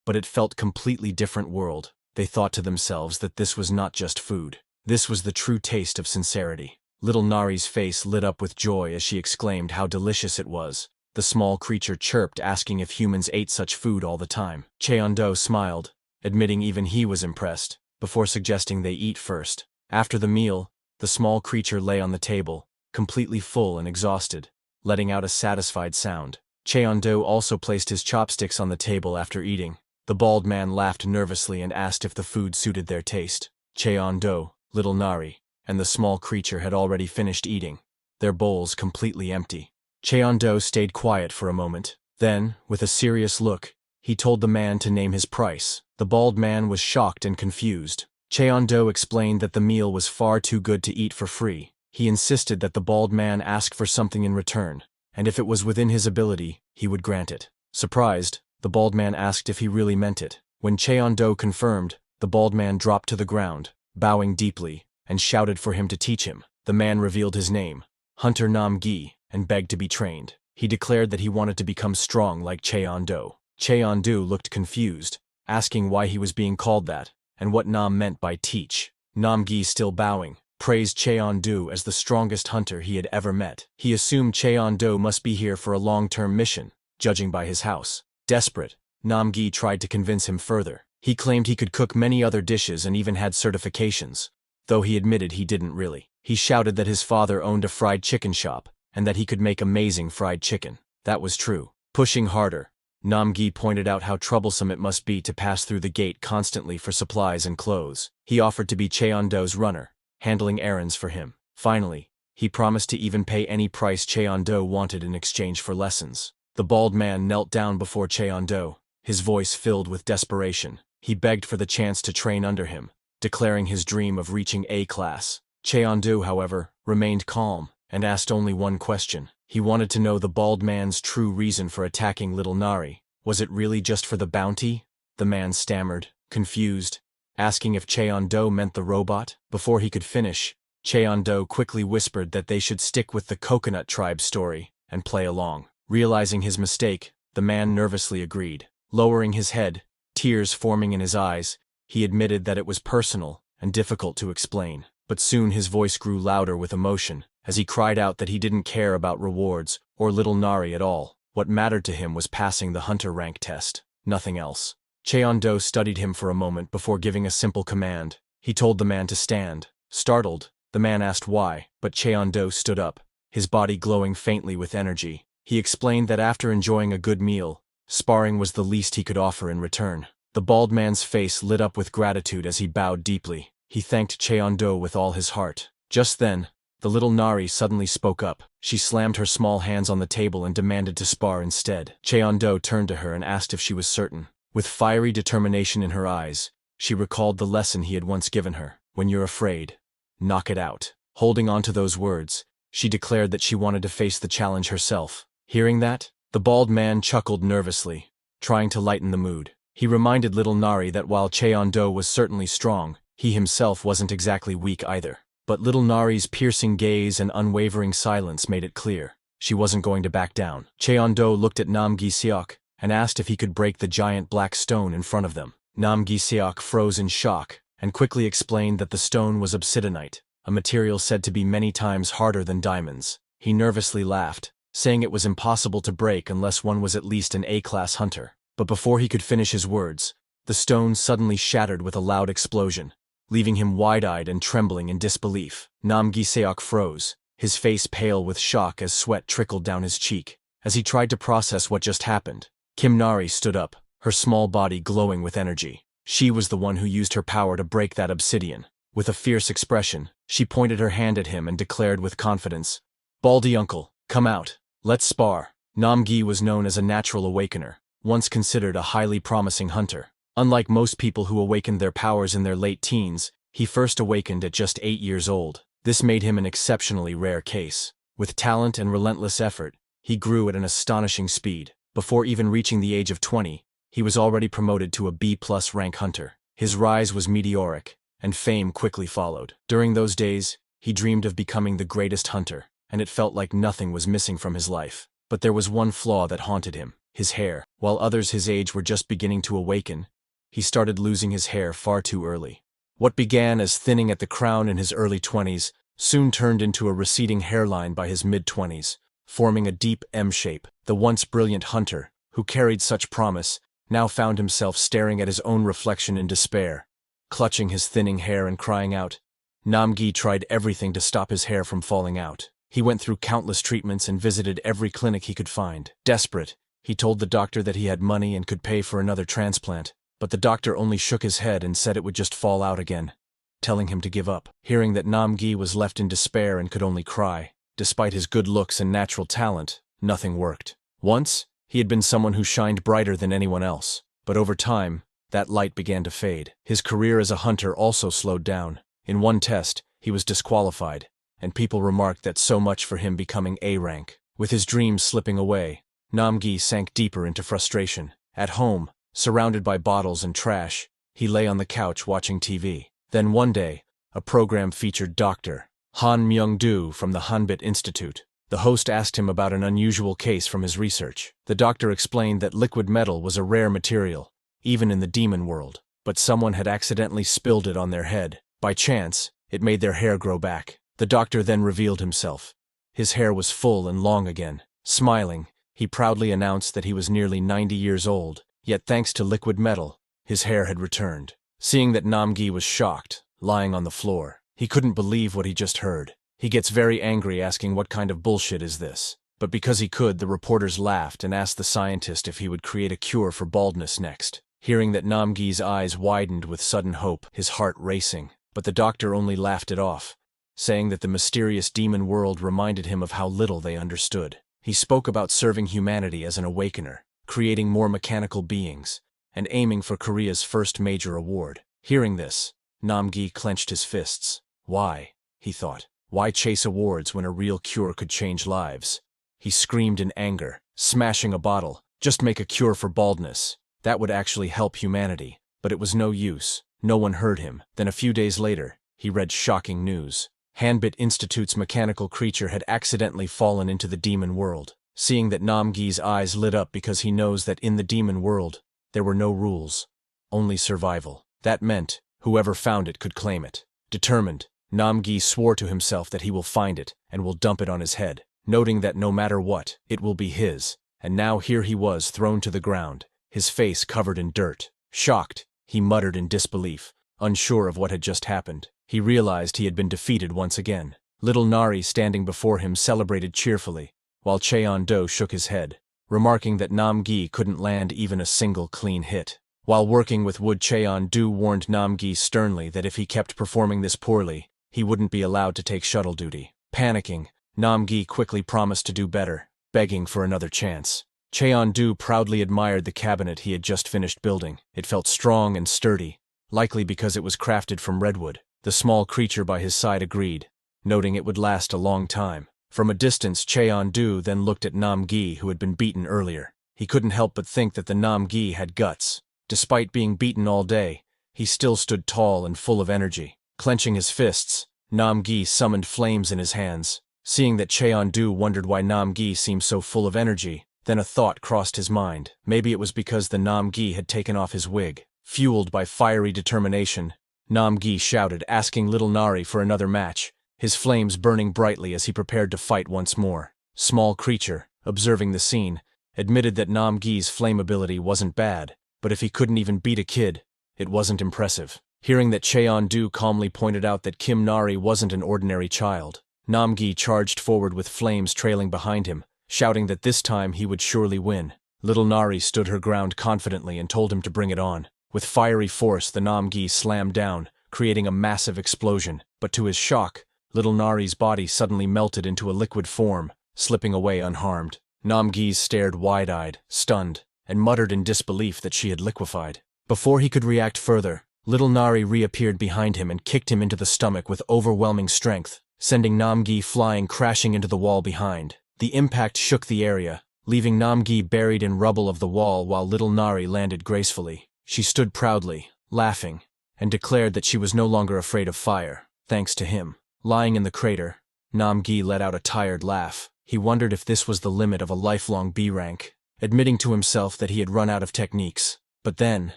but it felt completely different world. They thought to themselves that this was not just food. This was the true taste of sincerity. Little Nari's face lit up with joy as she exclaimed how delicious it was. The small creature chirped, asking if humans ate such food all the time. Cheon-do smiled, admitting even he was impressed, before suggesting they eat first. After the meal, the small creature lay on the table, completely full and exhausted, letting out a satisfied sound. Cheon-do also placed his chopsticks on the table after eating. The bald man laughed nervously and asked if the food suited their taste. Cheon-do, little Nari, and the small creature had already finished eating, their bowls completely empty. Cheon-do stayed quiet for a moment. Then, with a serious look, he told the man to name his price. The bald man was shocked and confused. Cheon-do explained that the meal was far too good to eat for free. He insisted that the bald man ask for something in return, and if it was within his ability, he would grant it. Surprised, the bald man asked if he really meant it. When Cheon-do confirmed, the bald man dropped to the ground, bowing deeply, and shouted for him to teach him. The man revealed his name, Hunter Nam-gi, and begged to be trained. He declared that he wanted to become strong like Cheon-do. Cheon-do looked confused, asking why he was being called that, and what Nam meant by teach. Nam-gi, still bowing, praised Cheon-do as the strongest hunter he had ever met. He assumed Cheon-do must be here for a long-term mission, judging by his house. Desperate, Nam-gi tried to convince him further. He claimed he could cook many other dishes and even had certifications, though he admitted he didn't really. He shouted that his father owned a fried chicken shop, and that he could make amazing fried chicken. That was true. Pushing harder, Nam-gi pointed out how troublesome it must be to pass through the gate constantly for supplies and clothes. He offered to be Cheon-do's runner, handling errands for him. Finally, he promised to even pay any price Cheon-do wanted in exchange for lessons. The bald man knelt down before Cheon-do, his voice filled with desperation. He begged for the chance to train under him, declaring his dream of reaching A-class. Cheon-do, however, remained calm and asked only one question. He wanted to know the bald man's true reason for attacking little Nari. Was it really just for the bounty? The man stammered, confused, asking if Cheon-do meant the robot. Before he could finish, Cheon-do quickly whispered that they should stick with the Coconut Tribe story and play along. Realizing his mistake, the man nervously agreed. Lowering his head, tears forming in his eyes, he admitted that it was personal and difficult to explain. But soon his voice grew louder with emotion, as he cried out that he didn't care about rewards or little Nari at all. What mattered to him was passing the hunter rank test, nothing else. Cheon-do studied him for a moment before giving a simple command. He told the man to stand. Startled, the man asked why, but Cheon-do stood up, his body glowing faintly with energy. He explained that after enjoying a good meal, sparring was the least he could offer in return. The bald man's face lit up with gratitude as he bowed deeply. He thanked Cheon-do with all his heart. Just then, the little Nari suddenly spoke up. She slammed her small hands on the table and demanded to spar instead. Cheon-do turned to her and asked if she was certain. With fiery determination in her eyes, she recalled the lesson he had once given her. When you're afraid, knock it out. Holding on to those words, she declared that she wanted to face the challenge herself. Hearing that, the bald man chuckled nervously, trying to lighten the mood. He reminded little Nari that while Cheon-do was certainly strong, he himself wasn't exactly weak either. But little Nari's piercing gaze and unwavering silence made it clear. She wasn't going to back down. Cheon-do looked at Nam-gi-seok and asked if he could break the giant black stone in front of them. Nam-gi-seok froze in shock and quickly explained that the stone was obsidianite, a material said to be many times harder than diamonds. He nervously laughed, saying it was impossible to break unless one was at least an A-class hunter. But before he could finish his words, the stone suddenly shattered with a loud explosion, leaving him wide-eyed and trembling in disbelief. Nam-gi-seok froze, his face pale with shock as sweat trickled down his cheek. As he tried to process what just happened, Kim Nari stood up, her small body glowing with energy. She was the one who used her power to break that obsidian. With a fierce expression, she pointed her hand at him and declared with confidence, "Baldy uncle, come out. Let's spar." Nam-gi was known as a natural awakener, once considered a highly promising hunter. Unlike most people who awakened their powers in their late teens, he first awakened at just 8 years old. This made him an exceptionally rare case. With talent and relentless effort, he grew at an astonishing speed. Before even reaching the age of 20, he was already promoted to a B+ rank hunter. His rise was meteoric, and fame quickly followed. During those days, he dreamed of becoming the greatest hunter, and it felt like nothing was missing from his life. But there was one flaw that haunted him: his hair. While others his age were just beginning to awaken, he started losing his hair far too early. What began as thinning at the crown in his early 20s soon turned into a receding hairline by his mid-20s, forming a deep M shape. The once brilliant hunter, who carried such promise, now found himself staring at his own reflection in despair, clutching his thinning hair and crying out. Nam-gi tried everything to stop his hair from falling out. He went through countless treatments and visited every clinic he could find. Desperate, he told the doctor that he had money and could pay for another transplant, but the doctor only shook his head and said it would just fall out again, telling him to give up. Hearing that Nam-gi was left in despair and could only cry, despite his good looks and natural talent, nothing worked. Once, he had been someone who shined brighter than anyone else, but over time, that light began to fade. His career as a hunter also slowed down. In one test, he was disqualified, and people remarked that so much for him becoming A rank. With his dreams slipping away, Namgi sank deeper into frustration. At home, surrounded by bottles and trash, he lay on the couch watching TV. Then one day, a program featured Dr. Han Myung-do from the Hanbit Institute. The host asked him about an unusual case from his research. The doctor explained that liquid metal was a rare material, even in the demon world, but someone had accidentally spilled it on their head. By chance, it made their hair grow back. The doctor then revealed himself. His hair was full and long again. Smiling, he proudly announced that he was nearly 90 years old, yet thanks to liquid metal, his hair had returned. Seeing that Namgi was shocked, lying on the floor, he couldn't believe what he just heard. He gets very angry, asking what kind of bullshit is this. But because he could, the reporters laughed and asked the scientist if he would create a cure for baldness next. Hearing that, Namgi's eyes widened with sudden hope, his heart racing. But the doctor only laughed it off, saying that the mysterious demon world reminded him of how little they understood. He spoke about serving humanity as an awakener, creating more mechanical beings, and aiming for Korea's first major award. Hearing this, Namgi clenched his fists. Why? He thought. Why chase awards when a real cure could change lives? He screamed in anger, smashing a bottle. Just make a cure for baldness. That would actually help humanity. But it was no use. No one heard him. Then a few days later, he read shocking news. Hanbit Institute's mechanical creature had accidentally fallen into the demon world. Seeing that, Namgi's eyes lit up because he knows that in the demon world, there were no rules, only survival. That meant whoever found it could claim it. Determined, Namgi swore to himself that he will find it and will dump it on his head, noting that no matter what, it will be his. And now here he was, thrown to the ground, his face covered in dirt. Shocked, he muttered in disbelief, unsure of what had just happened. He realized he had been defeated once again. Little Nari, standing before him, celebrated cheerfully, while Cheon-do shook his head, remarking that Namgi couldn't land even a single clean hit. While working with wood, Cheon-do warned Namgi sternly that if he kept performing this poorly, he wouldn't be allowed to take shuttle duty. Panicking, Namgi quickly promised to do better, begging for another chance. Cheon-do proudly admired the cabinet he had just finished building. It felt strong and sturdy, likely because it was crafted from redwood. The small creature by his side agreed, noting it would last a long time. From a distance, Cheon-do then looked at Namgi, who had been beaten earlier. He couldn't help but think that the Namgi had guts. Despite being beaten all day, he still stood tall and full of energy. Clenching his fists, Namgi summoned flames in his hands. Seeing that, Cheon-do wondered why Namgi seemed so full of energy. Then a thought crossed his mind. Maybe it was because the Namgi had taken off his wig. Fueled by fiery determination, Namgi shouted, asking little Nari for another match, his flames burning brightly as he prepared to fight once more. Small creature, observing the scene, admitted that Namgi's flame ability wasn't bad, but if he couldn't even beat a kid, it wasn't impressive. Hearing that, Cheon-do calmly pointed out that Kim Nari wasn't an ordinary child, Namgi charged forward with flames trailing behind him, shouting that this time he would surely win. Little Nari stood her ground confidently and told him to bring it on. With fiery force, the Namgi slammed down, creating a massive explosion, but to his shock, little Nari's body suddenly melted into a liquid form, slipping away unharmed. Namgi stared wide-eyed, stunned, and muttered in disbelief that she had liquefied. Before he could react further, little Nari reappeared behind him and kicked him into the stomach with overwhelming strength, sending Namgi flying crashing into the wall behind. The impact shook the area, leaving Namgi buried in rubble of the wall while little Nari landed gracefully. She stood proudly, laughing, and declared that she was no longer afraid of fire, thanks to him. Lying in the crater, Namgi let out a tired laugh. He wondered if this was the limit of a lifelong B rank, admitting to himself that he had run out of techniques. But then,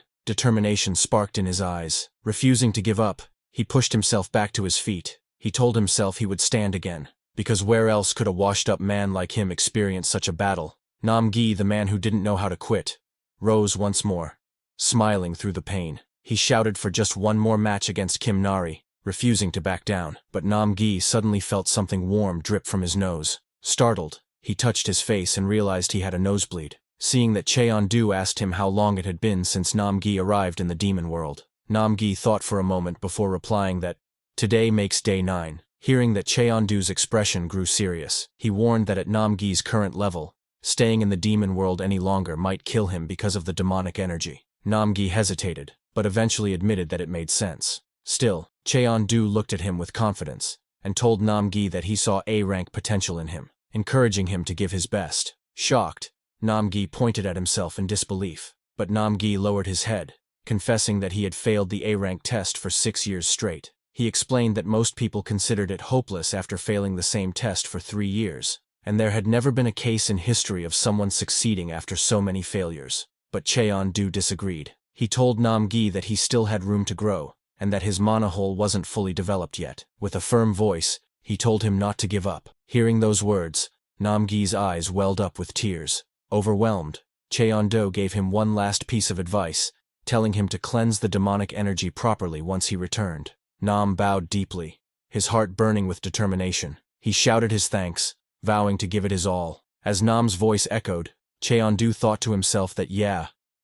determination sparked in his eyes. Refusing to give up, he pushed himself back to his feet. He told himself he would stand again, because where else could a washed-up man like him experience such a battle? Namgi, the man who didn't know how to quit, rose once more. Smiling through the pain, he shouted for just one more match against Kim Nari, refusing to back down. But Namgi suddenly felt something warm drip from his nose. Startled, he touched his face and realized he had a nosebleed. Seeing that, Cheon-do asked him how long it had been since Namgi arrived in the demon world. Namgi thought for a moment before replying that, "Today makes day 9. Hearing that, Cheon-do's expression grew serious. He warned that at Namgi's current level, Staying in the demon world any longer might kill him because of the demonic energy. Namgi hesitated, but eventually admitted that it made sense. Still, Cheon-du looked at him with confidence, and told Namgi that he saw A-rank potential in him, encouraging him to give his best. Shocked, Namgi pointed at himself in disbelief, but Namgi lowered his head, confessing that he had failed the A-rank test for 6 years straight. He explained that most people considered it hopeless after failing the same test for 3 years, and there had never been a case in history of someone succeeding after so many failures. But Cheon-du disagreed. He told Namgi that he still had room to grow, and that his mana hole wasn't fully developed yet. With a firm voice, he told him not to give up. Hearing those words, Namgi's eyes welled up with tears. Overwhelmed, Cheon-du gave him one last piece of advice, telling him to cleanse the demonic energy properly once he returned. Nam bowed deeply, his heart burning with determination. He shouted his thanks, vowing to give it his all. As Nam's voice echoed, Cheon-du thought to himself that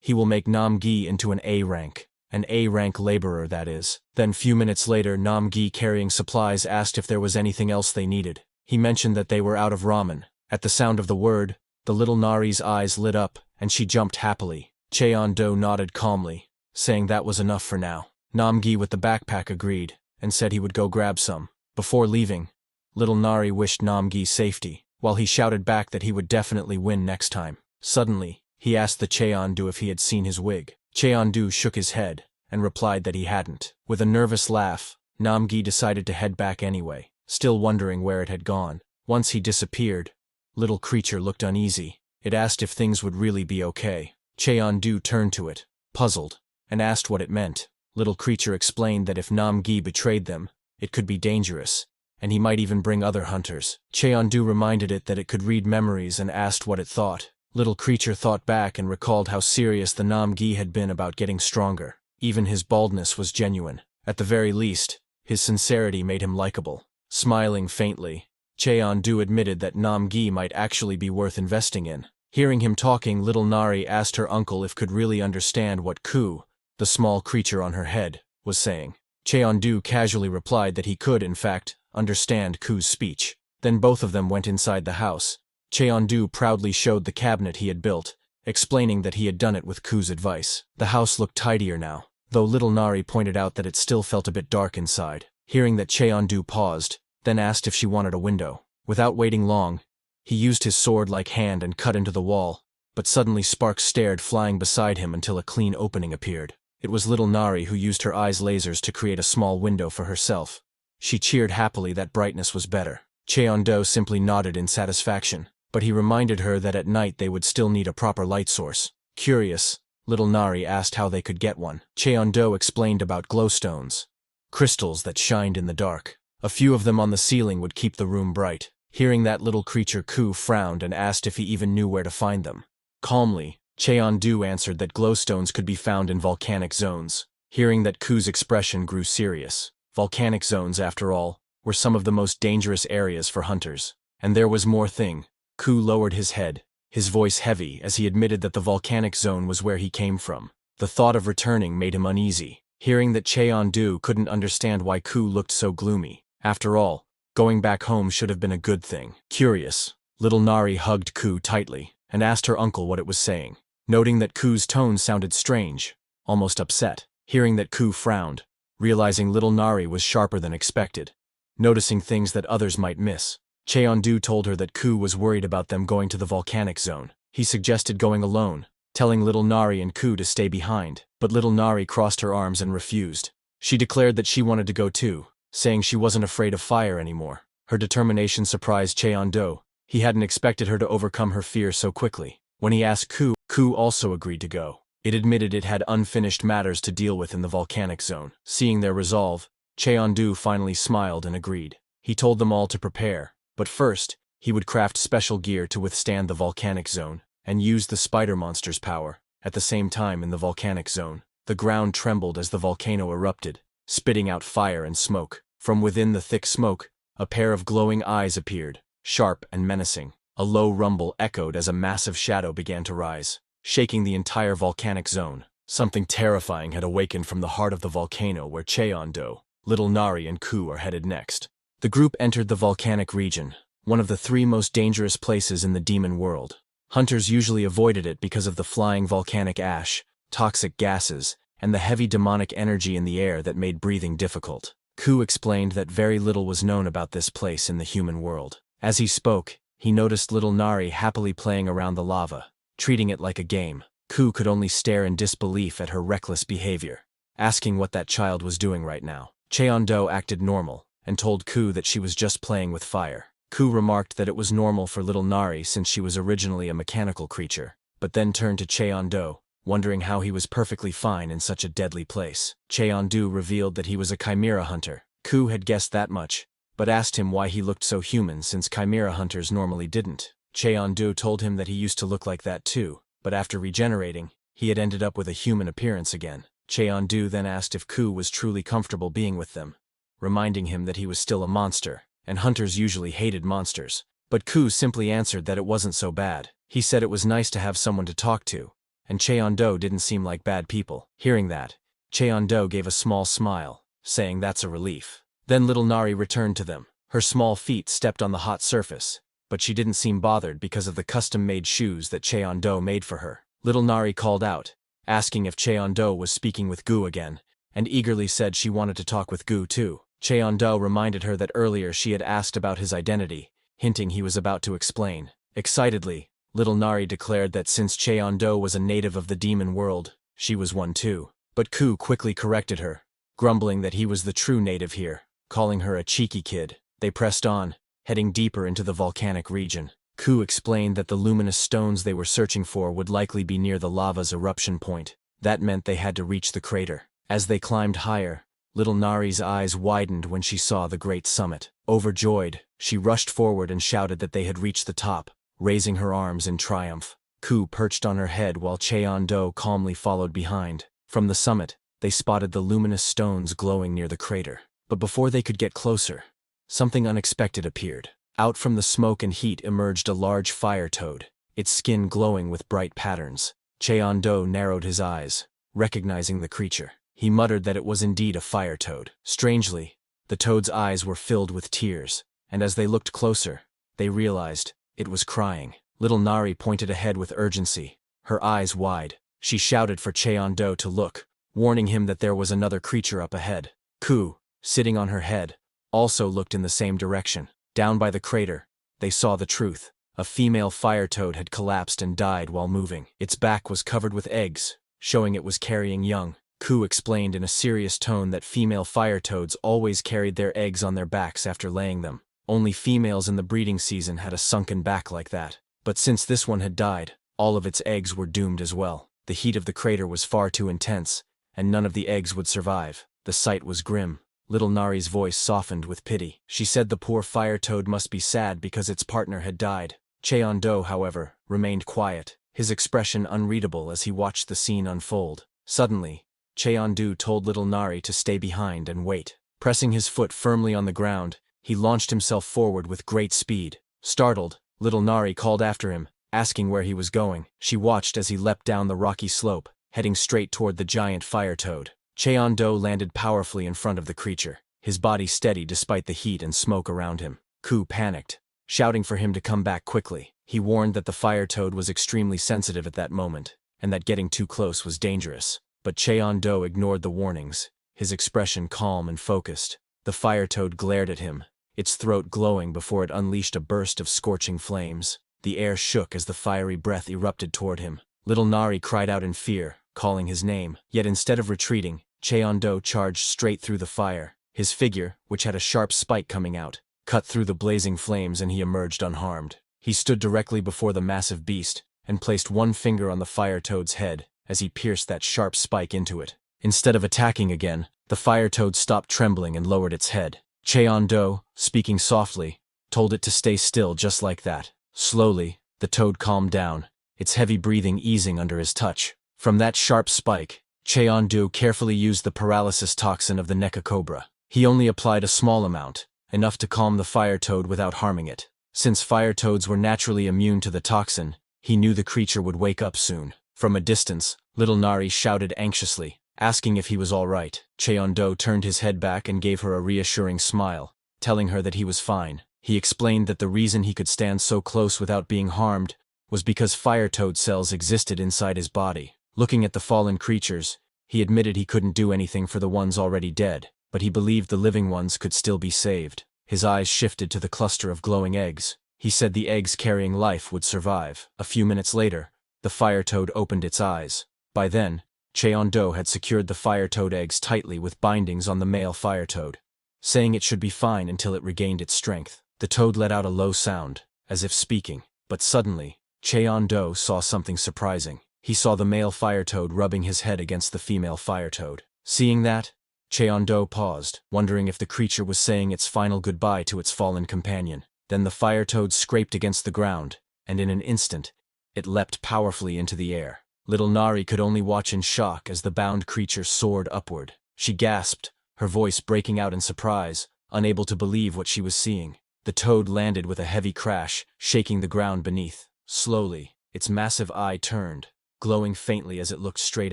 he will make Namgi into an A-rank. An A-rank laborer, that is. Then few minutes later, Namgi, carrying supplies, asked if there was anything else they needed. He mentioned that they were out of ramen. At the sound of the word, the little Nari's eyes lit up, and she jumped happily. Cheon-du nodded calmly, saying that was enough for now. Namgi with the backpack agreed, and said he would go grab some. Before leaving, little Nari wished Namgi safety, while he shouted back that he would definitely win next time. Suddenly, he asked the Cheon-du if he had seen his wig. Cheon-du shook his head, and replied that he hadn't. With a nervous laugh, Namgi decided to head back anyway, still wondering where it had gone. Once he disappeared, little creature looked uneasy. It asked if things would really be okay. Cheon-du turned to it, puzzled, and asked what it meant. Little creature explained that if Namgi betrayed them, it could be dangerous, and he might even bring other hunters. Cheon-du reminded it that it could read memories and asked what it thought. Little creature thought back and recalled how serious the Namgi had been about getting stronger. Even his baldness was genuine. At the very least, his sincerity made him likable. Smiling faintly, Cheon-du admitted that Namgi might actually be worth investing in. Hearing him talking, little Nari asked her uncle if could really understand what Ku, the small creature on her head, was saying. Cheon-du casually replied that he could, in fact, understand Ku's speech. Then both of them went inside the house. Cheon-du proudly showed the cabinet he had built, explaining that he had done it with Ku's advice. The house looked tidier now, though little Nari pointed out that it still felt a bit dark inside. Hearing that, Cheon-du paused, then asked if she wanted a window. Without waiting long, he used his sword-like hand and cut into the wall, but suddenly sparks stared flying beside him until a clean opening appeared. It was little Nari who used her eyes' lasers to create a small window for herself. She cheered happily that brightness was better. Cheon-du simply nodded in satisfaction, but he reminded her that at night they would still need a proper light source. Curious, little Nari asked how they could get one. Cheon-du explained about glowstones, crystals that shined in the dark. A few of them on the ceiling would keep the room bright. Hearing that, little creature Ku frowned and asked if he even knew where to find them. Calmly, Cheon-du answered that glowstones could be found in volcanic zones. Hearing that, Ku's expression grew serious. Volcanic zones, after all, were some of the most dangerous areas for hunters. And there was more thing. Ku lowered his head, his voice heavy as he admitted that the volcanic zone was where he came from. The thought of returning made him uneasy. Hearing that, Cheon-du couldn't understand why Ku looked so gloomy. After all, going back home should have been a good thing. Curious, little Nari hugged Ku tightly and asked her uncle what it was saying, noting that Ku's tone sounded strange, almost upset. Hearing that, Ku frowned, realizing little Nari was sharper than expected, noticing things that others might miss. Cheon-du told her that Ku was worried about them going to the volcanic zone. He suggested going alone, telling little Nari and Ku to stay behind, but little Nari crossed her arms and refused. She declared that she wanted to go too, saying she wasn't afraid of fire anymore. Her determination surprised Cheon-du. He hadn't expected her to overcome her fear so quickly. When he asked Ku, Ku also agreed to go. It admitted it had unfinished matters to deal with in the volcanic zone. Seeing their resolve, Cheon-du finally smiled and agreed. He told them all to prepare, but first, he would craft special gear to withstand the volcanic zone, and use the spider monster's power. At the same time, in the volcanic zone, the ground trembled as the volcano erupted, spitting out fire and smoke. From within the thick smoke, a pair of glowing eyes appeared, sharp and menacing. A low rumble echoed as a massive shadow began to rise, shaking the entire volcanic zone. Something terrifying had awakened from the heart of the volcano where Cheon-du, little Nari and Ku are headed next. The group entered the volcanic region, one of the 3 most dangerous places in the demon world. Hunters usually avoided it because of the flying volcanic ash, toxic gases, and the heavy demonic energy in the air that made breathing difficult. Ku explained that very little was known about this place in the human world. As he spoke, he noticed little Nari happily playing around the lava, treating it like a game. Ku could only stare in disbelief at her reckless behavior, asking what that child was doing right now. Cheon-do acted normal, and told Ku that she was just playing with fire. Ku remarked that it was normal for little Nari since she was originally a mechanical creature, but then turned to Cheon-do, wondering how he was perfectly fine in such a deadly place. Cheon-do revealed that he was a chimera hunter. Ku had guessed that much, but asked him why he looked so human since chimera hunters normally didn't. Cheon-do told him that he used to look like that too, but after regenerating, he had ended up with a human appearance again. Cheon-do then asked if Ku was truly comfortable being with them, reminding him that he was still a monster, and hunters usually hated monsters. But Ku simply answered that it wasn't so bad. He said it was nice to have someone to talk to, and Cheon-do didn't seem like bad people. Hearing that, Cheon-do gave a small smile, saying that's a relief. Then little Nari returned to them. Her small feet stepped on the hot surface, but she didn't seem bothered because of the custom-made shoes that Cheon-do made for her. Little Nari called out, asking if Cheon-do was speaking with Gu again, and eagerly said she wanted to talk with Gu too. Cheon-do reminded her that earlier she had asked about his identity, hinting he was about to explain. Excitedly, little Nari declared that since Cheon-do was a native of the demon world, she was one too. But Ku quickly corrected her, grumbling that he was the true native here, calling her a cheeky kid. They pressed on, heading deeper into the volcanic region. Ku explained that the luminous stones they were searching for would likely be near the lava's eruption point. That meant they had to reach the crater. As they climbed higher, little Nari's eyes widened when she saw the great summit. Overjoyed, she rushed forward and shouted that they had reached the top, raising her arms in triumph. Ku perched on her head while Cheon-do calmly followed behind. From the summit, they spotted the luminous stones glowing near the crater. But before they could get closer, something unexpected appeared. Out from the smoke and heat emerged a large fire toad, its skin glowing with bright patterns. Cheon-do narrowed his eyes, recognizing the creature. He muttered that it was indeed a fire toad. Strangely, the toad's eyes were filled with tears, and as they looked closer, they realized it was crying. Little Nari pointed ahead with urgency, her eyes wide. She shouted for Cheon-do to look, warning him that there was another creature up ahead. Ku, sitting on her head, also looked in the same direction. Down by the crater, they saw the truth. A female fire toad had collapsed and died while moving. Its back was covered with eggs, showing it was carrying young. Ku explained in a serious tone that female fire toads always carried their eggs on their backs after laying them. Only females in the breeding season had a sunken back like that. But since this one had died, all of its eggs were doomed as well. The heat of the crater was far too intense, and none of the eggs would survive. The sight was grim. Little Nari's voice softened with pity. She said the poor fire toad must be sad because its partner had died. Cheon-do, however, remained quiet, his expression unreadable as he watched the scene unfold. Suddenly, Cheon-do told little Nari to stay behind and wait. Pressing his foot firmly on the ground, he launched himself forward with great speed. Startled, little Nari called after him, asking where he was going. She watched as he leapt down the rocky slope, heading straight toward the giant fire toad. Cheon-do landed powerfully in front of the creature, his body steady despite the heat and smoke around him. Ku panicked, shouting for him to come back quickly. He warned that the fire toad was extremely sensitive at that moment, and that getting too close was dangerous. But Cheon-do ignored the warnings, his expression calm and focused. The fire toad glared at him, its throat glowing before it unleashed a burst of scorching flames. The air shook as the fiery breath erupted toward him. Little Nari cried out in fear, calling his name. Yet instead of retreating, Cheon-do charged straight through the fire. His figure, which had a sharp spike coming out, cut through the blazing flames and he emerged unharmed. He stood directly before the massive beast and placed one finger on the fire toad's head as he pierced that sharp spike into it. Instead of attacking again, the fire toad stopped trembling and lowered its head. Cheon-do, speaking softly, told it to stay still just like that. Slowly, the toad calmed down, its heavy breathing easing under his touch. From that sharp spike, Cheon-do carefully used the paralysis toxin of the Neko cobra. He only applied a small amount, enough to calm the fire toad without harming it. Since fire toads were naturally immune to the toxin, he knew the creature would wake up soon. From a distance, little Nari shouted anxiously, asking if he was all right. Cheon-do turned his head back and gave her a reassuring smile, telling her that he was fine. He explained that the reason he could stand so close without being harmed was because fire toad cells existed inside his body. Looking at the fallen creatures, he admitted he couldn't do anything for the ones already dead, but he believed the living ones could still be saved. His eyes shifted to the cluster of glowing eggs. He said the eggs carrying life would survive. A few minutes later, the fire toad opened its eyes. By then, Cheon-do had secured the fire toad eggs tightly with bindings on the male fire toad, saying it should be fine until it regained its strength. The toad let out a low sound, as if speaking, but suddenly, Cheon-do saw something surprising. He saw the male fire toad rubbing his head against the female fire toad. Seeing that, Cheon-do paused, wondering if the creature was saying its final goodbye to its fallen companion. Then the fire toad scraped against the ground, and in an instant, it leapt powerfully into the air. Little Nari could only watch in shock as the bound creature soared upward. She gasped, her voice breaking out in surprise, unable to believe what she was seeing. The toad landed with a heavy crash, shaking the ground beneath. Slowly, its massive eye turned, glowing faintly as it looked straight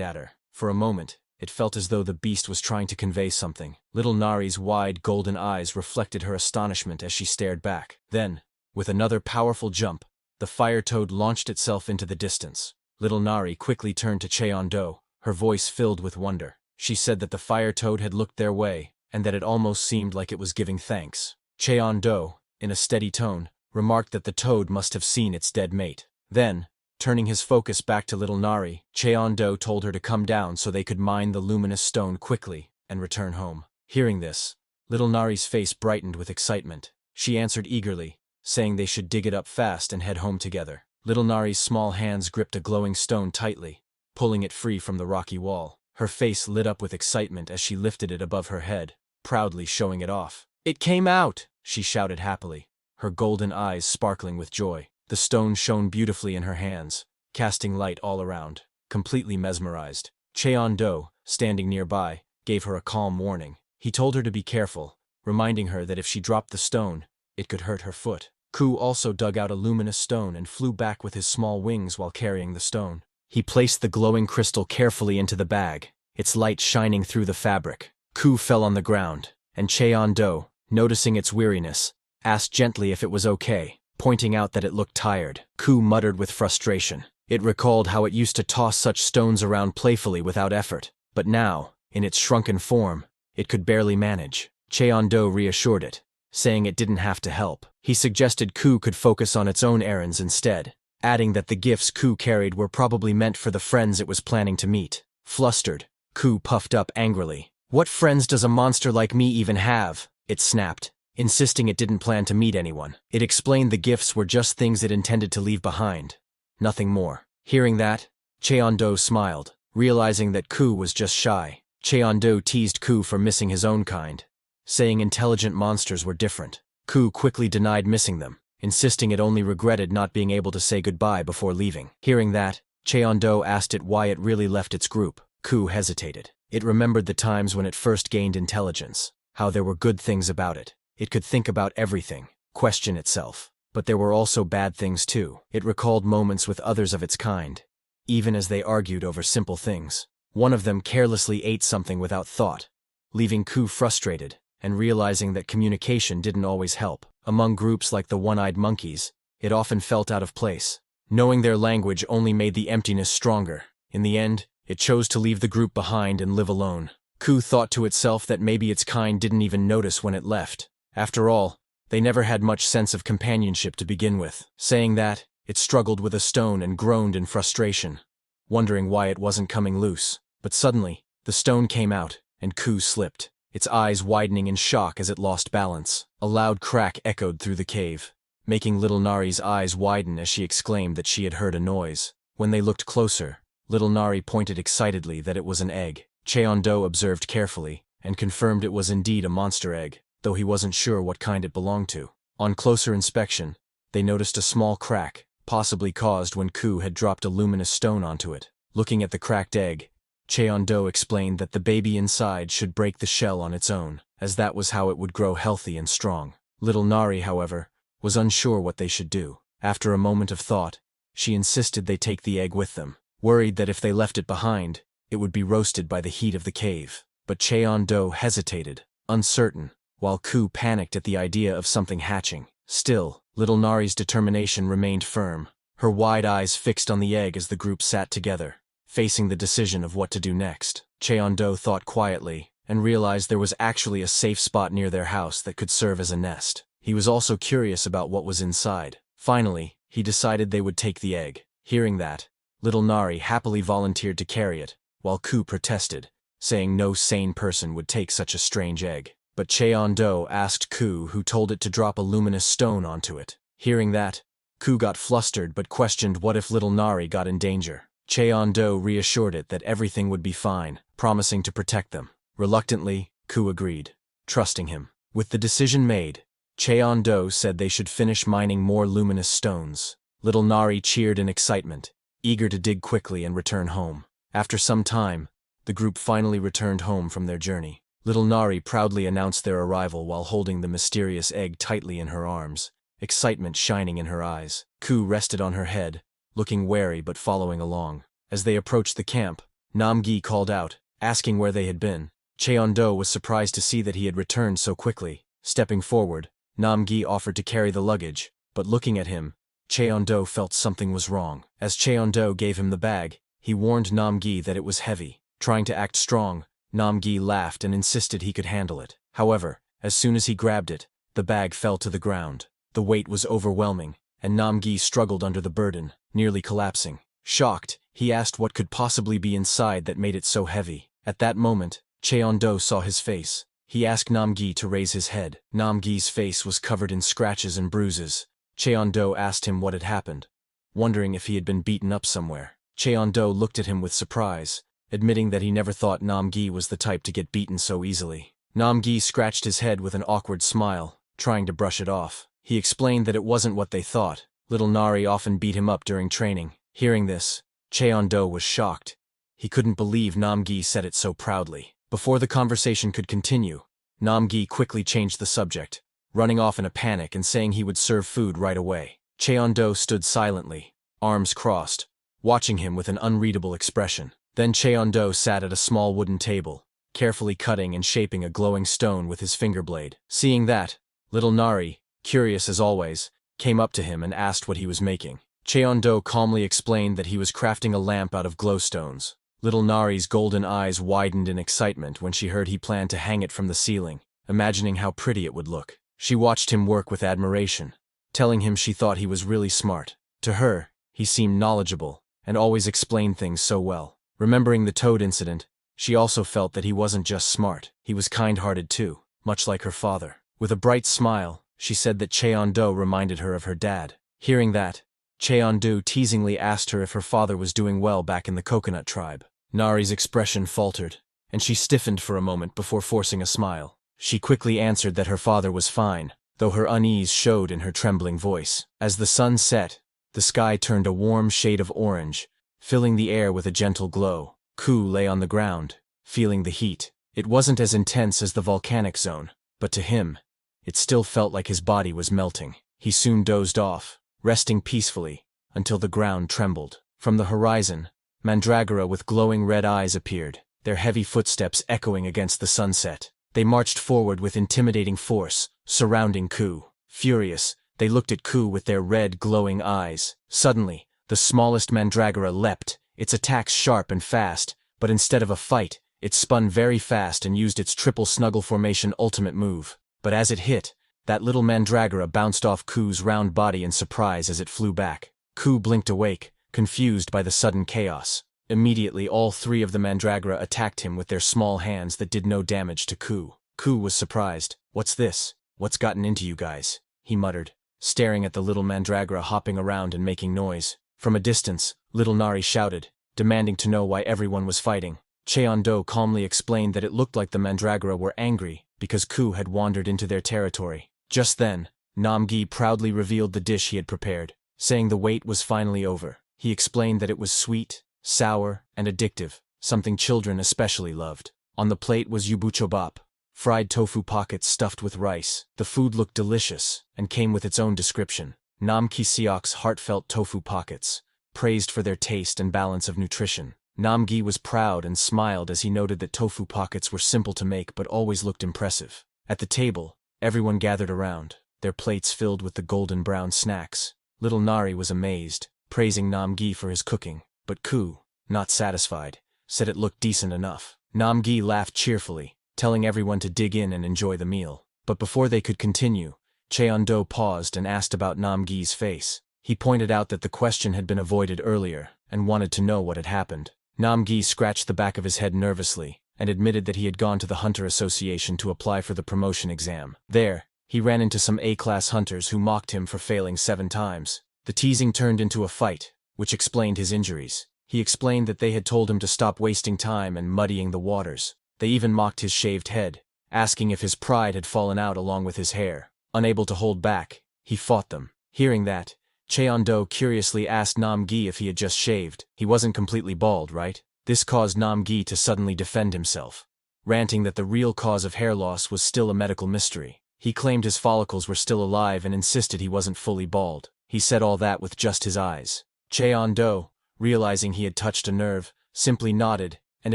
at her. For a moment, it felt as though the beast was trying to convey something. Little Nari's wide golden eyes reflected her astonishment as she stared back. Then, with another powerful jump, the fire toad launched itself into the distance. Little Nari quickly turned to Cheon-do, her voice filled with wonder. She said that the fire toad had looked their way, and that it almost seemed like it was giving thanks. Cheon-do, in a steady tone, remarked that the toad must have seen its dead mate. Then, turning his focus back to Little Nari, Cheon-do told her to come down so they could mine the luminous stone quickly and return home. Hearing this, Little Nari's face brightened with excitement. She answered eagerly, saying they should dig it up fast and head home together. Little Nari's small hands gripped a glowing stone tightly, pulling it free from the rocky wall. Her face lit up with excitement as she lifted it above her head, proudly showing it off. "It came out!" she shouted happily, her golden eyes sparkling with joy. The stone shone beautifully in her hands, casting light all around. Completely mesmerized, Cheon-do, standing nearby, gave her a calm warning. He told her to be careful, reminding her that if she dropped the stone, it could hurt her foot. Ku also dug out a luminous stone and flew back with his small wings while carrying the stone. He placed the glowing crystal carefully into the bag, its light shining through the fabric. Ku fell on the ground, and Cheon-do, noticing its weariness, asked gently if it was okay, pointing out that it looked tired. Ku muttered with frustration. It recalled how it used to toss such stones around playfully without effort, but now, in its shrunken form, it could barely manage. Cheon-do reassured it, saying it didn't have to help. He suggested Ku could focus on its own errands instead, adding that the gifts Ku carried were probably meant for the friends it was planning to meet. Flustered, Ku puffed up angrily. "What friends does a monster like me even have?" it snapped, insisting it didn't plan to meet anyone. It explained the gifts were just things it intended to leave behind, nothing more. Hearing that, Cheon-do smiled, realizing that Ku was just shy. Cheon-do teased Ku for missing his own kind, saying intelligent monsters were different. Ku quickly denied missing them, insisting it only regretted not being able to say goodbye before leaving. Hearing that, Cheon-do asked it why it really left its group. Ku hesitated. It remembered the times when it first gained intelligence, how there were good things about it. It could think about everything, question itself. But there were also bad things too. It recalled moments with others of its kind, even as they argued over simple things. One of them carelessly ate something without thought, leaving Ku frustrated and realizing that communication didn't always help. Among groups like the one-eyed monkeys, it often felt out of place. Knowing their language only made the emptiness stronger. In the end, it chose to leave the group behind and live alone. Ku thought to itself that maybe its kind didn't even notice when it left. After all, they never had much sense of companionship to begin with. Saying that, it struggled with a stone and groaned in frustration, wondering why it wasn't coming loose. But suddenly, the stone came out, and Ku slipped, its eyes widening in shock as it lost balance. A loud crack echoed through the cave, making Little Nari's eyes widen as she exclaimed that she had heard a noise. When they looked closer, Little Nari pointed excitedly that it was an egg. Cheon-do observed carefully, and confirmed it was indeed a monster egg, though he wasn't sure what kind it belonged to. On closer inspection, they noticed a small crack, possibly caused when Ku had dropped a luminous stone onto it. Looking at the cracked egg, Cheon-do explained that the baby inside should break the shell on its own, as that was how it would grow healthy and strong. Little Nari, however, was unsure what they should do. After a moment of thought, she insisted they take the egg with them, worried that if they left it behind, it would be roasted by the heat of the cave. But Cheon-do hesitated, uncertain, while Ku panicked at the idea of something hatching. Still, Little Nari's determination remained firm, her wide eyes fixed on the egg as the group sat together, facing the decision of what to do next. Cheon-do thought quietly, and realized there was actually a safe spot near their house that could serve as a nest. He was also curious about what was inside. Finally, he decided they would take the egg. Hearing that, little Nari happily volunteered to carry it, while Ku protested, saying no sane person would take such a strange egg. But Cheon-do asked Ku, who told it to drop a luminous stone onto it. Hearing that, Ku got flustered but questioned what if little Nari got in danger. Cheon-do reassured it that everything would be fine, promising to protect them. Reluctantly, Ku agreed, trusting him. With the decision made, Cheon-do said they should finish mining more luminous stones. Little Nari cheered in excitement, eager to dig quickly and return home. After some time, the group finally returned home from their journey. Little Nari proudly announced their arrival while holding the mysterious egg tightly in her arms, excitement shining in her eyes. Ku rested on her head, looking wary but following along. As they approached the camp, Nam-gi called out, asking where they had been. Cheon-do was surprised to see that he had returned so quickly. Stepping forward, Nam-gi offered to carry the luggage, but looking at him, Cheon-do felt something was wrong. As Cheon-do gave him the bag, he warned Nam-gi that it was heavy. Trying to act strong, Nam-gi laughed and insisted he could handle it. However, as soon as he grabbed it, the bag fell to the ground. The weight was overwhelming, and Nam-gi struggled under the burden, nearly collapsing. Shocked, he asked what could possibly be inside that made it so heavy. At that moment, Cheon-do saw his face. He asked Nam-gi to raise his head. Nam-gi's face was covered in scratches and bruises. Cheon-do asked him what had happened, wondering if he had been beaten up somewhere. Cheon-do looked at him with surprise, admitting that he never thought Nam-gi was the type to get beaten so easily. Nam-gi scratched his head with an awkward smile, trying to brush it off. He explained that it wasn't what they thought. Little Nari often beat him up during training. Hearing this, Cheon-do was shocked. He couldn't believe Nam-gi said it so proudly. Before the conversation could continue, Nam-gi quickly changed the subject, running off in a panic and saying he would serve food right away. Cheon-do stood silently, arms crossed, watching him with an unreadable expression. Then Cheon-do sat at a small wooden table, carefully cutting and shaping a glowing stone with his finger blade. Seeing that, little Nari, curious as always, came up to him and asked what he was making. Cheon-do calmly explained that he was crafting a lamp out of glowstones. Little Nari's golden eyes widened in excitement when she heard he planned to hang it from the ceiling, imagining how pretty it would look. She watched him work with admiration, telling him she thought he was really smart. To her, he seemed knowledgeable, and always explained things so well. Remembering the toad incident, she also felt that he wasn't just smart, he was kind-hearted too, much like her father. With a bright smile, she said that Cheon-do reminded her of her dad. Hearing that, Cheon-do teasingly asked her if her father was doing well back in the coconut tribe. Nari's expression faltered, and she stiffened for a moment before forcing a smile. She quickly answered that her father was fine, though her unease showed in her trembling voice. As the sun set, the sky turned a warm shade of orange, filling the air with a gentle glow. Ku lay on the ground, feeling the heat. It wasn't as intense as the volcanic zone, but to him, it still felt like his body was melting. He soon dozed off, resting peacefully, until the ground trembled. From the horizon, Mandragora with glowing red eyes appeared, their heavy footsteps echoing against the sunset. They marched forward with intimidating force, surrounding Ku. Furious, they looked at Ku with their red, glowing eyes. Suddenly, the smallest Mandragora leapt, its attacks sharp and fast, but instead of a fight, it spun very fast and used its triple snuggle formation ultimate move. But as it hit, that little Mandragora bounced off Ku's round body in surprise as it flew back. Ku blinked awake, confused by the sudden chaos. Immediately all three of the Mandragora attacked him with their small hands that did no damage to Ku. Ku was surprised. "What's this? What's gotten into you guys?" he muttered, staring at the little Mandragora hopping around and making noise. From a distance, little Nari shouted, demanding to know why everyone was fighting. Cheon-do calmly explained that it looked like the Mandragora were angry because Ku had wandered into their territory. Just then, Nam-gi proudly revealed the dish he had prepared, saying the wait was finally over. He explained that it was sweet, sour, and addictive, something children especially loved. On the plate was yubuchobap, fried tofu pockets stuffed with rice. The food looked delicious, and came with its own description. Nam Ki-seok's heartfelt tofu pockets, praised for their taste and balance of nutrition. Nam-gi was proud and smiled as he noted that tofu pockets were simple to make but always looked impressive. At the table, everyone gathered around, their plates filled with the golden brown snacks. Little Nari was amazed, praising Nam-gi for his cooking, but Ku, not satisfied, said it looked decent enough. Nam-gi laughed cheerfully, telling everyone to dig in and enjoy the meal. But before they could continue, Cheon-do paused and asked about Nam-gi's face. He pointed out that the question had been avoided earlier, and wanted to know what had happened. Nam-gi scratched the back of his head nervously, and admitted that he had gone to the Hunter Association to apply for the promotion exam. There, he ran into some A-class hunters who mocked him for failing 7 times. The teasing turned into a fight, which explained his injuries. He explained that they had told him to stop wasting time and muddying the waters. They even mocked his shaved head, asking if his pride had fallen out along with his hair. Unable to hold back, he fought them. Hearing that, Cheon-do curiously asked Nam-gi if he had just shaved. He wasn't completely bald, right? This caused Nam-gi to suddenly defend himself, ranting that the real cause of hair loss was still a medical mystery. He claimed his follicles were still alive and insisted he wasn't fully bald. He said all that with just his eyes. Cheon-do, realizing he had touched a nerve, simply nodded and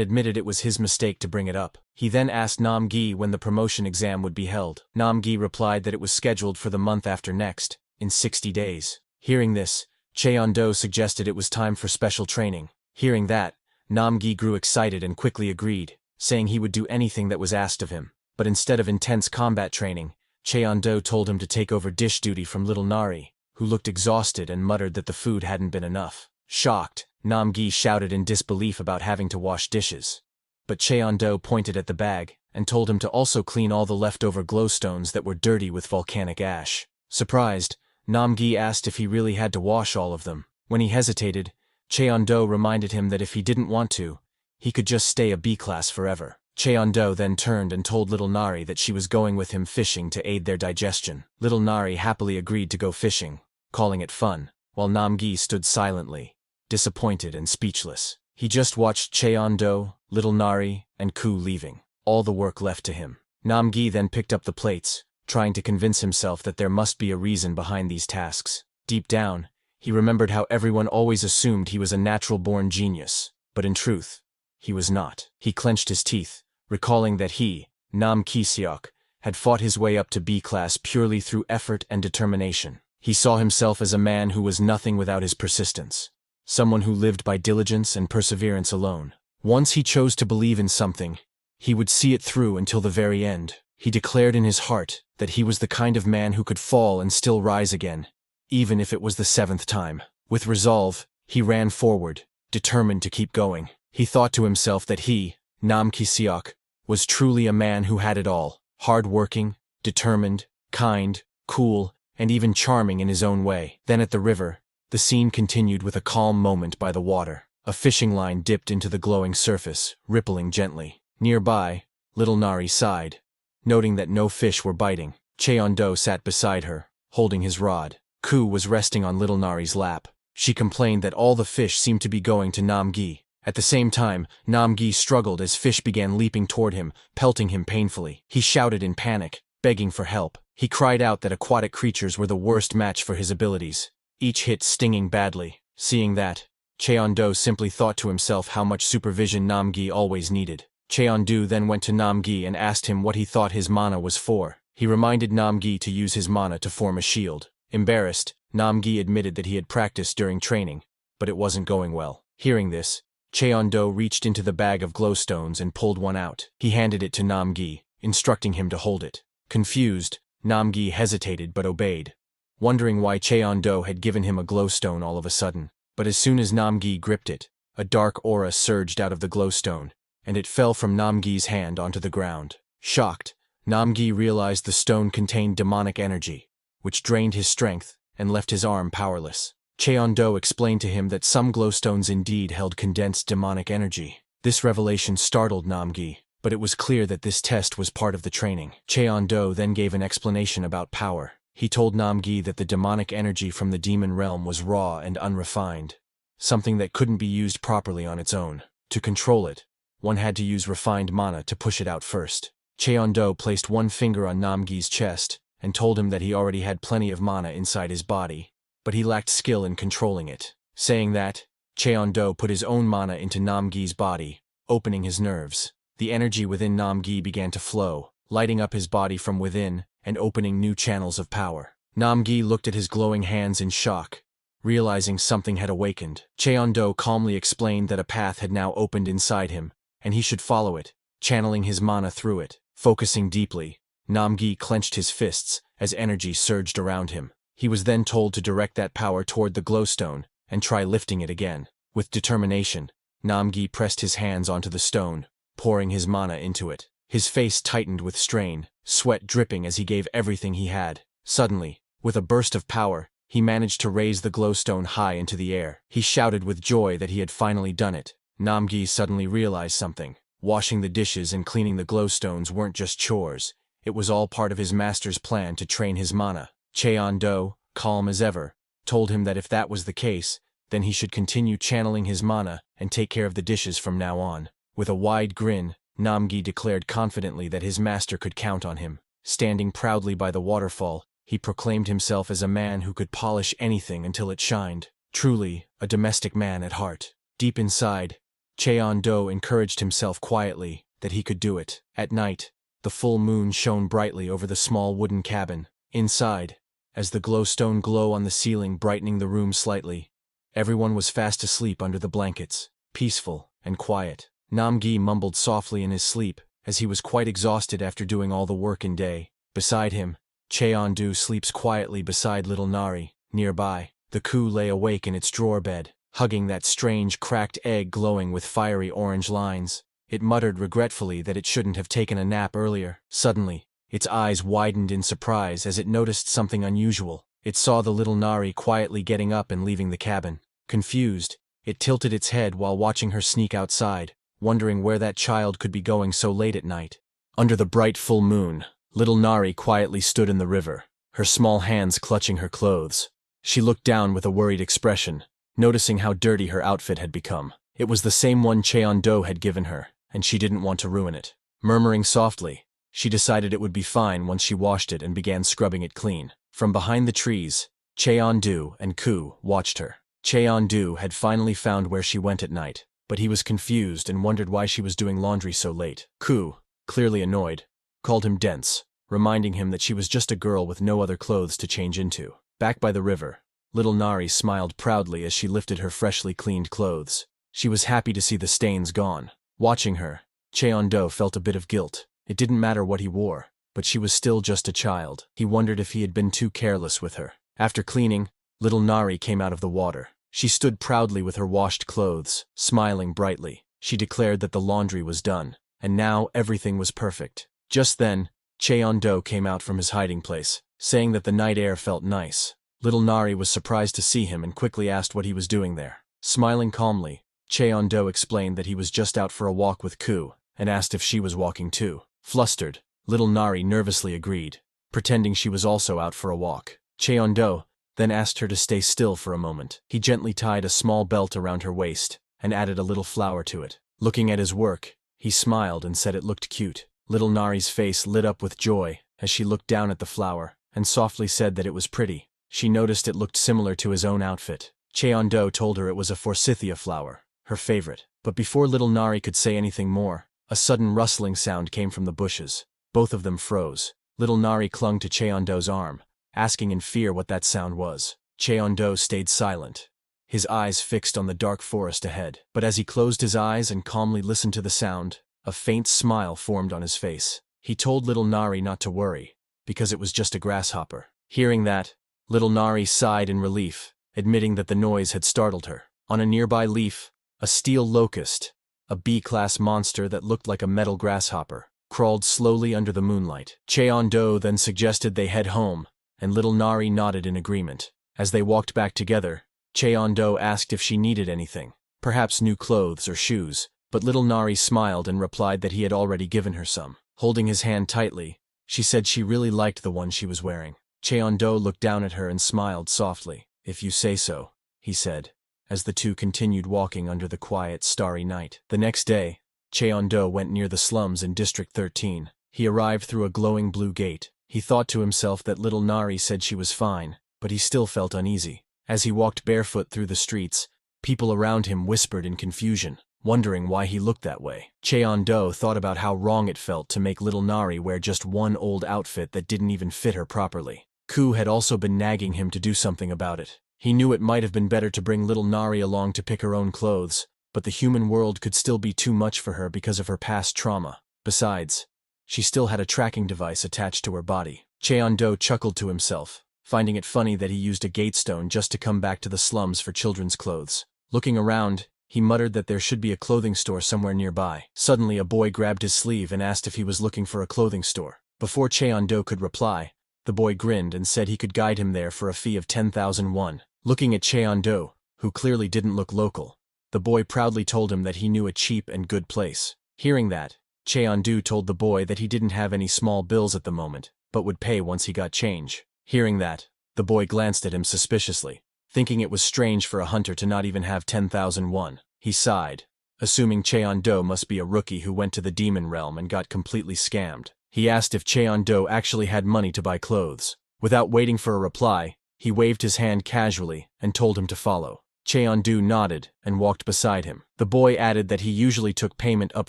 admitted it was his mistake to bring it up. He then asked Nam-gi when the promotion exam would be held. Nam-gi replied that it was scheduled for the month after next, in 60 days. Hearing this, Cheon-do suggested it was time for special training. Hearing that, Nam-gi grew excited and quickly agreed, saying he would do anything that was asked of him. But instead of intense combat training, Cheon-do told him to take over dish duty from little Nari, who looked exhausted and muttered that the food hadn't been enough. Shocked, Nam-gi shouted in disbelief about having to wash dishes. But Cheon-do pointed at the bag and told him to also clean all the leftover glowstones that were dirty with volcanic ash. Surprised, Nam-gi asked if he really had to wash all of them. When he hesitated, Cheon-do reminded him that if he didn't want to, he could just stay a B-class forever. Cheon-do then turned and told little Nari that she was going with him fishing to aid their digestion. Little Nari happily agreed to go fishing, calling it fun, while Nam-gi stood silently, disappointed and speechless. He just watched Cheon-do, little Nari, and Ku leaving, all the work left to him. Nam-gi then picked up the plates, trying to convince himself that there must be a reason behind these tasks. Deep down, he remembered how everyone always assumed he was a natural-born genius, but in truth, he was not. He clenched his teeth, recalling that he, Nam Ki-seok, had fought his way up to B-class purely through effort and determination. He saw himself as a man who was nothing without his persistence, someone who lived by diligence and perseverance alone. Once he chose to believe in something, he would see it through until the very end. He declared in his heart that he was the kind of man who could fall and still rise again, even if it was the 7th time. With resolve, he ran forward, determined to keep going. He thought to himself that he, Nam Ki-seok, was truly a man who had it all: hard-working, determined, kind, cool, and even charming in his own way. Then at the river, the scene continued with a calm moment by the water. A fishing line dipped into the glowing surface, rippling gently. Nearby, little Nari sighed, noting that no fish were biting. Cheon-do sat beside her, holding his rod. Ku was resting on little Nari's lap. She complained that all the fish seemed to be going to Nam-gi. At the same time, Nam-gi struggled as fish began leaping toward him, pelting him painfully. He shouted in panic, begging for help. He cried out that aquatic creatures were the worst match for his abilities, each hit stinging badly. Seeing that, Cheon-do simply thought to himself how much supervision Nam-gi always needed. Cheon-do then went to Nam-gi and asked him what he thought his mana was for. He reminded Nam-gi to use his mana to form a shield. Embarrassed, Nam-gi admitted that he had practiced during training, but it wasn't going well. Hearing this, Cheon-do reached into the bag of glowstones and pulled one out. He handed it to Nam-gi, instructing him to hold it. Confused, Nam-gi hesitated but obeyed, wondering why Cheon-do had given him a glowstone all of a sudden. But as soon as Nam-gi gripped it, a dark aura surged out of the glowstone, and it fell from Nam-gi's hand onto the ground. Shocked, Nam-gi realized the stone contained demonic energy, which drained his strength and left his arm powerless. Cheon-do explained to him that some glowstones indeed held condensed demonic energy. This revelation startled Nam-gi, but it was clear that this test was part of the training. Cheon-do then gave an explanation about power. He told Nam-gi that the demonic energy from the demon realm was raw and unrefined, something that couldn't be used properly on its own. To control it, one had to use refined mana to push it out first. Cheon-do placed one finger on Nam-gi's chest and told him that he already had plenty of mana inside his body, but he lacked skill in controlling it. Saying that, Cheon-do put his own mana into Nam-gi's body, opening his nerves. The energy within Nam-gi began to flow, lighting up his body from within and opening new channels of power. Nam-gi looked at his glowing hands in shock, Realizing something had awakened, Cheon-do calmly explained that a path had now opened inside him, and he should follow it, channeling his mana through it. Focusing deeply, Namgi clenched his fists as energy surged around him. He was then told to direct that power toward the glowstone and try lifting it again. With determination, Namgi pressed his hands onto the stone, pouring his mana into it. His face tightened with strain, sweat dripping as he gave everything he had. Suddenly, with a burst of power, he managed to raise the glowstone high into the air. He shouted with joy that he had finally done it. Namgi suddenly realized something. Washing the dishes and cleaning the glowstones weren't just chores. It was all part of his master's plan to train his mana. Cheon-do, calm as ever, told him that if that was the case, then he should continue channeling his mana and take care of the dishes from now on. With a wide grin, Namgi declared confidently that his master could count on him. Standing proudly by the waterfall, he proclaimed himself as a man who could polish anything until it shined. Truly, a domestic man at heart. Deep inside, Cheon-do encouraged himself quietly that he could do it. At night, the full moon shone brightly over the small wooden cabin. Inside, as the glowstone glow on the ceiling brightening the room slightly, everyone was fast asleep under the blankets, peaceful and quiet. Namgi mumbled softly in his sleep, as he was quite exhausted after doing all the work in day. Beside him, Cheon-do sleeps quietly beside little Nari. Nearby, the Ku lay awake in its drawer bed, hugging that strange cracked egg glowing with fiery orange lines. It muttered regretfully that it shouldn't have taken a nap earlier. Suddenly, its eyes widened in surprise as it noticed something unusual. It saw the little Nari quietly getting up and leaving the cabin. Confused, it tilted its head while watching her sneak outside, wondering where that child could be going so late at night. Under the bright full moon, little Nari quietly stood in the river, her small hands clutching her clothes. She looked down with a worried expression, noticing how dirty her outfit had become. It was the same one Cheon-do had given her, and she didn't want to ruin it. Murmuring softly, she decided it would be fine once she washed it and began scrubbing it clean. From behind the trees, Cheon-do and Ku watched her. Cheon-do had finally found where she went at night, but he was confused and wondered why she was doing laundry so late. Ku, clearly annoyed, called him dense, reminding him that she was just a girl with no other clothes to change into. Back by the river, little Nari smiled proudly as she lifted her freshly cleaned clothes. She was happy to see the stains gone. Watching her, Cheon-do felt a bit of guilt. It didn't matter what he wore, but she was still just a child. He wondered if he had been too careless with her. After cleaning, little Nari came out of the water. She stood proudly with her washed clothes, smiling brightly. She declared that the laundry was done, and now everything was perfect. Just then, Cheon-do came out from his hiding place, saying that the night air felt nice. Little Nari was surprised to see him and quickly asked what he was doing there. Smiling calmly, Cheon-do explained that he was just out for a walk with Ku, and asked if she was walking too. Flustered, little Nari nervously agreed, pretending she was also out for a walk. Cheon-do then asked her to stay still for a moment. He gently tied a small belt around her waist and added a little flower to it. Looking at his work, he smiled and said it looked cute. Little Nari's face lit up with joy as she looked down at the flower and softly said that it was pretty. She noticed it looked similar to his own outfit. Cheon-do told her it was a forsythia flower, her favorite. But before little Nari could say anything more, a sudden rustling sound came from the bushes. Both of them froze. Little Nari clung to Cheon-do's arm, asking in fear what that sound was. Cheon-do stayed silent, his eyes fixed on the dark forest ahead. But as he closed his eyes and calmly listened to the sound, a faint smile formed on his face. He told little Nari not to worry, because it was just a grasshopper. Hearing that, little Nari sighed in relief, admitting that the noise had startled her. On a nearby leaf, a steel locust, a B-class monster that looked like a metal grasshopper, crawled slowly under the moonlight. Cheon-do then suggested they head home, and little Nari nodded in agreement. As they walked back together, Cheon-do asked if she needed anything, perhaps new clothes or shoes, but little Nari smiled and replied that he had already given her some. Holding his hand tightly, she said she really liked the one she was wearing. Cheon-do looked down at her and smiled softly. "If you say so," he said, as the two continued walking under the quiet, starry night. The next day, Cheon-do went near the slums in District 13. He arrived through a glowing blue gate. He thought to himself that little Nari said she was fine, but he still felt uneasy. As he walked barefoot through the streets, people around him whispered in confusion, wondering why he looked that way. Cheon-do thought about how wrong it felt to make little Nari wear just one old outfit that didn't even fit her properly. Ku had also been nagging him to do something about it. He knew it might have been better to bring little Nari along to pick her own clothes, but the human world could still be too much for her because of her past trauma. Besides, she still had a tracking device attached to her body. Cheon-do chuckled to himself, finding it funny that he used a gatestone just to come back to the slums for children's clothes. Looking around, he muttered that there should be a clothing store somewhere nearby. Suddenly a boy grabbed his sleeve and asked if he was looking for a clothing store. Before Cheon-do could reply, the boy grinned and said he could guide him there for a fee of 10,000 won. Looking at Cheon-do, who clearly didn't look local, the boy proudly told him that he knew a cheap and good place. Hearing that, Cheon-do told the boy that he didn't have any small bills at the moment, but would pay once he got change. Hearing that, the boy glanced at him suspiciously, thinking it was strange for a hunter to not even have 10,000 won. He sighed, assuming Cheon-do must be a rookie who went to the demon realm and got completely scammed. He asked if Cheon-do actually had money to buy clothes. Without waiting for a reply, he waved his hand casually and told him to follow. Cheon-do nodded and walked beside him. The boy added that he usually took payment up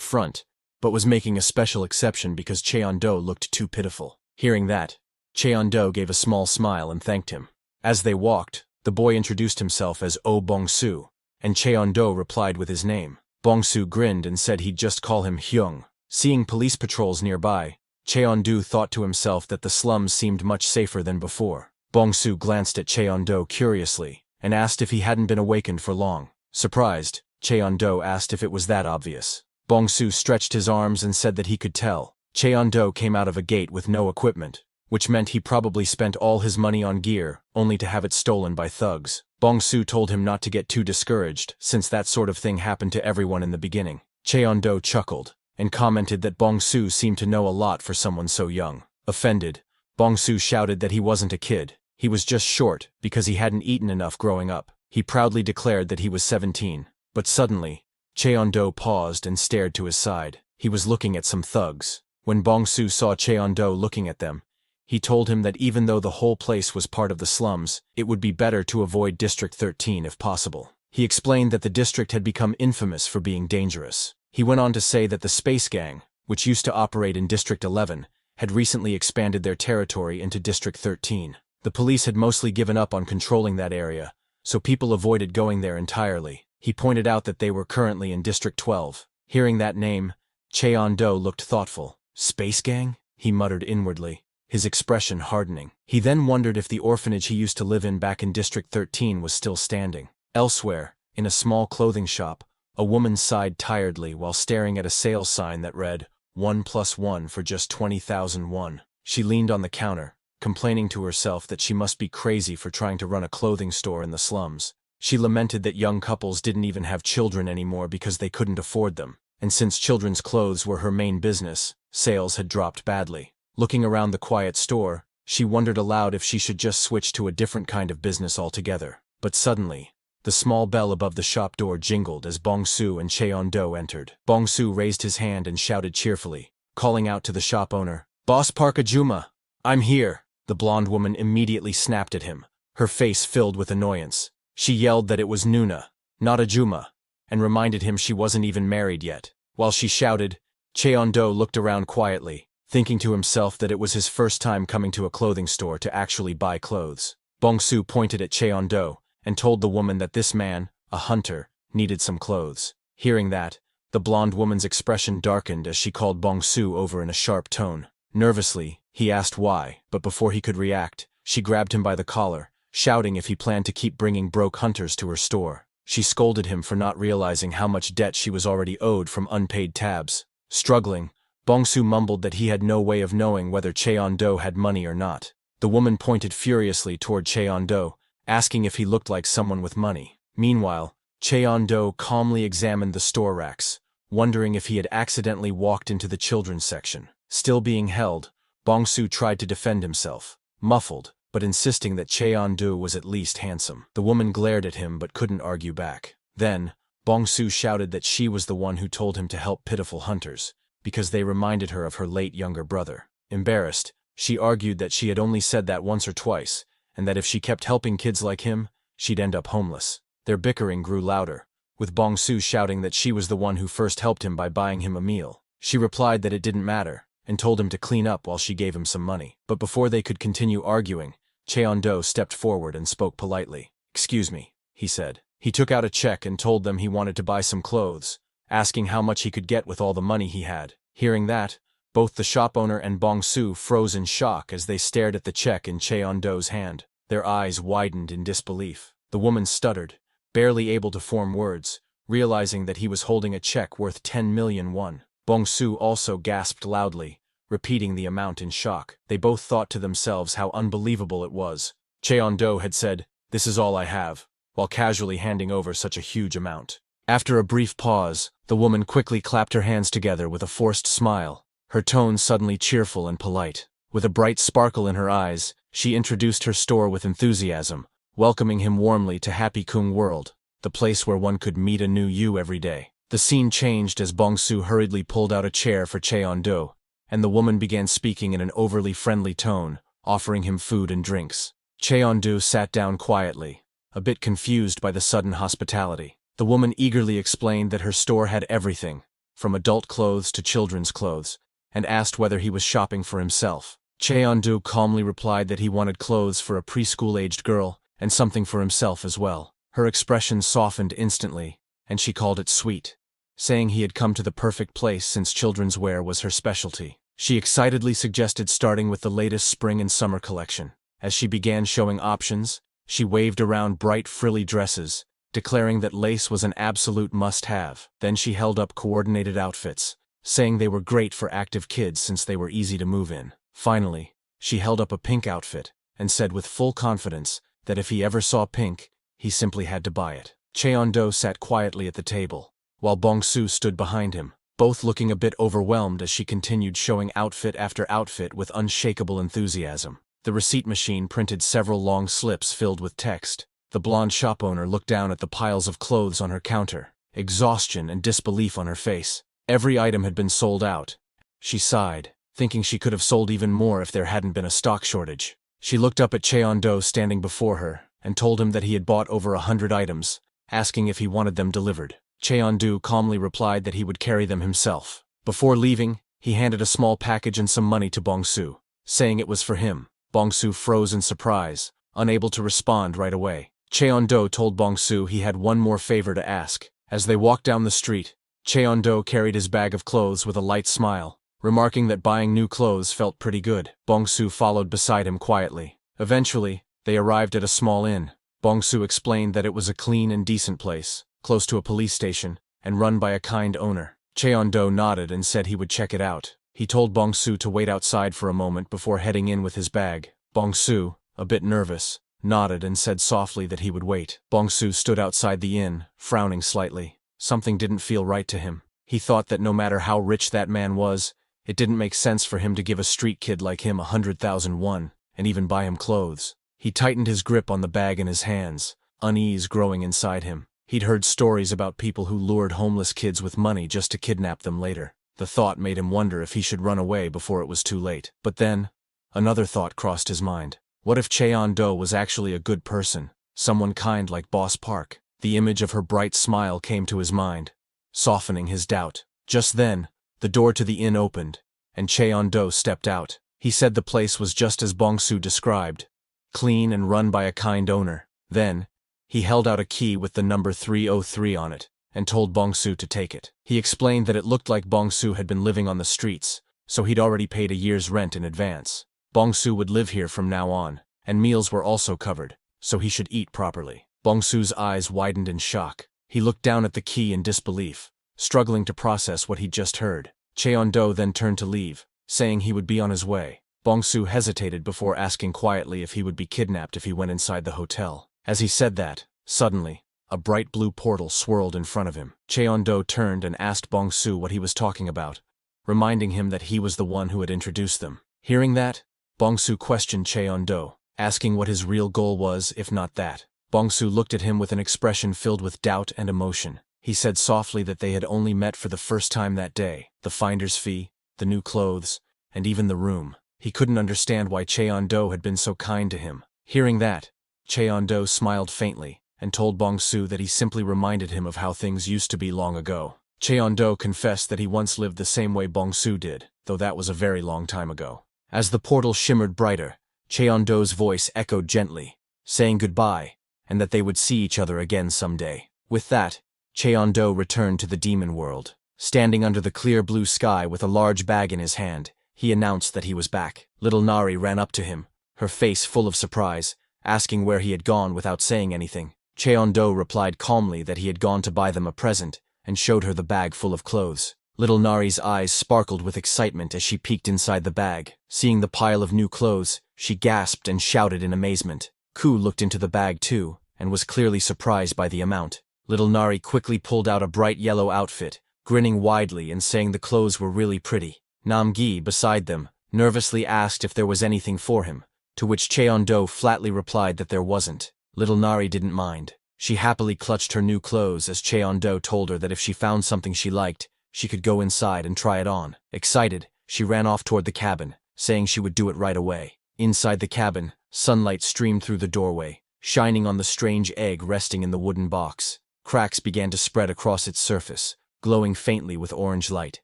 front, but was making a special exception because Cheon-do looked too pitiful. Hearing that, Cheon-do gave a small smile and thanked him. As they walked, the boy introduced himself as Oh Bong-soo, and Cheon-do replied with his name. Bong-soo grinned and said he'd just call him Hyung. Seeing police patrols nearby, Cheon-do thought to himself that the slums seemed much safer than before. Bong-soo glanced at Cheon-do curiously and asked if he hadn't been awakened for long. Surprised, Cheon-do asked if it was that obvious. Bong-soo stretched his arms and said that he could tell. Cheon-do came out of a gate with no equipment, which meant he probably spent all his money on gear only to have it stolen by thugs. Bong-soo told him not to get too discouraged since that sort of thing happened to everyone in the beginning. Cheon-do chuckled and commented that Bong-soo seemed to know a lot for someone so young. Offended, Bong-soo shouted that he wasn't a kid. He was just short because he hadn't eaten enough growing up. He proudly declared that he was 17. But suddenly, Cheon-do paused and stared to his side. He was looking at some thugs. When Bong-soo saw Cheon-do looking at them, he told him that even though the whole place was part of the slums, it would be better to avoid District 13 if possible. He explained that the district had become infamous for being dangerous. He went on to say that the Space Gang, which used to operate in District 11, had recently expanded their territory into District 13. The police had mostly given up on controlling that area, so people avoided going there entirely. He pointed out that they were currently in District 12. Hearing that name, Cheon-do looked thoughtful. Space Gang? He muttered inwardly, his expression hardening. He then wondered if the orphanage he used to live in back in District 13 was still standing. Elsewhere, in a small clothing shop, a woman sighed tiredly while staring at a sales sign that read, 1+1 for just 20,000 won. She leaned on the counter, complaining to herself that she must be crazy for trying to run a clothing store in the slums. She lamented that young couples didn't even have children anymore because they couldn't afford them, and since children's clothes were her main business, sales had dropped badly. Looking around the quiet store, she wondered aloud if she should just switch to a different kind of business altogether. But suddenly, the small bell above the shop door jingled as Bong-soo and Cheon-do entered. Bong-soo raised his hand and shouted cheerfully, calling out to the shop owner, "Boss Park Ajuma, I'm here." The blonde woman immediately snapped at him, her face filled with annoyance. She yelled that it was Nuna, not Ajuma, and reminded him she wasn't even married yet. While she shouted, Cheon-do looked around quietly, thinking to himself that it was his first time coming to a clothing store to actually buy clothes. Bong-soo pointed at Cheon-do and told the woman that this man, a hunter, needed some clothes. Hearing that, the blonde woman's expression darkened as she called Bong-soo over in a sharp tone. Nervously, he asked why, but before he could react, she grabbed him by the collar, shouting if he planned to keep bringing broke hunters to her store. She scolded him for not realizing how much debt she was already owed from unpaid tabs. Struggling, Bong-soo mumbled that he had no way of knowing whether Cheon-do had money or not. The woman pointed furiously toward Cheon-do, asking if he looked like someone with money. Meanwhile, Cheon-do calmly examined the store racks, wondering if he had accidentally walked into the children's section. Still being held, Bong-soo tried to defend himself, muffled, but insisting that Cheon-do was at least handsome. The woman glared at him but couldn't argue back. Then, Bong-soo shouted that she was the one who told him to help pitiful hunters, because they reminded her of her late younger brother. Embarrassed, she argued that she had only said that once or twice, and that if she kept helping kids like him, she'd end up homeless. Their bickering grew louder, with Bong-soo shouting that she was the one who first helped him by buying him a meal. She replied that it didn't matter, and told him to clean up while she gave him some money. But before they could continue arguing, Cheon-do stepped forward and spoke politely. "Excuse me," he said. He took out a check and told them he wanted to buy some clothes, asking how much he could get with all the money he had. Hearing that, both the shop owner and Bong-su froze in shock as they stared at the check in Cheon-do's hand. Their eyes widened in disbelief. The woman stuttered, barely able to form words, realizing that he was holding a check worth 10 million won. Bong-su also gasped loudly, repeating the amount in shock. They both thought to themselves how unbelievable it was. Cheon-do had said, "This is all I have," while casually handing over such a huge amount. After a brief pause, the woman quickly clapped her hands together with a forced smile, her tone suddenly cheerful and polite. With a bright sparkle in her eyes, she introduced her store with enthusiasm, welcoming him warmly to Happy Kung World, the place where one could meet a new you every day. The scene changed as Bong-su hurriedly pulled out a chair for Cheon-do, and the woman began speaking in an overly friendly tone, offering him food and drinks. Cheon-do sat down quietly, a bit confused by the sudden hospitality. The woman eagerly explained that her store had everything, from adult clothes to children's clothes, and asked whether he was shopping for himself. Cheon-do calmly replied that he wanted clothes for a preschool-aged girl and something for himself as well. Her expression softened instantly, and she called it sweet, saying he had come to the perfect place since children's wear was her specialty. She excitedly suggested starting with the latest spring and summer collection. As she began showing options, she waved around bright frilly dresses, declaring that lace was an absolute must-have. Then she held up coordinated outfits, saying they were great for active kids since they were easy to move in. Finally, she held up a pink outfit, and said with full confidence that if he ever saw pink, he simply had to buy it. Cheon-do sat quietly at the table, while Bong-su stood behind him, both looking a bit overwhelmed as she continued showing outfit after outfit with unshakable enthusiasm. The receipt machine printed several long slips filled with text. The blonde shop owner looked down at the piles of clothes on her counter, exhaustion and disbelief on her face. Every item had been sold out. She sighed, thinking she could have sold even more if there hadn't been a stock shortage. She looked up at Cheon-do standing before her, and told him that he had bought over 100 items, asking if he wanted them delivered. Cheon-do calmly replied that he would carry them himself. Before leaving, he handed a small package and some money to Bong-su, saying it was for him. Bong-su froze in surprise, unable to respond right away. Cheon-do told Bong-su he had one more favor to ask. As they walked down the street, Cheon-do carried his bag of clothes with a light smile, remarking that buying new clothes felt pretty good. Bong-su followed beside him quietly. Eventually, they arrived at a small inn. Bong-su explained that it was a clean and decent place, close to a police station, and run by a kind owner. Cheon-do nodded and said he would check it out. He told Bong-su to wait outside for a moment before heading in with his bag. Bong-su, a bit nervous, nodded and said softly that he would wait. Bong-su stood outside the inn, frowning slightly. Something didn't feel right to him. He thought that no matter how rich that man was, it didn't make sense for him to give a street kid like him 100,000 won, and even buy him clothes. He tightened his grip on the bag in his hands, unease growing inside him. He'd heard stories about people who lured homeless kids with money just to kidnap them later. The thought made him wonder if he should run away before it was too late. But then, another thought crossed his mind. What if Cheon-do was actually a good person, someone kind like Boss Park? The image of her bright smile came to his mind, softening his doubt. Just then, the door to the inn opened, and Cheon-do stepped out. He said the place was just as Bong-su described, clean and run by a kind owner. Then, he held out a key with the number 303 on it, and told Bong-su to take it. He explained that it looked like Bong-su had been living on the streets, so he'd already paid a year's rent in advance. Bong-su would live here from now on, and meals were also covered, so he should eat properly. Bong-su's eyes widened in shock. He looked down at the key in disbelief, struggling to process what he'd just heard. Cheon-do then turned to leave, saying he would be on his way. Bong-su hesitated before asking quietly if he would be kidnapped if he went inside the hotel. As he said that, suddenly, a bright blue portal swirled in front of him. Cheon-do turned and asked Bong-su what he was talking about, reminding him that he was the one who had introduced them. Hearing that, Bong-su questioned Cheon-do, asking what his real goal was if not that. Bong-su looked at him with an expression filled with doubt and emotion. He said softly that they had only met for the first time that day. The finder's fee, the new clothes, and even the room. He couldn't understand why Cheon-do had been so kind to him. Hearing that, Cheon-do smiled faintly, and told Bong-su that he simply reminded him of how things used to be long ago. Cheon-do confessed that he once lived the same way Bong-su did, though that was a very long time ago. As the portal shimmered brighter, Cheon-do's voice echoed gently, saying goodbye, and that they would see each other again someday. With that, Cheon-do returned to the demon world. Standing under the clear blue sky with a large bag in his hand, he announced that he was back. Little Nari ran up to him, her face full of surprise, asking where he had gone without saying anything. Cheon-do replied calmly that he had gone to buy them a present, and showed her the bag full of clothes. Little Nari's eyes sparkled with excitement as she peeked inside the bag. Seeing the pile of new clothes, she gasped and shouted in amazement. Ku looked into the bag too, and was clearly surprised by the amount. Little Nari quickly pulled out a bright yellow outfit, grinning widely and saying the clothes were really pretty. Nam-gi, beside them, nervously asked if there was anything for him, to which Cheon-do flatly replied that there wasn't. Little Nari didn't mind. She happily clutched her new clothes as Cheon-do told her that if she found something she liked, she could go inside and try it on. Excited, she ran off toward the cabin, saying she would do it right away. Inside the cabin, sunlight streamed through the doorway, shining on the strange egg resting in the wooden box. Cracks began to spread across its surface, glowing faintly with orange light.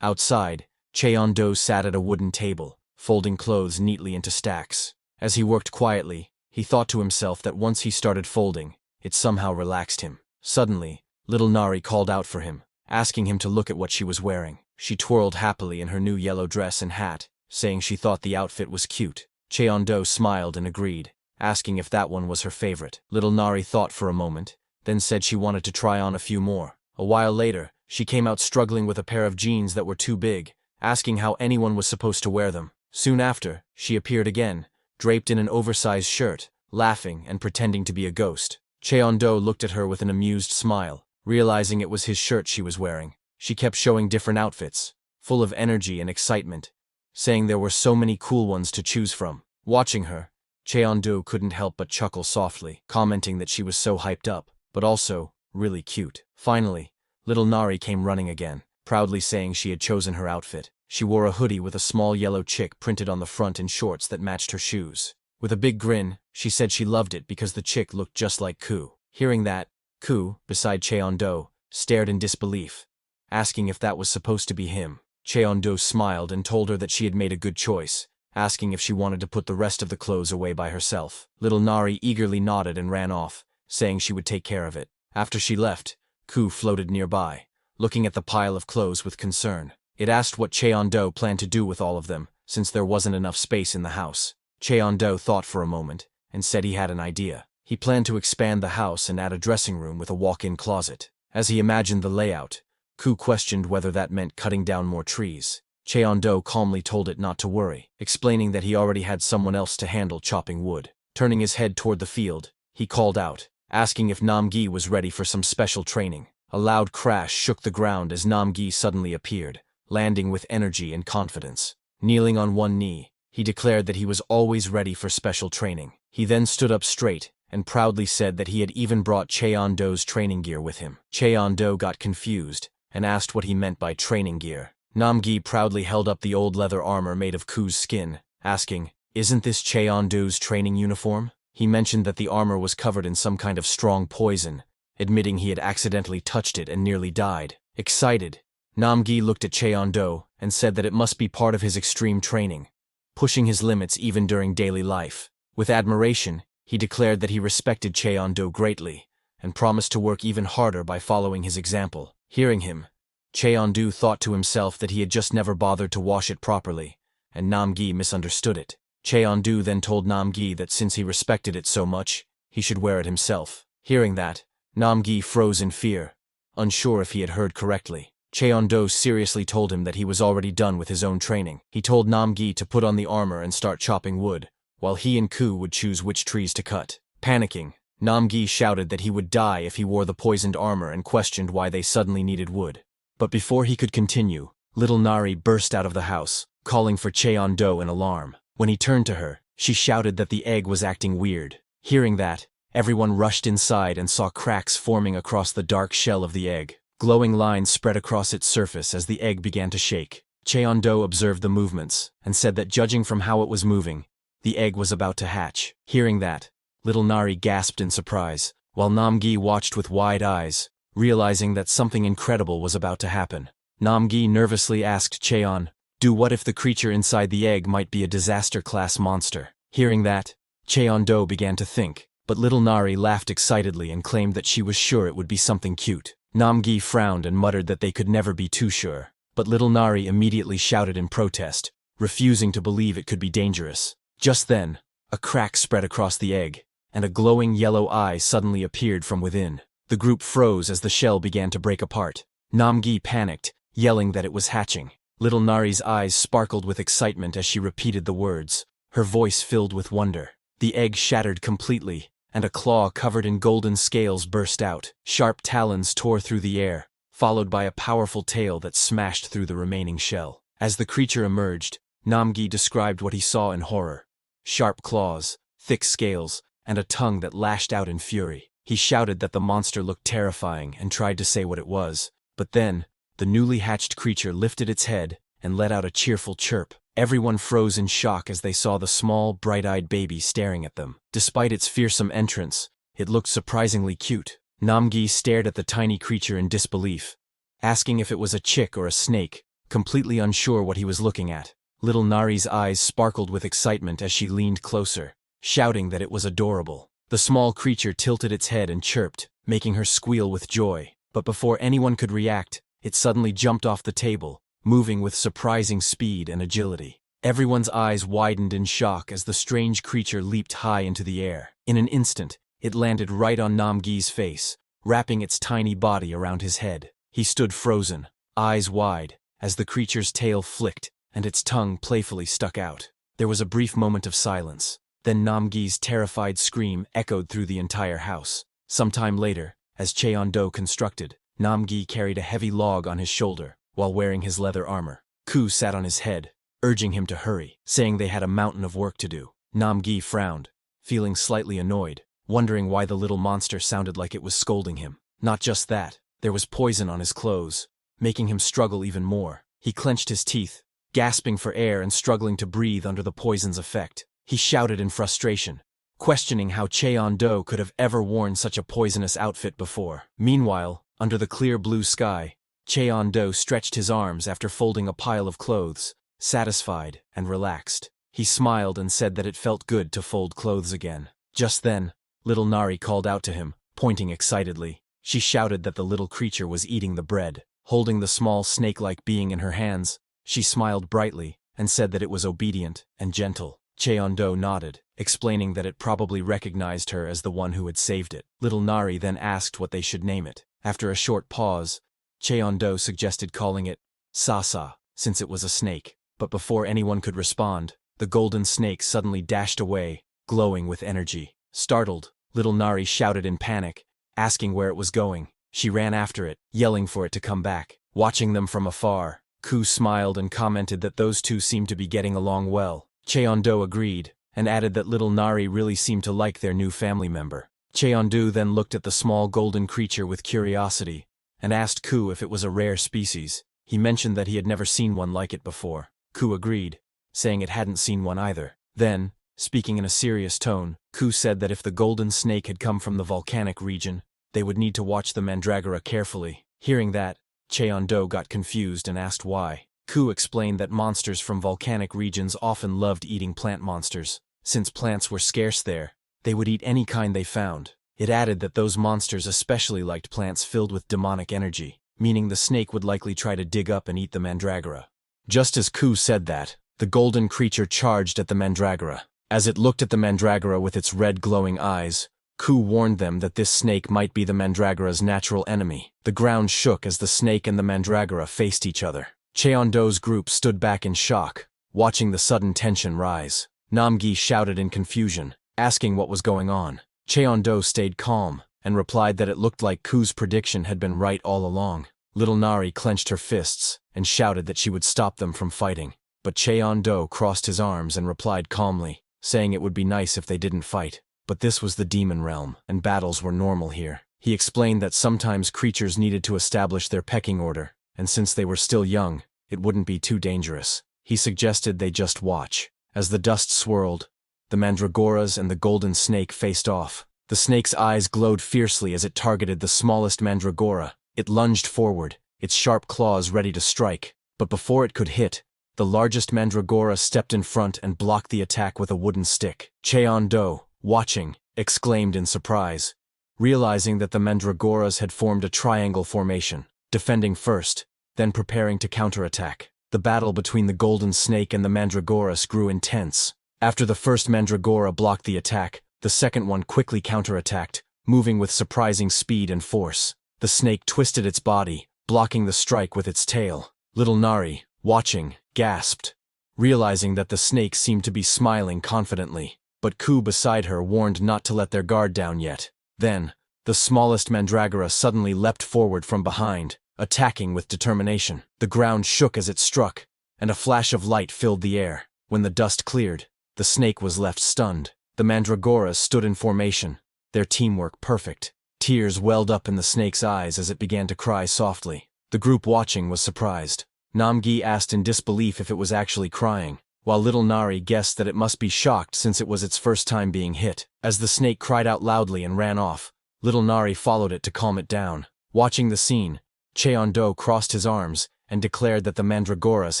Outside, Cheon-do sat at a wooden table, folding clothes neatly into stacks. As he worked quietly, he thought to himself that once he started folding, it somehow relaxed him. Suddenly, little Nari called out for him, asking him to look at what she was wearing. She twirled happily in her new yellow dress and hat, saying she thought the outfit was cute. Cheon-do smiled and agreed, asking if that one was her favorite. Little Nari thought for a moment, then said she wanted to try on a few more. A while later, she came out struggling with a pair of jeans that were too big, asking how anyone was supposed to wear them. Soon after, she appeared again, draped in an oversized shirt, laughing and pretending to be a ghost. Cheon-do looked at her with an amused smile, realizing it was his shirt she was wearing. She kept showing different outfits, full of energy and excitement, saying there were so many cool ones to choose from. Watching her, Cheon-do couldn't help but chuckle softly, commenting that she was so hyped up, but also really cute. Finally, little Nari came running again, proudly saying she had chosen her outfit. She wore a hoodie with a small yellow chick printed on the front and shorts that matched her shoes. With a big grin, she said she loved it because the chick looked just like Ku. Hearing that, Ku, beside Cheon-do, stared in disbelief, asking if that was supposed to be him. Cheon-do smiled and told her that she had made a good choice, asking if she wanted to put the rest of the clothes away by herself. Little Nari eagerly nodded and ran off, saying she would take care of it. After she left, Ku floated nearby, looking at the pile of clothes with concern. It asked what Cheon-do planned to do with all of them, since there wasn't enough space in the house. Cheon-do thought for a moment, and said he had an idea. He planned to expand the house and add a dressing room with a walk-in closet. As he imagined the layout, Ku questioned whether that meant cutting down more trees. Cheon-do calmly told it not to worry, explaining that he already had someone else to handle chopping wood. Turning his head toward the field, he called out, asking if Nam-gi was ready for some special training. A loud crash shook the ground as Nam-gi suddenly appeared, landing with energy and confidence. Kneeling on one knee, he declared that he was always ready for special training. He then stood up straight and proudly said that he had even brought Cheon-do's training gear with him. Cheon-do got confused and asked what he meant by training gear. Nam-gi proudly held up the old leather armor made of Ku's skin, asking, "Isn't this Cheon-do's training uniform?" He mentioned that the armor was covered in some kind of strong poison, admitting he had accidentally touched it and nearly died. Excited, Nam-gi looked at Cheon-do and said that it must be part of his extreme training, pushing his limits even during daily life. With admiration, he declared that he respected Cheon-do greatly, and promised to work even harder by following his example. Hearing him, Cheon-do thought to himself that he had just never bothered to wash it properly, and Nam-gi misunderstood it. Cheon-do then told Nam-gi that since he respected it so much, he should wear it himself. Hearing that, Nam-gi froze in fear, unsure if he had heard correctly. Cheon-do seriously told him that he was already done with his own training. He told Nam-gi to put on the armor and start chopping wood, while he and Ku would choose which trees to cut. Panicking, Nam-gi shouted that he would die if he wore the poisoned armor and questioned why they suddenly needed wood. But before he could continue, little Nari burst out of the house, calling for Cheon-do in alarm. When he turned to her, she shouted that the egg was acting weird. Hearing that, everyone rushed inside and saw cracks forming across the dark shell of the egg. Glowing lines spread across its surface as the egg began to shake. Cheon-do observed the movements and said that judging from how it was moving, the egg was about to hatch. Hearing that, little Nari gasped in surprise, while Nam-gi watched with wide eyes, realizing that something incredible was about to happen. Nam-gi nervously asked Cheon-do what if the creature inside the egg might be a disaster-class monster. Hearing that, Cheon-do began to think, but little Nari laughed excitedly and claimed that she was sure it would be something cute. Namgi frowned and muttered that they could never be too sure, but little Nari immediately shouted in protest, refusing to believe it could be dangerous. Just then, a crack spread across the egg, and a glowing yellow eye suddenly appeared from within. The group froze as the shell began to break apart. Namgi panicked, yelling that it was hatching. Little Nari's eyes sparkled with excitement as she repeated the words, her voice filled with wonder. The egg shattered completely, and a claw covered in golden scales burst out. Sharp talons tore through the air, followed by a powerful tail that smashed through the remaining shell. As the creature emerged, Namgi described what he saw in horror. Sharp claws, thick scales, and a tongue that lashed out in fury. He shouted that the monster looked terrifying and tried to say what it was, but then, the newly hatched creature lifted its head and let out a cheerful chirp. Everyone froze in shock as they saw the small, bright-eyed baby staring at them. Despite its fearsome entrance, it looked surprisingly cute. Namgi stared at the tiny creature in disbelief, asking if it was a chick or a snake, completely unsure what he was looking at. Little Nari's eyes sparkled with excitement as she leaned closer, shouting that it was adorable. The small creature tilted its head and chirped, making her squeal with joy. But before anyone could react, it suddenly jumped off the table, moving with surprising speed and agility. Everyone's eyes widened in shock as the strange creature leaped high into the air. In an instant, it landed right on Namgi's face, wrapping its tiny body around his head. He stood frozen, eyes wide, as the creature's tail flicked and its tongue playfully stuck out. There was a brief moment of silence. Then Namgi's terrified scream echoed through the entire house. Sometime later, as Cheon-do constructed, Namgi carried a heavy log on his shoulder, while wearing his leather armor. Ku sat on his head, urging him to hurry, saying they had a mountain of work to do. Namgi frowned, feeling slightly annoyed, wondering why the little monster sounded like it was scolding him. Not just that, there was poison on his clothes, making him struggle even more. He clenched his teeth, gasping for air and struggling to breathe under the poison's effect. He shouted in frustration, questioning how Cheon-do could have ever worn such a poisonous outfit before. Meanwhile, under the clear blue sky, Cheon-do stretched his arms after folding a pile of clothes, satisfied and relaxed. He smiled and said that it felt good to fold clothes again. Just then, little Nari called out to him, pointing excitedly. She shouted that the little creature was eating the bread. Holding the small snake-like being in her hands, she smiled brightly and said that it was obedient and gentle. Cheon-do nodded, explaining that it probably recognized her as the one who had saved it. Little Nari then asked what they should name it. After a short pause, Cheon-do suggested calling it Sasa, since it was a snake. But before anyone could respond, the golden snake suddenly dashed away, glowing with energy. Startled, little Nari shouted in panic, asking where it was going. She ran after it, yelling for it to come back. Watching them from afar, Ku smiled and commented that those two seemed to be getting along well. Cheon-do agreed, and added that little Nari really seemed to like their new family member. Cheon-do then looked at the small golden creature with curiosity, and asked Ku if it was a rare species. He mentioned that he had never seen one like it before. Ku agreed, saying it hadn't seen one either. Then, speaking in a serious tone, Ku said that if the golden snake had come from the volcanic region, they would need to watch the mandragora carefully. Hearing that, Cheon-do got confused and asked why. Ku explained that monsters from volcanic regions often loved eating plant monsters. Since plants were scarce there, they would eat any kind they found. It added that those monsters especially liked plants filled with demonic energy, meaning the snake would likely try to dig up and eat the mandragora. Just as Ku said that, the golden creature charged at the mandragora. As it looked at the mandragora with its red glowing eyes, Ku warned them that this snake might be the mandragora's natural enemy. The ground shook as the snake and the mandragora faced each other. Cheon-do's group stood back in shock, watching the sudden tension rise. Namgi shouted in confusion, asking what was going on. Cheon-do stayed calm, and replied that it looked like Ku's prediction had been right all along. Little Nari clenched her fists, and shouted that she would stop them from fighting. But Cheon-do crossed his arms and replied calmly, saying it would be nice if they didn't fight. But this was the demon realm, and battles were normal here. He explained that sometimes creatures needed to establish their pecking order, and since they were still young, it wouldn't be too dangerous. He suggested they just watch. As the dust swirled, the mandragoras and the golden snake faced off. The snake's eyes glowed fiercely as it targeted the smallest mandragora. It lunged forward, its sharp claws ready to strike. But before it could hit, the largest mandragora stepped in front and blocked the attack with a wooden stick. Cheon-do, watching, exclaimed in surprise, realizing that the mandragoras had formed a triangle formation, defending first, then preparing to counterattack. The battle between the golden snake and the mandragoras grew intense. After the first mandragora blocked the attack, the second one quickly counterattacked, moving with surprising speed and force. The snake twisted its body, blocking the strike with its tail. Little Nari, watching, gasped, realizing that the snake seemed to be smiling confidently. But Ku beside her warned not to let their guard down yet. Then, the smallest mandragora suddenly leapt forward from behind, attacking with determination. The ground shook as it struck, and a flash of light filled the air. When the dust cleared, the snake was left stunned. The mandragoras stood in formation, their teamwork perfect. Tears welled up in the snake's eyes as it began to cry softly. The group watching was surprised. Namgi asked in disbelief if it was actually crying, while little Nari guessed that it must be shocked since it was its first time being hit. As the snake cried out loudly and ran off, little Nari followed it to calm it down. Watching the scene, Cheon-do crossed his arms and declared that the mandragoras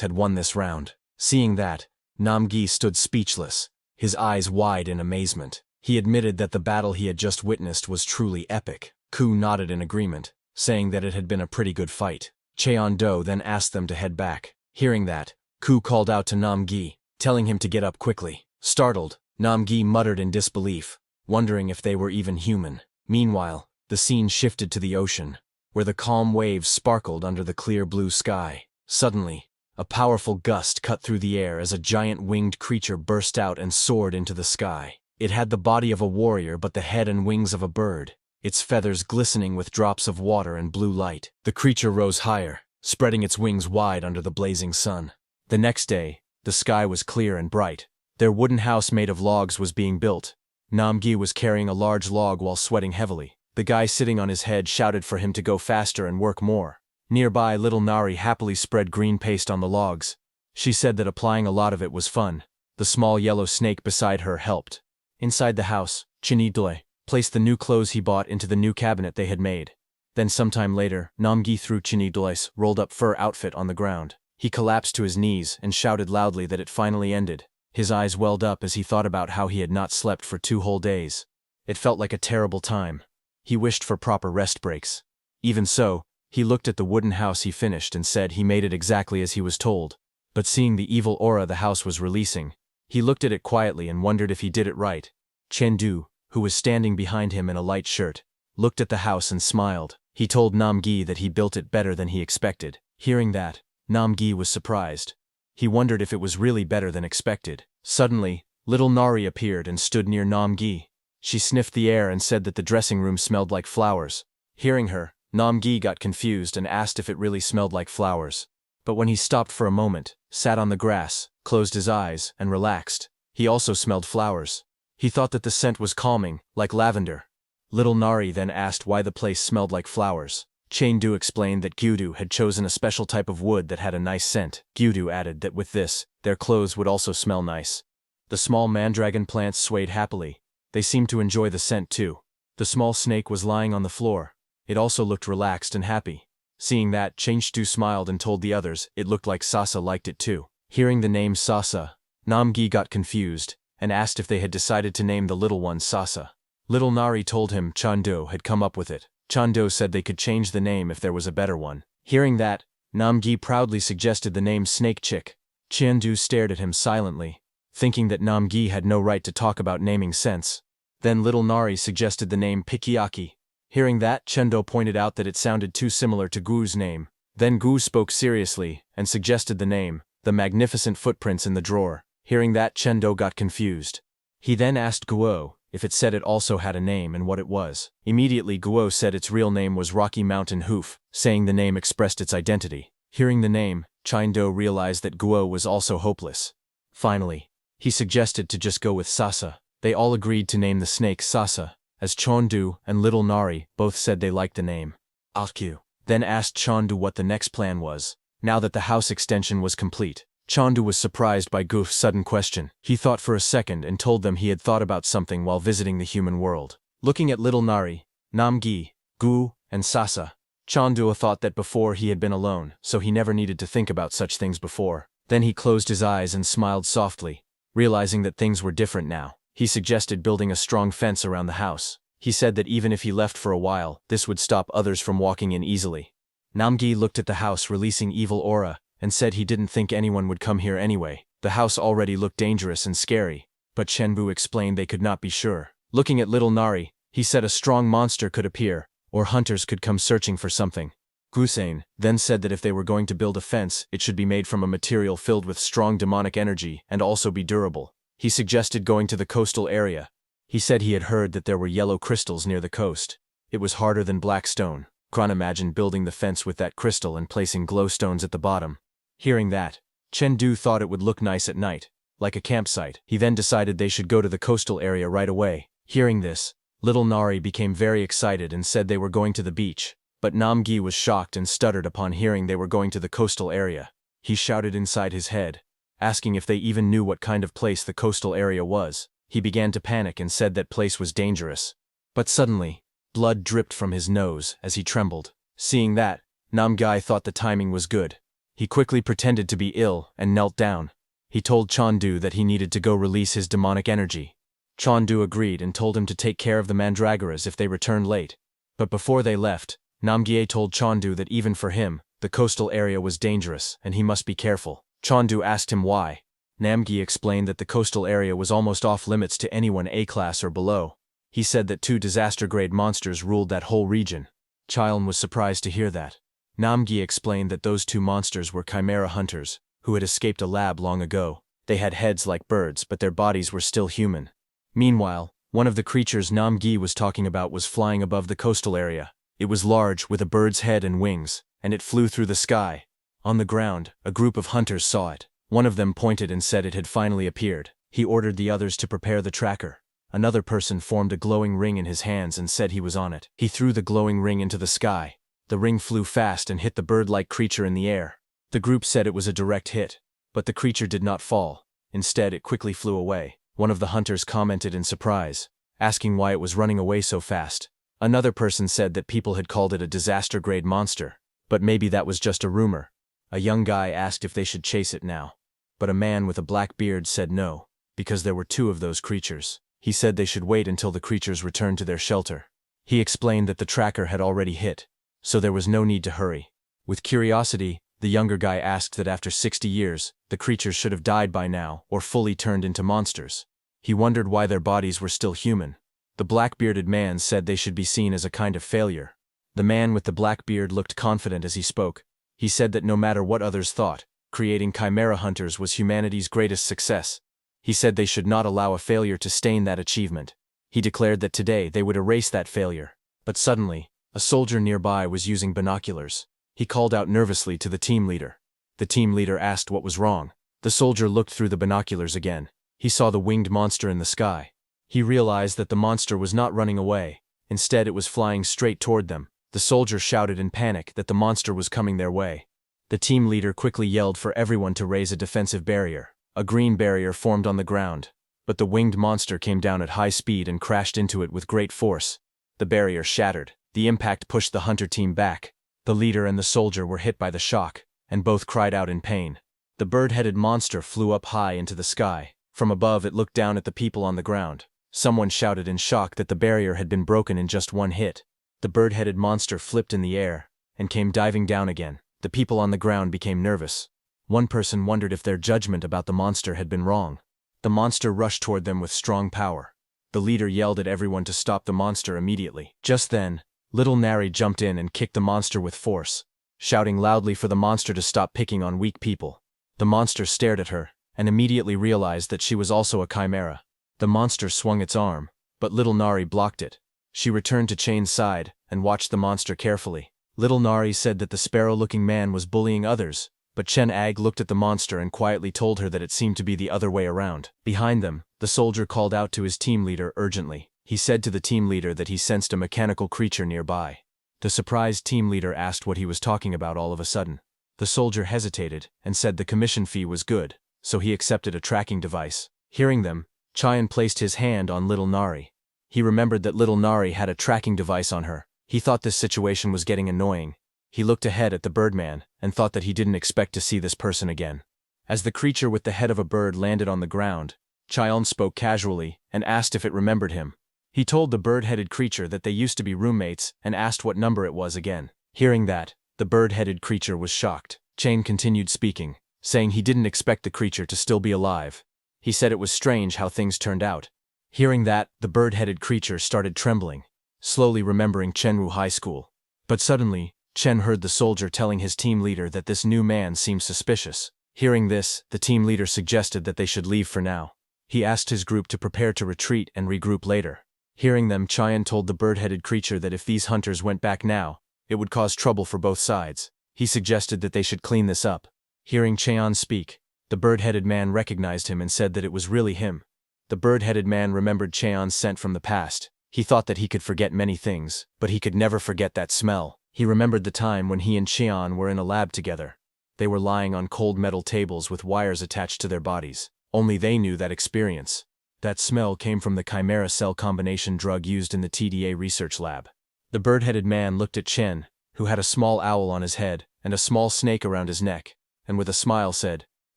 had won this round. Seeing that, Namgi stood speechless, his eyes wide in amazement. He admitted that the battle he had just witnessed was truly epic. Ku nodded in agreement, saying that it had been a pretty good fight. Cheon-do then asked them to head back. Hearing that, Ku called out to Namgi, telling him to get up quickly. Startled, Namgi muttered in disbelief, wondering if they were even human. Meanwhile, the scene shifted to the ocean, where the calm waves sparkled under the clear blue sky. Suddenly, a powerful gust cut through the air as a giant winged creature burst out and soared into the sky. It had the body of a warrior but the head and wings of a bird, its feathers glistening with drops of water and blue light. The creature rose higher, spreading its wings wide under the blazing sun. The next day, the sky was clear and bright. Their wooden house made of logs was being built. Namgi was carrying a large log while sweating heavily. The guy sitting on his head shouted for him to go faster and work more. Nearby, little Nari happily spread green paste on the logs. She said that applying a lot of it was fun. The small yellow snake beside her helped. Inside the house, Chinidole placed the new clothes he bought into the new cabinet they had made. Then sometime later, Namgi threw Chinidole's rolled-up fur outfit on the ground. He collapsed to his knees and shouted loudly that it finally ended. His eyes welled up as he thought about how he had not slept for 2 whole days. It felt like a terrible time. He wished for proper rest breaks. Even so, he looked at the wooden house he finished and said he made it exactly as he was told. But seeing the evil aura the house was releasing, he looked at it quietly and wondered if he did it right. Chen-du, who was standing behind him in a light shirt, looked at the house and smiled. He told Namgi that he built it better than he expected. Hearing that, Namgi was surprised. He wondered if it was really better than expected. Suddenly, little Nari appeared and stood near Namgi. She sniffed the air and said that the dressing room smelled like flowers. Hearing her, Namgi got confused and asked if it really smelled like flowers. But when he stopped for a moment, sat on the grass, closed his eyes, and relaxed, he also smelled flowers. He thought that the scent was calming, like lavender. Little Nari then asked why the place smelled like flowers. Cheon-du explained that Gyudu had chosen a special type of wood that had a nice scent. Gyudu added that with this, their clothes would also smell nice. The small mandragon plants swayed happily. They seemed to enjoy the scent too. The small snake was lying on the floor. It also looked relaxed and happy. Seeing that, Cheon-du smiled and told the others it looked like Sasa liked it too. Hearing the name Sasa, Namgi got confused and asked if they had decided to name the little one Sasa. Little Nari told him Cheon-du had come up with it. Cheon-du said they could change the name if there was a better one. Hearing that, Namgi proudly suggested the name Snake Chick. Cheon-du stared at him silently, thinking that Namgi had no right to talk about naming sense. Then little Nari suggested the name Pikiaki. Hearing that, Cheon-du pointed out that it sounded too similar to Gu's name. Then Gu spoke seriously and suggested the name, The Magnificent Footprints in the Drawer. Hearing that, Cheon-du got confused. He then asked Guo if it said it also had a name and what it was. Immediately Guo said its real name was Rocky Mountain Hoof, saying the name expressed its identity. Hearing the name, Cheon-du realized that Guo was also hopeless. Finally, he suggested to just go with Sasa. They all agreed to name the snake Sasa, as Cheon-du and little Nari both said they liked the name. Akyu then asked Cheon-du what the next plan was. Now that the house extension was complete, Cheon-du was surprised by Gu's sudden question. He thought for a second and told them he had thought about something while visiting the human world. Looking at little Nari, Namgi, Gu, and Sasa, Cheon-du thought that before he had been alone, so he never needed to think about such things before. Then he closed his eyes and smiled softly, realizing that things were different now. He suggested building a strong fence around the house. He said that even if he left for a while, this would stop others from walking in easily. Namgi looked at the house releasing evil aura, and said he didn't think anyone would come here anyway. The house already looked dangerous and scary, but Shenbu explained they could not be sure. Looking at little Nari, he said a strong monster could appear, or hunters could come searching for something. Gusain then said that if they were going to build a fence, it should be made from a material filled with strong demonic energy and also be durable. He suggested going to the coastal area. He said he had heard that there were yellow crystals near the coast. It was harder than black stone. Kron imagined building the fence with that crystal and placing glowstones at the bottom. Hearing that, Chengdu thought it would look nice at night, like a campsite. He then decided they should go to the coastal area right away. Hearing this, little Nari became very excited and said they were going to the beach. But Namgi was shocked and stuttered upon hearing they were going to the coastal area. He shouted inside his head, asking if they even knew what kind of place the coastal area was. He began to panic and said that place was dangerous. But suddenly, blood dripped from his nose as he trembled. Seeing that, Namgi thought the timing was good. He quickly pretended to be ill and knelt down. He told Chengdu that he needed to go release his demonic energy. Chengdu agreed and told him to take care of the mandragoras if they returned late. But before they left, Namgie told Chengdu that even for him, the coastal area was dangerous and he must be careful. Chengdu asked him why. Namgie explained that the coastal area was almost off limits to anyone A-class or below. He said that 2 disaster-grade monsters ruled that whole region. Chilon was surprised to hear that. Namgie explained that those 2 monsters were chimera hunters, who had escaped a lab long ago. They had heads like birds, but their bodies were still human. Meanwhile, one of the creatures Namgie was talking about was flying above the coastal area. It was large, with a bird's head and wings, and it flew through the sky. On the ground, a group of hunters saw it. One of them pointed and said it had finally appeared. He ordered the others to prepare the tracker. Another person formed a glowing ring in his hands and said he was on it. He threw the glowing ring into the sky. The ring flew fast and hit the bird-like creature in the air. The group said it was a direct hit, but the creature did not fall. Instead, it quickly flew away. One of the hunters commented in surprise, asking why it was running away so fast. Another person said that people had called it a disaster-grade monster, but maybe that was just a rumor. A young guy asked if they should chase it now, but a man with a black beard said no, because there were 2 of those creatures. He said they should wait until the creatures returned to their shelter. He explained that the tracker had already hit, so there was no need to hurry. With curiosity, the younger guy asked that after 60 years, the creatures should have died by now or fully turned into monsters. He wondered why their bodies were still human. The black-bearded man said they should be seen as a kind of failure. The man with the black beard looked confident as he spoke. He said that no matter what others thought, creating chimera hunters was humanity's greatest success. He said they should not allow a failure to stain that achievement. He declared that today they would erase that failure. But suddenly, a soldier nearby was using binoculars. He called out nervously to the team leader. The team leader asked what was wrong. The soldier looked through the binoculars again. He saw the winged monster in the sky. He realized that the monster was not running away. Instead, it was flying straight toward them. The soldier shouted in panic that the monster was coming their way. The team leader quickly yelled for everyone to raise a defensive barrier. A green barrier formed on the ground, but the winged monster came down at high speed and crashed into it with great force. The barrier shattered. The impact pushed the hunter team back. The leader and the soldier were hit by the shock, and both cried out in pain. The bird-headed monster flew up high into the sky. From above, it looked down at the people on the ground. Someone shouted in shock that the barrier had been broken in just one hit. The bird-headed monster flipped in the air and came diving down again. The people on the ground became nervous. One person wondered if their judgment about the monster had been wrong. The monster rushed toward them with strong power. The leader yelled at everyone to stop the monster immediately. Just then, little Nari jumped in and kicked the monster with force, shouting loudly for the monster to stop picking on weak people. The monster stared at her and immediately realized that she was also a chimera. The monster swung its arm, but little Nari blocked it. She returned to Chain's side and watched the monster carefully. Little Nari said that the sparrow-looking man was bullying others, but Chen Ag looked at the monster and quietly told her that it seemed to be the other way around. Behind them, the soldier called out to his team leader urgently. He said to the team leader that he sensed a mechanical creature nearby. The surprised team leader asked what he was talking about all of a sudden. The soldier hesitated and said the commission fee was good, so he accepted a tracking device. Hearing them, Chayan placed his hand on little Nari. He remembered that little Nari had a tracking device on her. He thought this situation was getting annoying. He looked ahead at the birdman and thought that he didn't expect to see this person again. As the creature with the head of a bird landed on the ground, Cheon spoke casually and asked if it remembered him. He told the bird-headed creature that they used to be roommates and asked what number it was again. Hearing that, the bird-headed creature was shocked. Cheon continued speaking, saying he didn't expect the creature to still be alive. He said it was strange how things turned out. Hearing that, the bird-headed creature started trembling, slowly remembering Chenwu High School. But suddenly, Chen heard the soldier telling his team leader that this new man seemed suspicious. Hearing this, the team leader suggested that they should leave for now. He asked his group to prepare to retreat and regroup later. Hearing them, Cheon told the bird-headed creature that if these hunters went back now, it would cause trouble for both sides. He suggested that they should clean this up. Hearing Cheon speak, the bird-headed man recognized him and said that it was really him. The bird-headed man remembered Cheon's scent from the past. He thought that he could forget many things, but he could never forget that smell. He remembered the time when he and Cheon were in a lab together. They were lying on cold metal tables with wires attached to their bodies. Only they knew that experience. That smell came from the chimera cell combination drug used in the TDA research lab. The bird-headed man looked at Chen, who had a small owl on his head and a small snake around his neck, and with a smile said,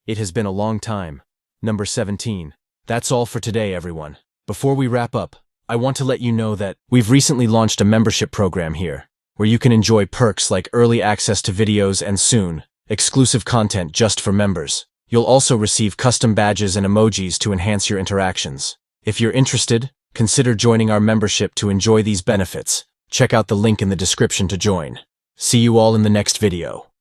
"It has been a long time." Number 17. That's all for today, everyone. Before we wrap up, I want to let you know that we've recently launched a membership program here, where you can enjoy perks like early access to videos and soon, exclusive content just for members. You'll also receive custom badges and emojis to enhance your interactions. If you're interested, consider joining our membership to enjoy these benefits. Check out the link in the description to join. See you all in the next video.